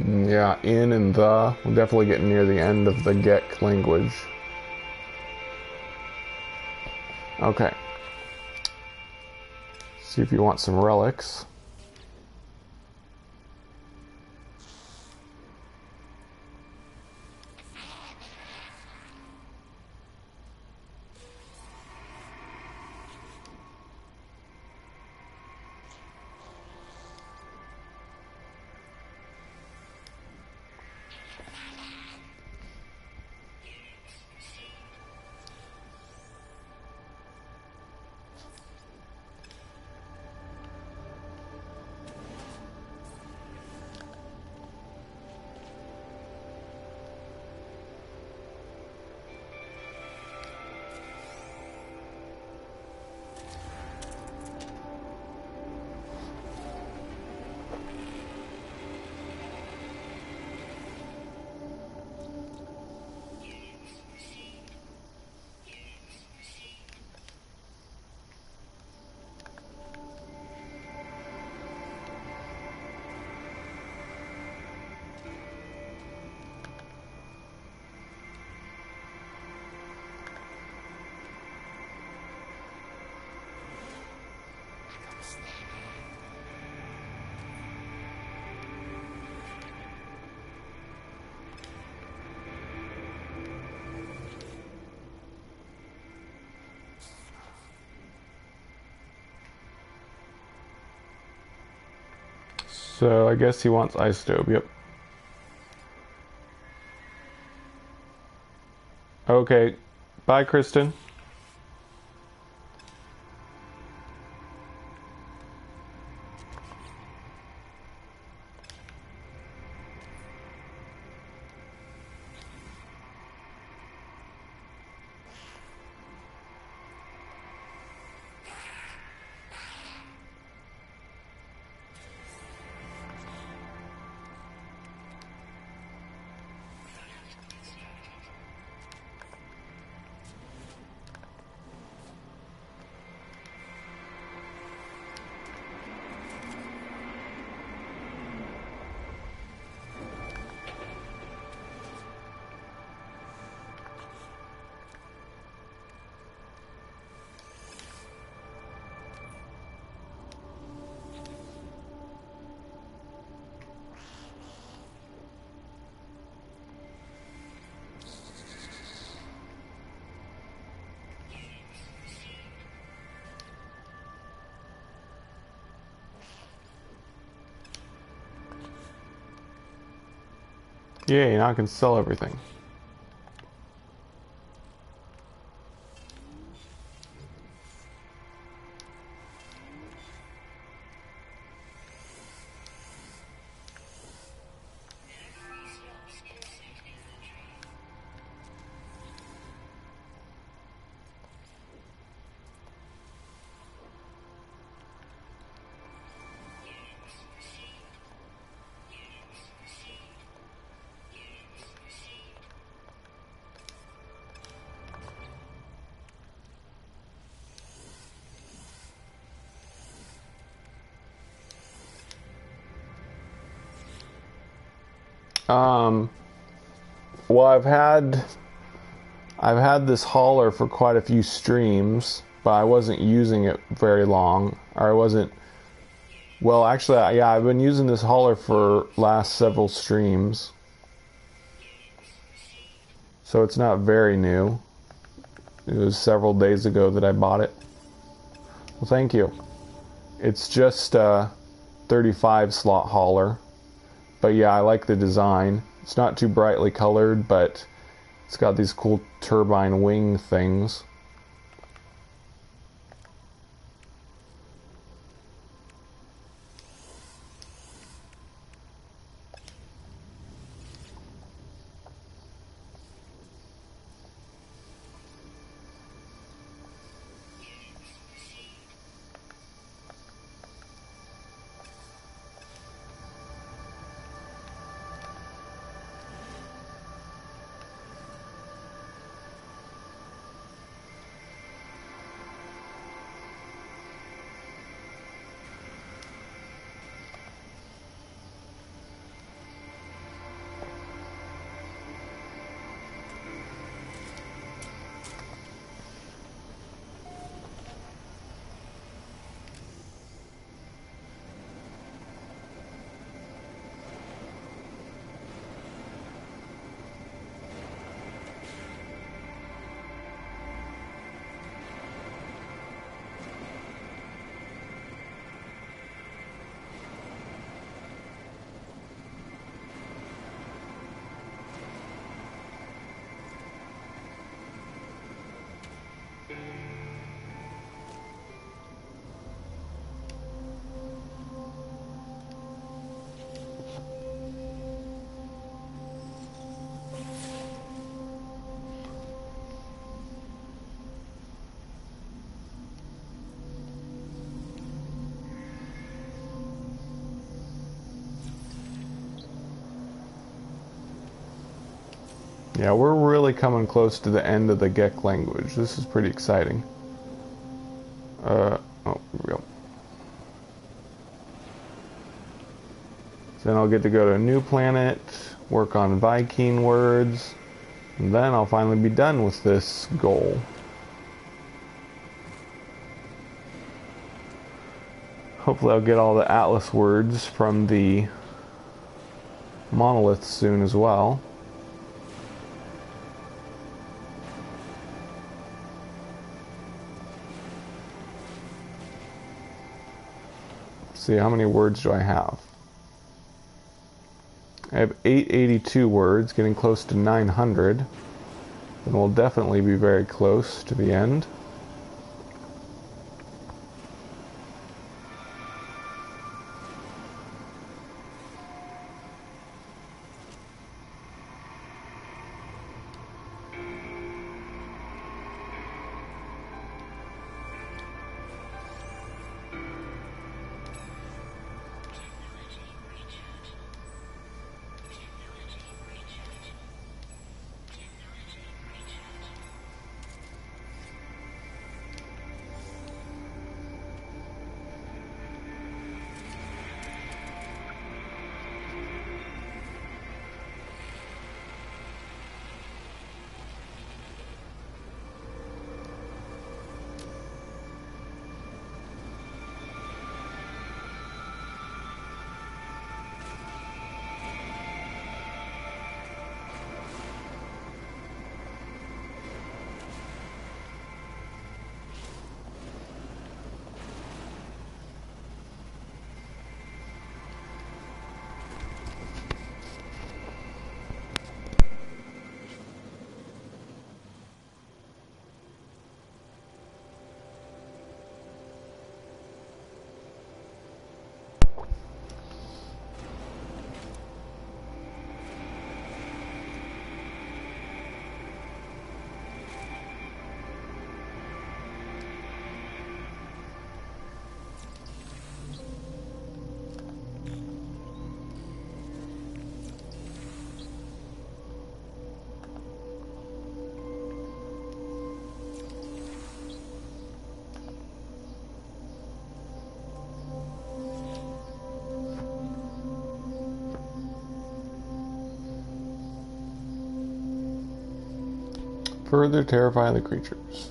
Yeah, in and the. We're definitely getting near the end of the Gek language. Okay. See if you want some relics. So I guess he wants isotope, yep. Okay, bye Kristen. Yay, now I can sell everything. Well, I've had this hauler for quite a few streams, but I wasn't using it very long, or I wasn't. Well, actually, yeah, I've been using this hauler for last several streams, so it's not very new. It was several days ago that I bought it. Well, thank you. It's just a 35 slot hauler, but yeah, I like the design. It's not too brightly colored, but it's got these cool turbine wing things. Yeah, we're really coming close to the end of the Gek language. This is pretty exciting. Oh, here we go. Then I'll get to go to a new planet, work on Viking words, and then I'll finally be done with this goal. Hopefully I'll get all the Atlas words from the monoliths soon as well. See, how many words do I have? I have 882 words, getting close to 900. And we'll definitely be very close to the end. Further terrify the creatures.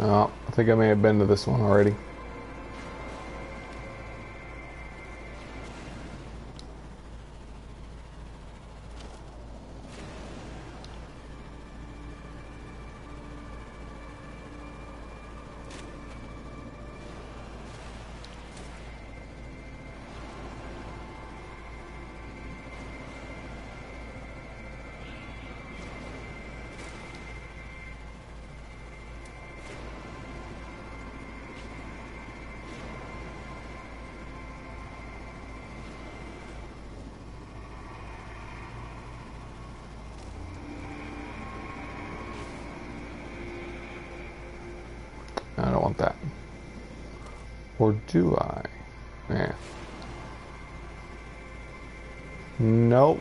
Oh, I think I may have been to this one already. I don't want that. Or do I? Yeah. Nope.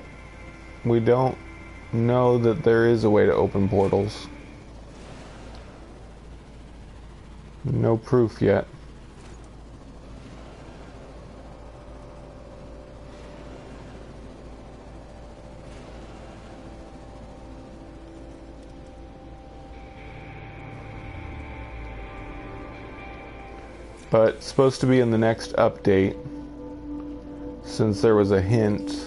We don't know that there is a way to open portals. No proof yet. But it's supposed to be in the next update, since there was a hint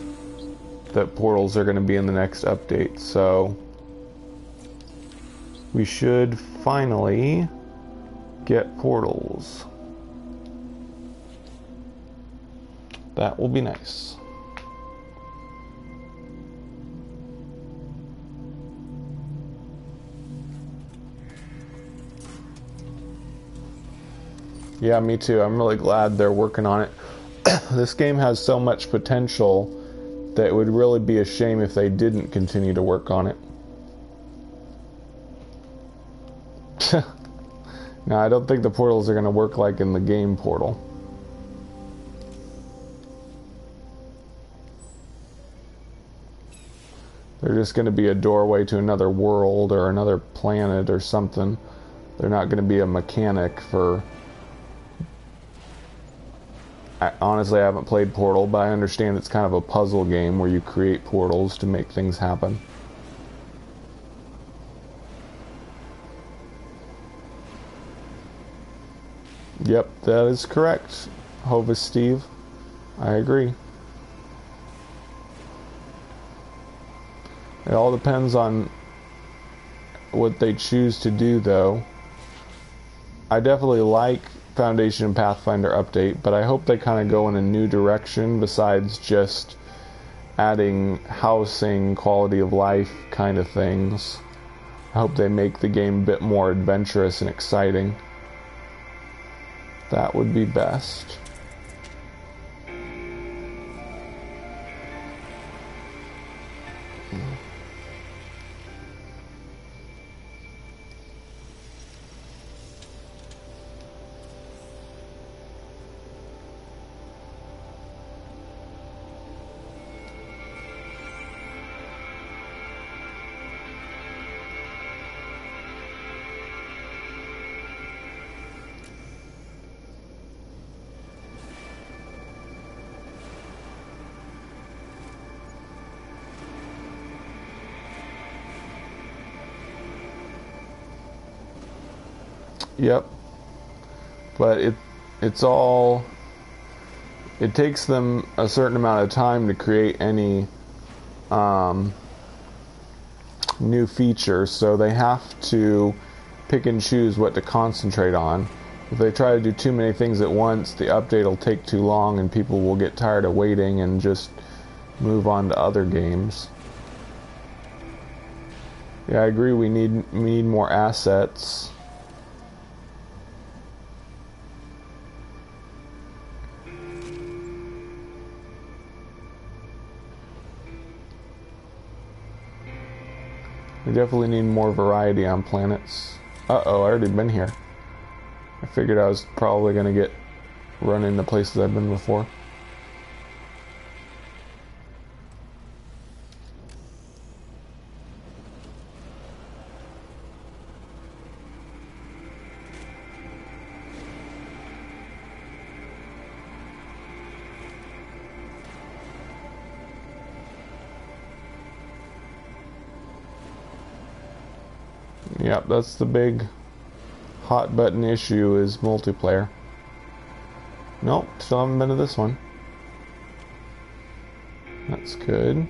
that portals are going to be in the next update, so we should finally get portals. That will be nice. Yeah, me too. I'm really glad they're working on it. This game has so much potential that it would really be a shame if they didn't continue to work on it. No, I don't think the portals are going to work like in the game portal. They're just going to be a doorway to another world or another planet or something. They're not going to be a mechanic for... Honestly, I haven't played Portal, but I understand it's kind of a puzzle game where you create portals to make things happen. Yep, that is correct, Hovis Steve. I agree. It all depends on what they choose to do, though. I definitely like Foundation and Pathfinder update, but I hope they kind of go in a new direction besides just adding housing, quality of life kind of things. I hope they make the game a bit more adventurous and exciting. That would be best. Yep. But it takes them a certain amount of time to create any new feature, so they have to pick and choose what to concentrate on. If they try to do too many things at once, the update will take too long and people will get tired of waiting and just move on to other games. Yeah, I agree, we need more assets. We definitely need more variety on planets. Uh-oh, I already been here. I figured I was probably gonna get run into places I've been before. Yep, that's the big hot button issue is multiplayer. Nope, still haven't been to this one. That's good.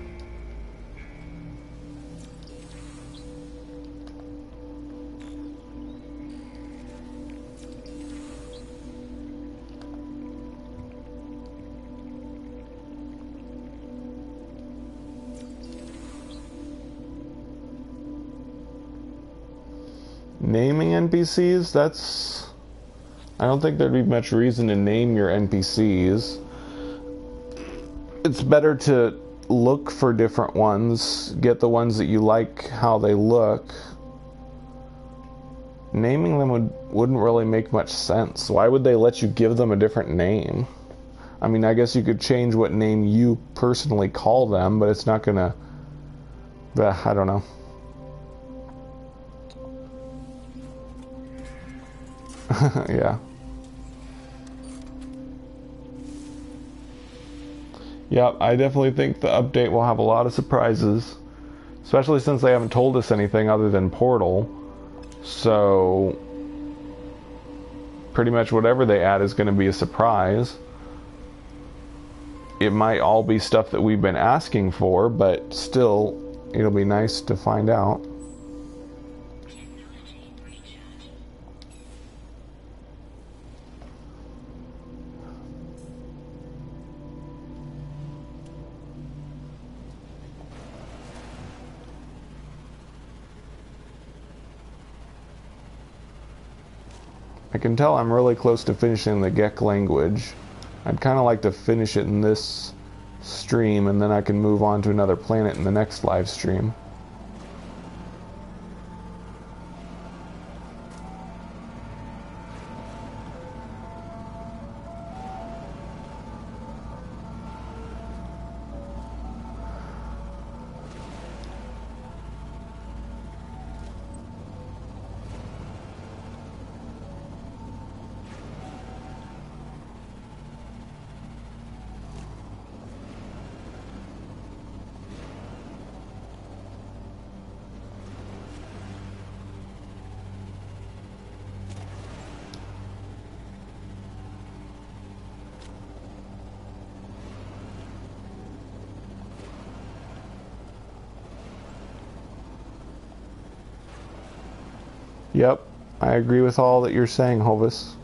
Naming NPCs, that's... I don't think there'd be much reason to name your NPCs. It's better to look for different ones, get the ones that you like how they look. Naming them wouldn't really make much sense. Why would they let you give them a different name? I mean, I guess you could change what name you personally call them, but it's not gonna... I don't know. Yeah. Yep, I definitely think the update will have a lot of surprises, especially since they haven't told us anything other than Portal. So pretty much whatever they add is going to be a surprise. It might all be stuff that we've been asking for, but still, it'll be nice to find out. I can tell I'm really close to finishing the Gek language. I'd kind of like to finish it in this stream, and then I can move on to another planet in the next live stream. Yep, I agree with all that you're saying, Hovis.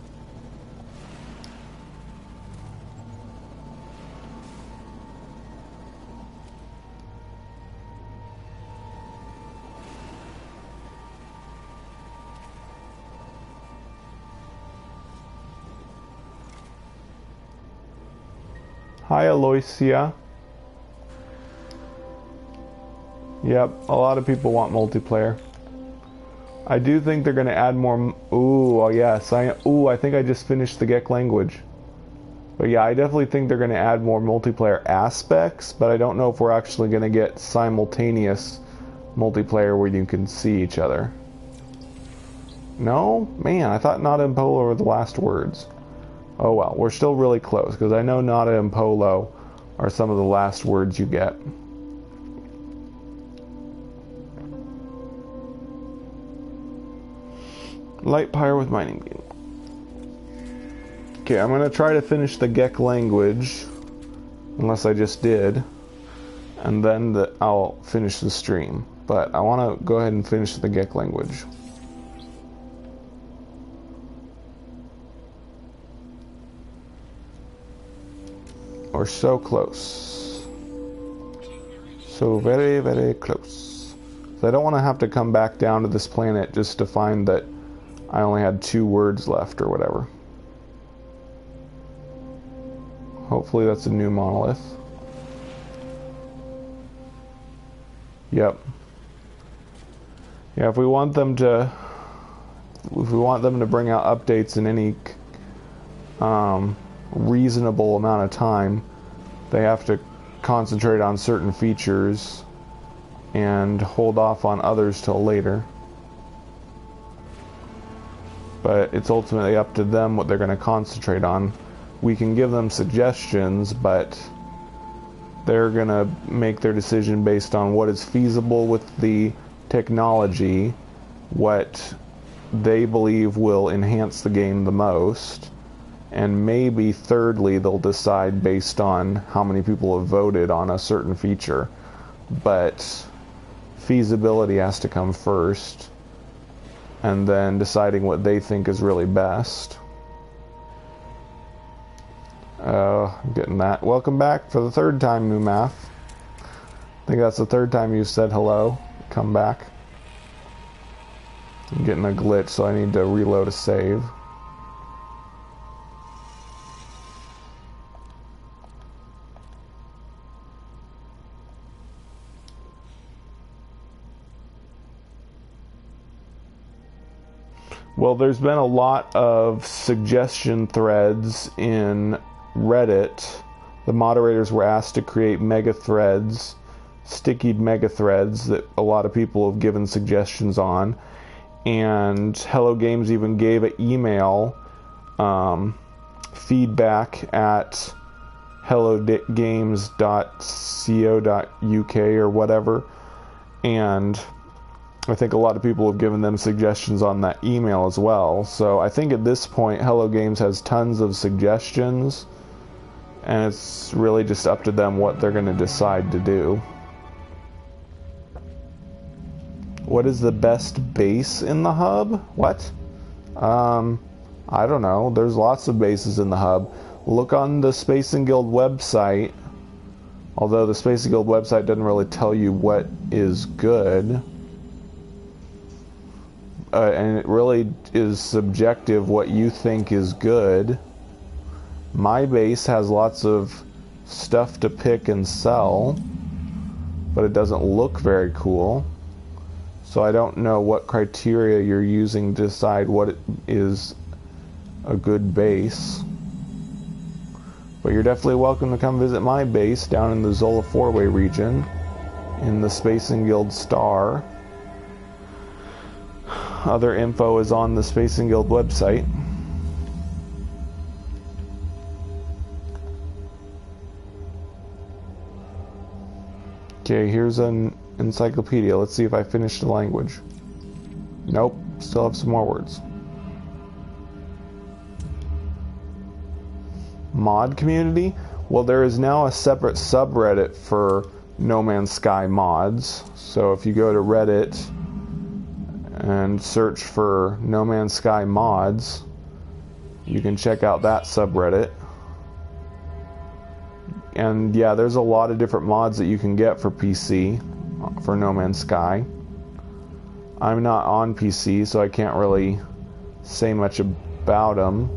Hi, Aloysia. Yep, a lot of people want multiplayer. I do think they're going to add more... Ooh, oh yes. I think I just finished the Gek language. But yeah, I definitely think they're going to add more multiplayer aspects, but I don't know if we're actually going to get simultaneous multiplayer where you can see each other. No? Man, I thought Nada and Polo were the last words. Oh well, we're still really close, because I know Nada and Polo are some of the last words you get. Light pyre with mining beam. Okay, I'm gonna try to finish the Gek language, unless I just did, and then I'll finish the stream. But I want to go ahead and finish the Gek language. Or so close. So very, very close. So I don't want to have to come back down to this planet just to find that I only had 2 words left or whatever. Hopefully that's a new monolith. Yep. Yeah, if we want them to bring out updates in any reasonable amount of time, they have to concentrate on certain features and hold off on others till later. But it's ultimately up to them what they're going to concentrate on. We can give them suggestions, but they're going to make their decision based on what is feasible with the technology, what they believe will enhance the game the most, and maybe thirdly they'll decide based on how many people have voted on a certain feature. But feasibility has to come first, and then deciding what they think is really best. I'm getting that. Welcome back for the 3rd time, New Math. I think that's the 3rd time you said hello. Come back. I'm getting a glitch, so I need to reload a save. Well, there's been a lot of suggestion threads in Reddit. The moderators were asked to create mega threads, stickied mega threads that a lot of people have given suggestions on. And Hello Games even gave an email feedback at hellogames.co.uk or whatever. And I think a lot of people have given them suggestions on that email as well. So I think at this point, Hello Games has tons of suggestions, and it's really just up to them what they're going to decide to do. What is the best base in the hub? What? I don't know. There's lots of bases in the hub. Look on the Space and Guild website. Although the Space and Guild website doesn't really tell you what is good. And it really is subjective what you think is good. My base has lots of stuff to pick and sell, but it doesn't look very cool. So I don't know what criteria you're using to decide what is a good base. But you're definitely welcome to come visit my base down in the Zola 4-Way region in the Space and Guild Star. Other info is on the Space and Guild website. Okay, here's an encyclopedia. Let's see if I finished the language. Nope, still have some more words. Mod community? Well, there is now a separate subreddit for No Man's Sky mods. So if you go to Reddit and search for No Man's Sky mods, you can check out that subreddit. And yeah, there's a lot of different mods that you can get for PC for No Man's Sky. I'm not on PC, so I can't really say much about them,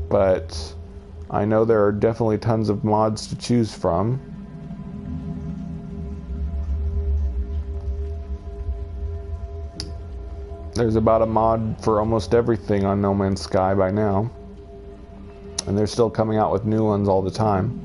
but I know there are definitely tons of mods to choose from. There's about a mod for almost everything on No Man's Sky by now, and they're still coming out with new ones all the time.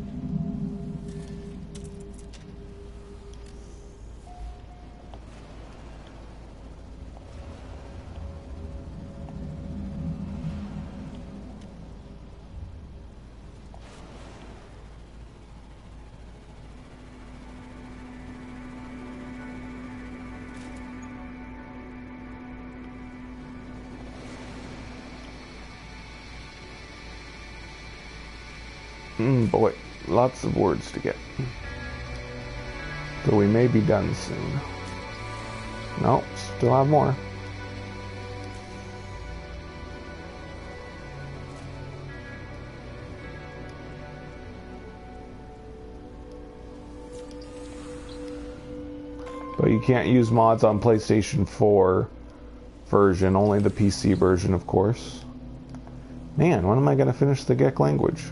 Boy, lots of words to get. Though we may be done soon. Nope, still have more. But you can't use mods on PlayStation 4 version, only the PC version, of course. Man, when am I going to finish the Gek language?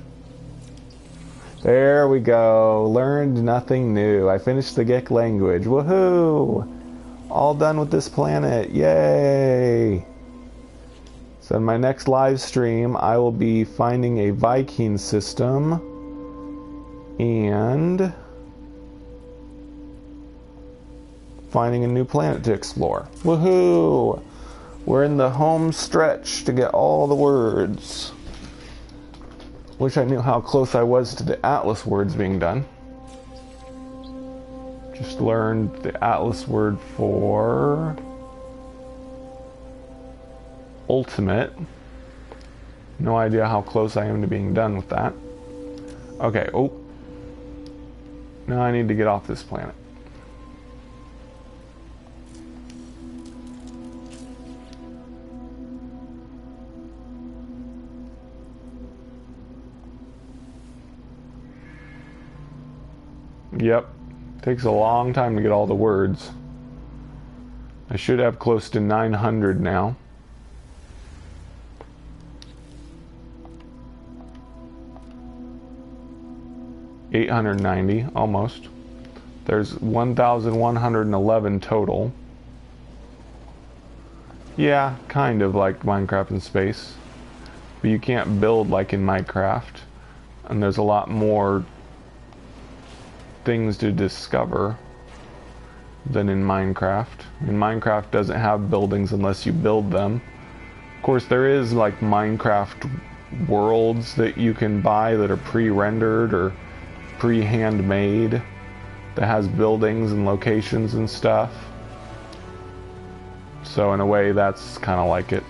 There we go. Learned nothing new. I finished the Gek language. Woohoo! All done with this planet. Yay! So in my next live stream, I will be finding a Viking system and finding a new planet to explore. Woohoo! We're in the home stretch to get all the words. Wish I knew how close I was to the Atlas words being done. Just learned the Atlas word for ultimate. No idea how close I am to being done with that. Okay, oh. Now I need to get off this planet. Yep. Takes a long time to get all the words. I should have close to 900 now. $890, almost. There's 1,111 total. Yeah, kind of like Minecraft in space. But you can't build like in Minecraft. And there's a lot more things to discover than in Minecraft. And Minecraft doesn't have buildings unless you build them. Of course, there is like Minecraft worlds that you can buy that are pre-rendered or pre-handmade that has buildings and locations and stuff. So in a way, that's kind of like it.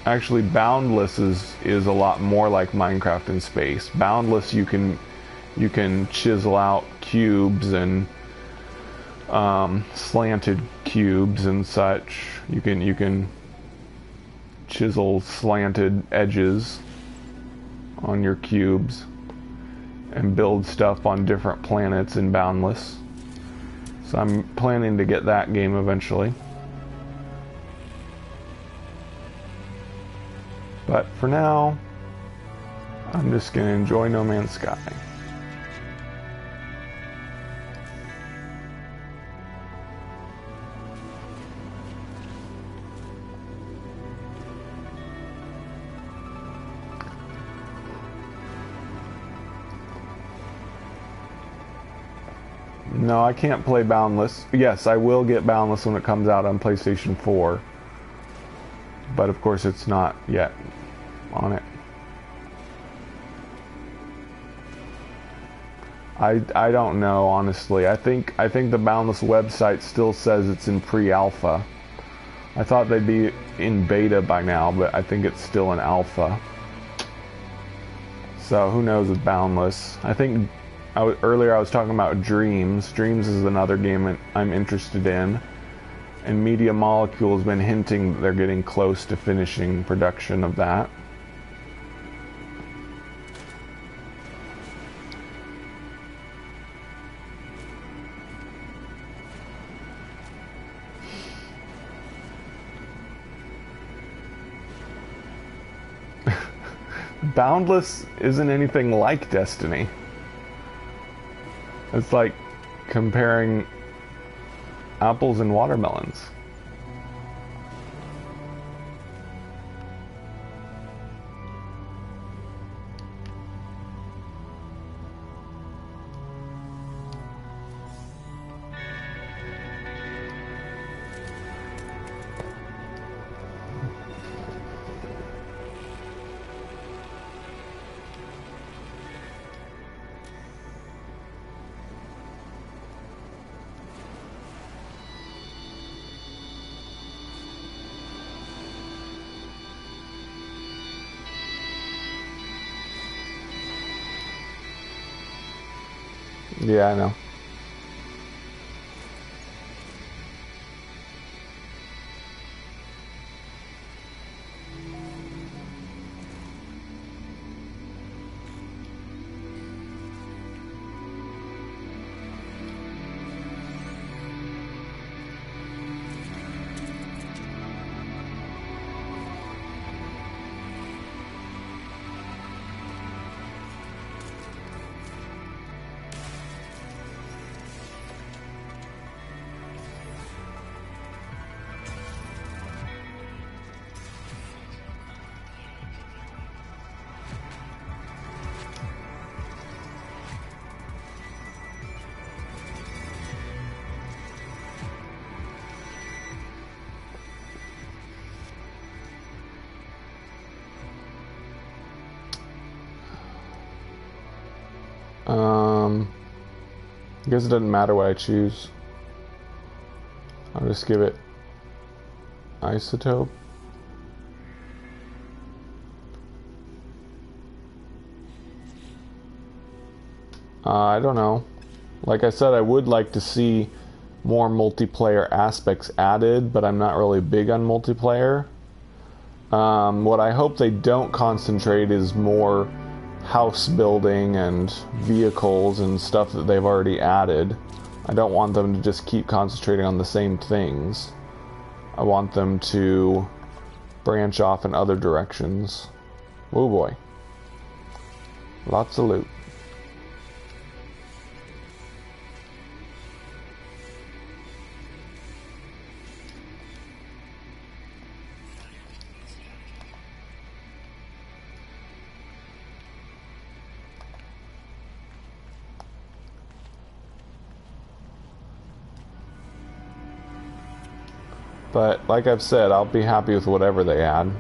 Actually, Boundless is a lot more like Minecraft in space. Boundless, you can chisel out cubes and slanted cubes and such. You can chisel slanted edges on your cubes and build stuff on different planets in Boundless. So I'm planning to get that game eventually. But for now, I'm just going to enjoy No Man's Sky. No, I can't play Boundless. Yes, I will get Boundless when it comes out on PlayStation 4. But of course it's not yet on it. I don't know, honestly. I think the Boundless website still says it's in pre-alpha. I thought they'd be in beta by now, but I think it's still in alpha. So who knows with Boundless. I think earlier I was talking about Dreams. Dreams is another game I'm interested in. And Media Molecule has been hinting that they're getting close to finishing production of that. Boundless isn't anything like Destiny. It's like comparing apples and watermelons. Yeah, I know. I guess it doesn't matter what I choose. I'll just give it isotope. I don't know. Like I said, I would like to see more multiplayer aspects added, but I'm not really big on multiplayer. What I hope they don't concentrate is more house building and vehicles and stuff that they've already added. I don't want them to just keep concentrating on the same things. I want them to branch off in other directions. Oh boy. Lots of loot. But, like I've said, I'll be happy with whatever they add.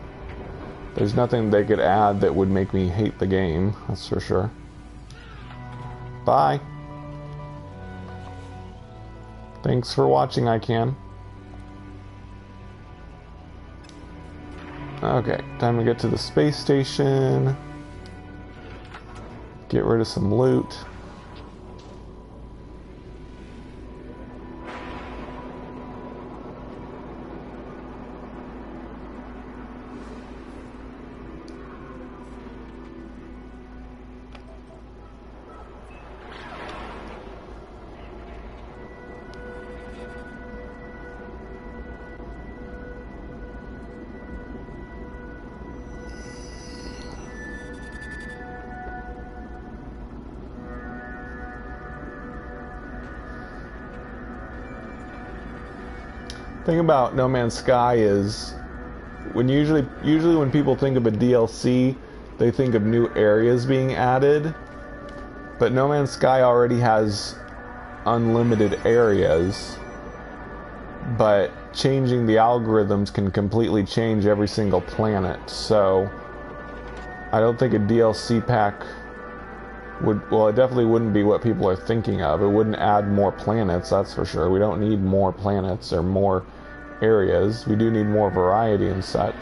There's nothing they could add that would make me hate the game, that's for sure. Bye! Thanks for watching, ICANN. Okay, time to get to the space station. Get rid of some loot. Thing about No Man's Sky is when usually when people think of a DLC, they think of new areas being added. But No Man's Sky already has unlimited areas. But changing the algorithms can completely change every single planet. So I don't think a DLC pack would, well, it definitely wouldn't be what people are thinking of. It wouldn't add more planets, that's for sure. We don't need more planets or more areas. We do need more variety and such.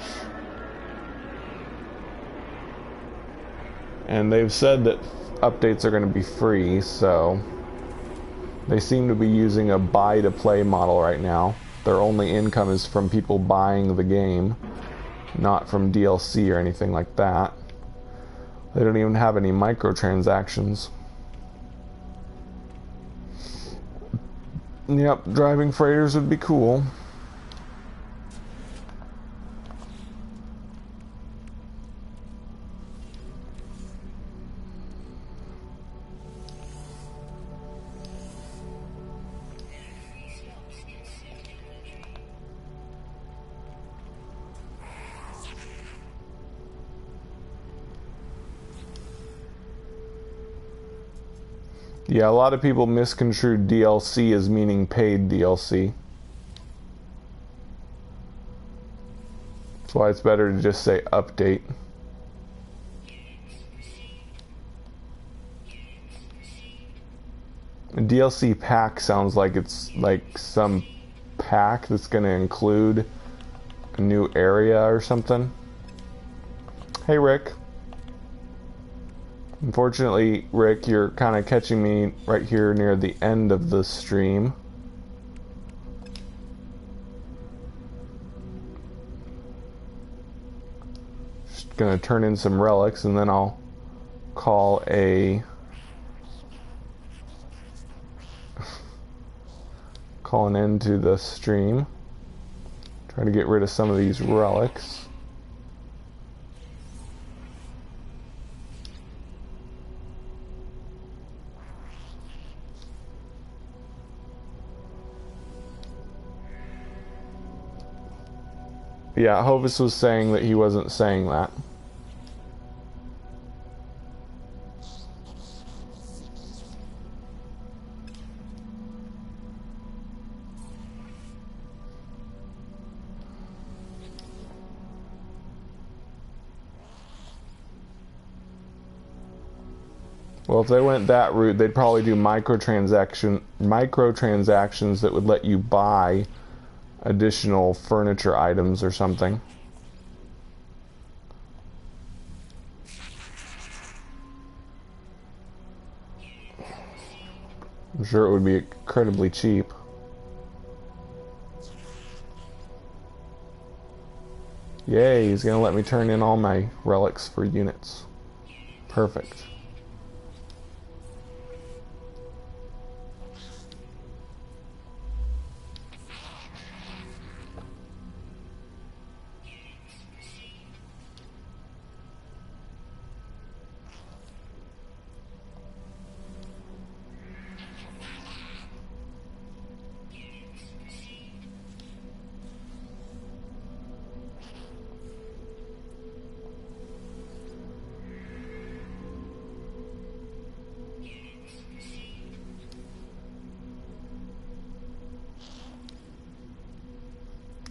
And they've said that updates are going to be free, so they seem to be using a buy-to-play model right now. Their only income is from people buying the game, not from DLC or anything like that. They don't even have any microtransactions. Yep, driving freighters would be cool. Yeah, a lot of people misconstrued DLC as meaning paid DLC. That's why it's better to just say update. A DLC pack sounds like it's like some pack that's going to include a new area or something. Hey, Rick. Unfortunately, Rick, you're kind of catching me right here near the end of the stream. Just gonna turn in some relics and then I'll call an end to the stream. Try to get rid of some of these relics. Yeah, Hovis was saying that he wasn't saying that. Well, if they went that route, they'd probably do microtransactions that would let you buy additional furniture items or something. I'm sure it would be incredibly cheap. Yay, he's gonna let me turn in all my relics for units. Perfect.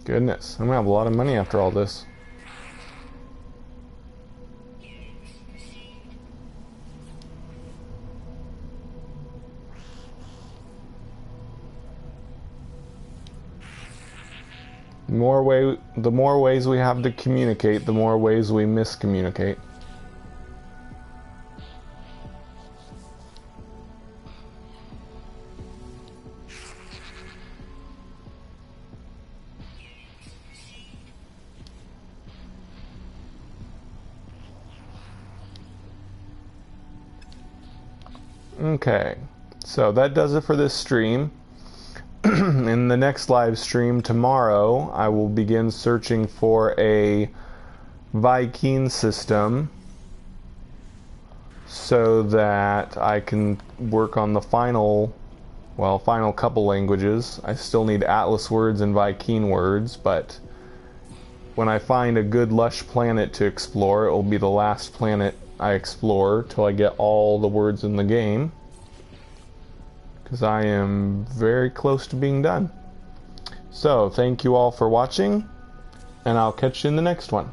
Goodness, I'm gonna have a lot of money after all this. The more ways we have to communicate, the more ways we miscommunicate. Okay, so that does it for this stream. In the next live stream tomorrow, I will begin searching for a Viking system so that I can work on the final couple languages. I still need Atlas words and Viking words, but when I find a good lush planet to explore, it will be the last planet I explore till I get all the words in the game, because I am very close to being done. So, thank you all for watching, and I'll catch you in the next one.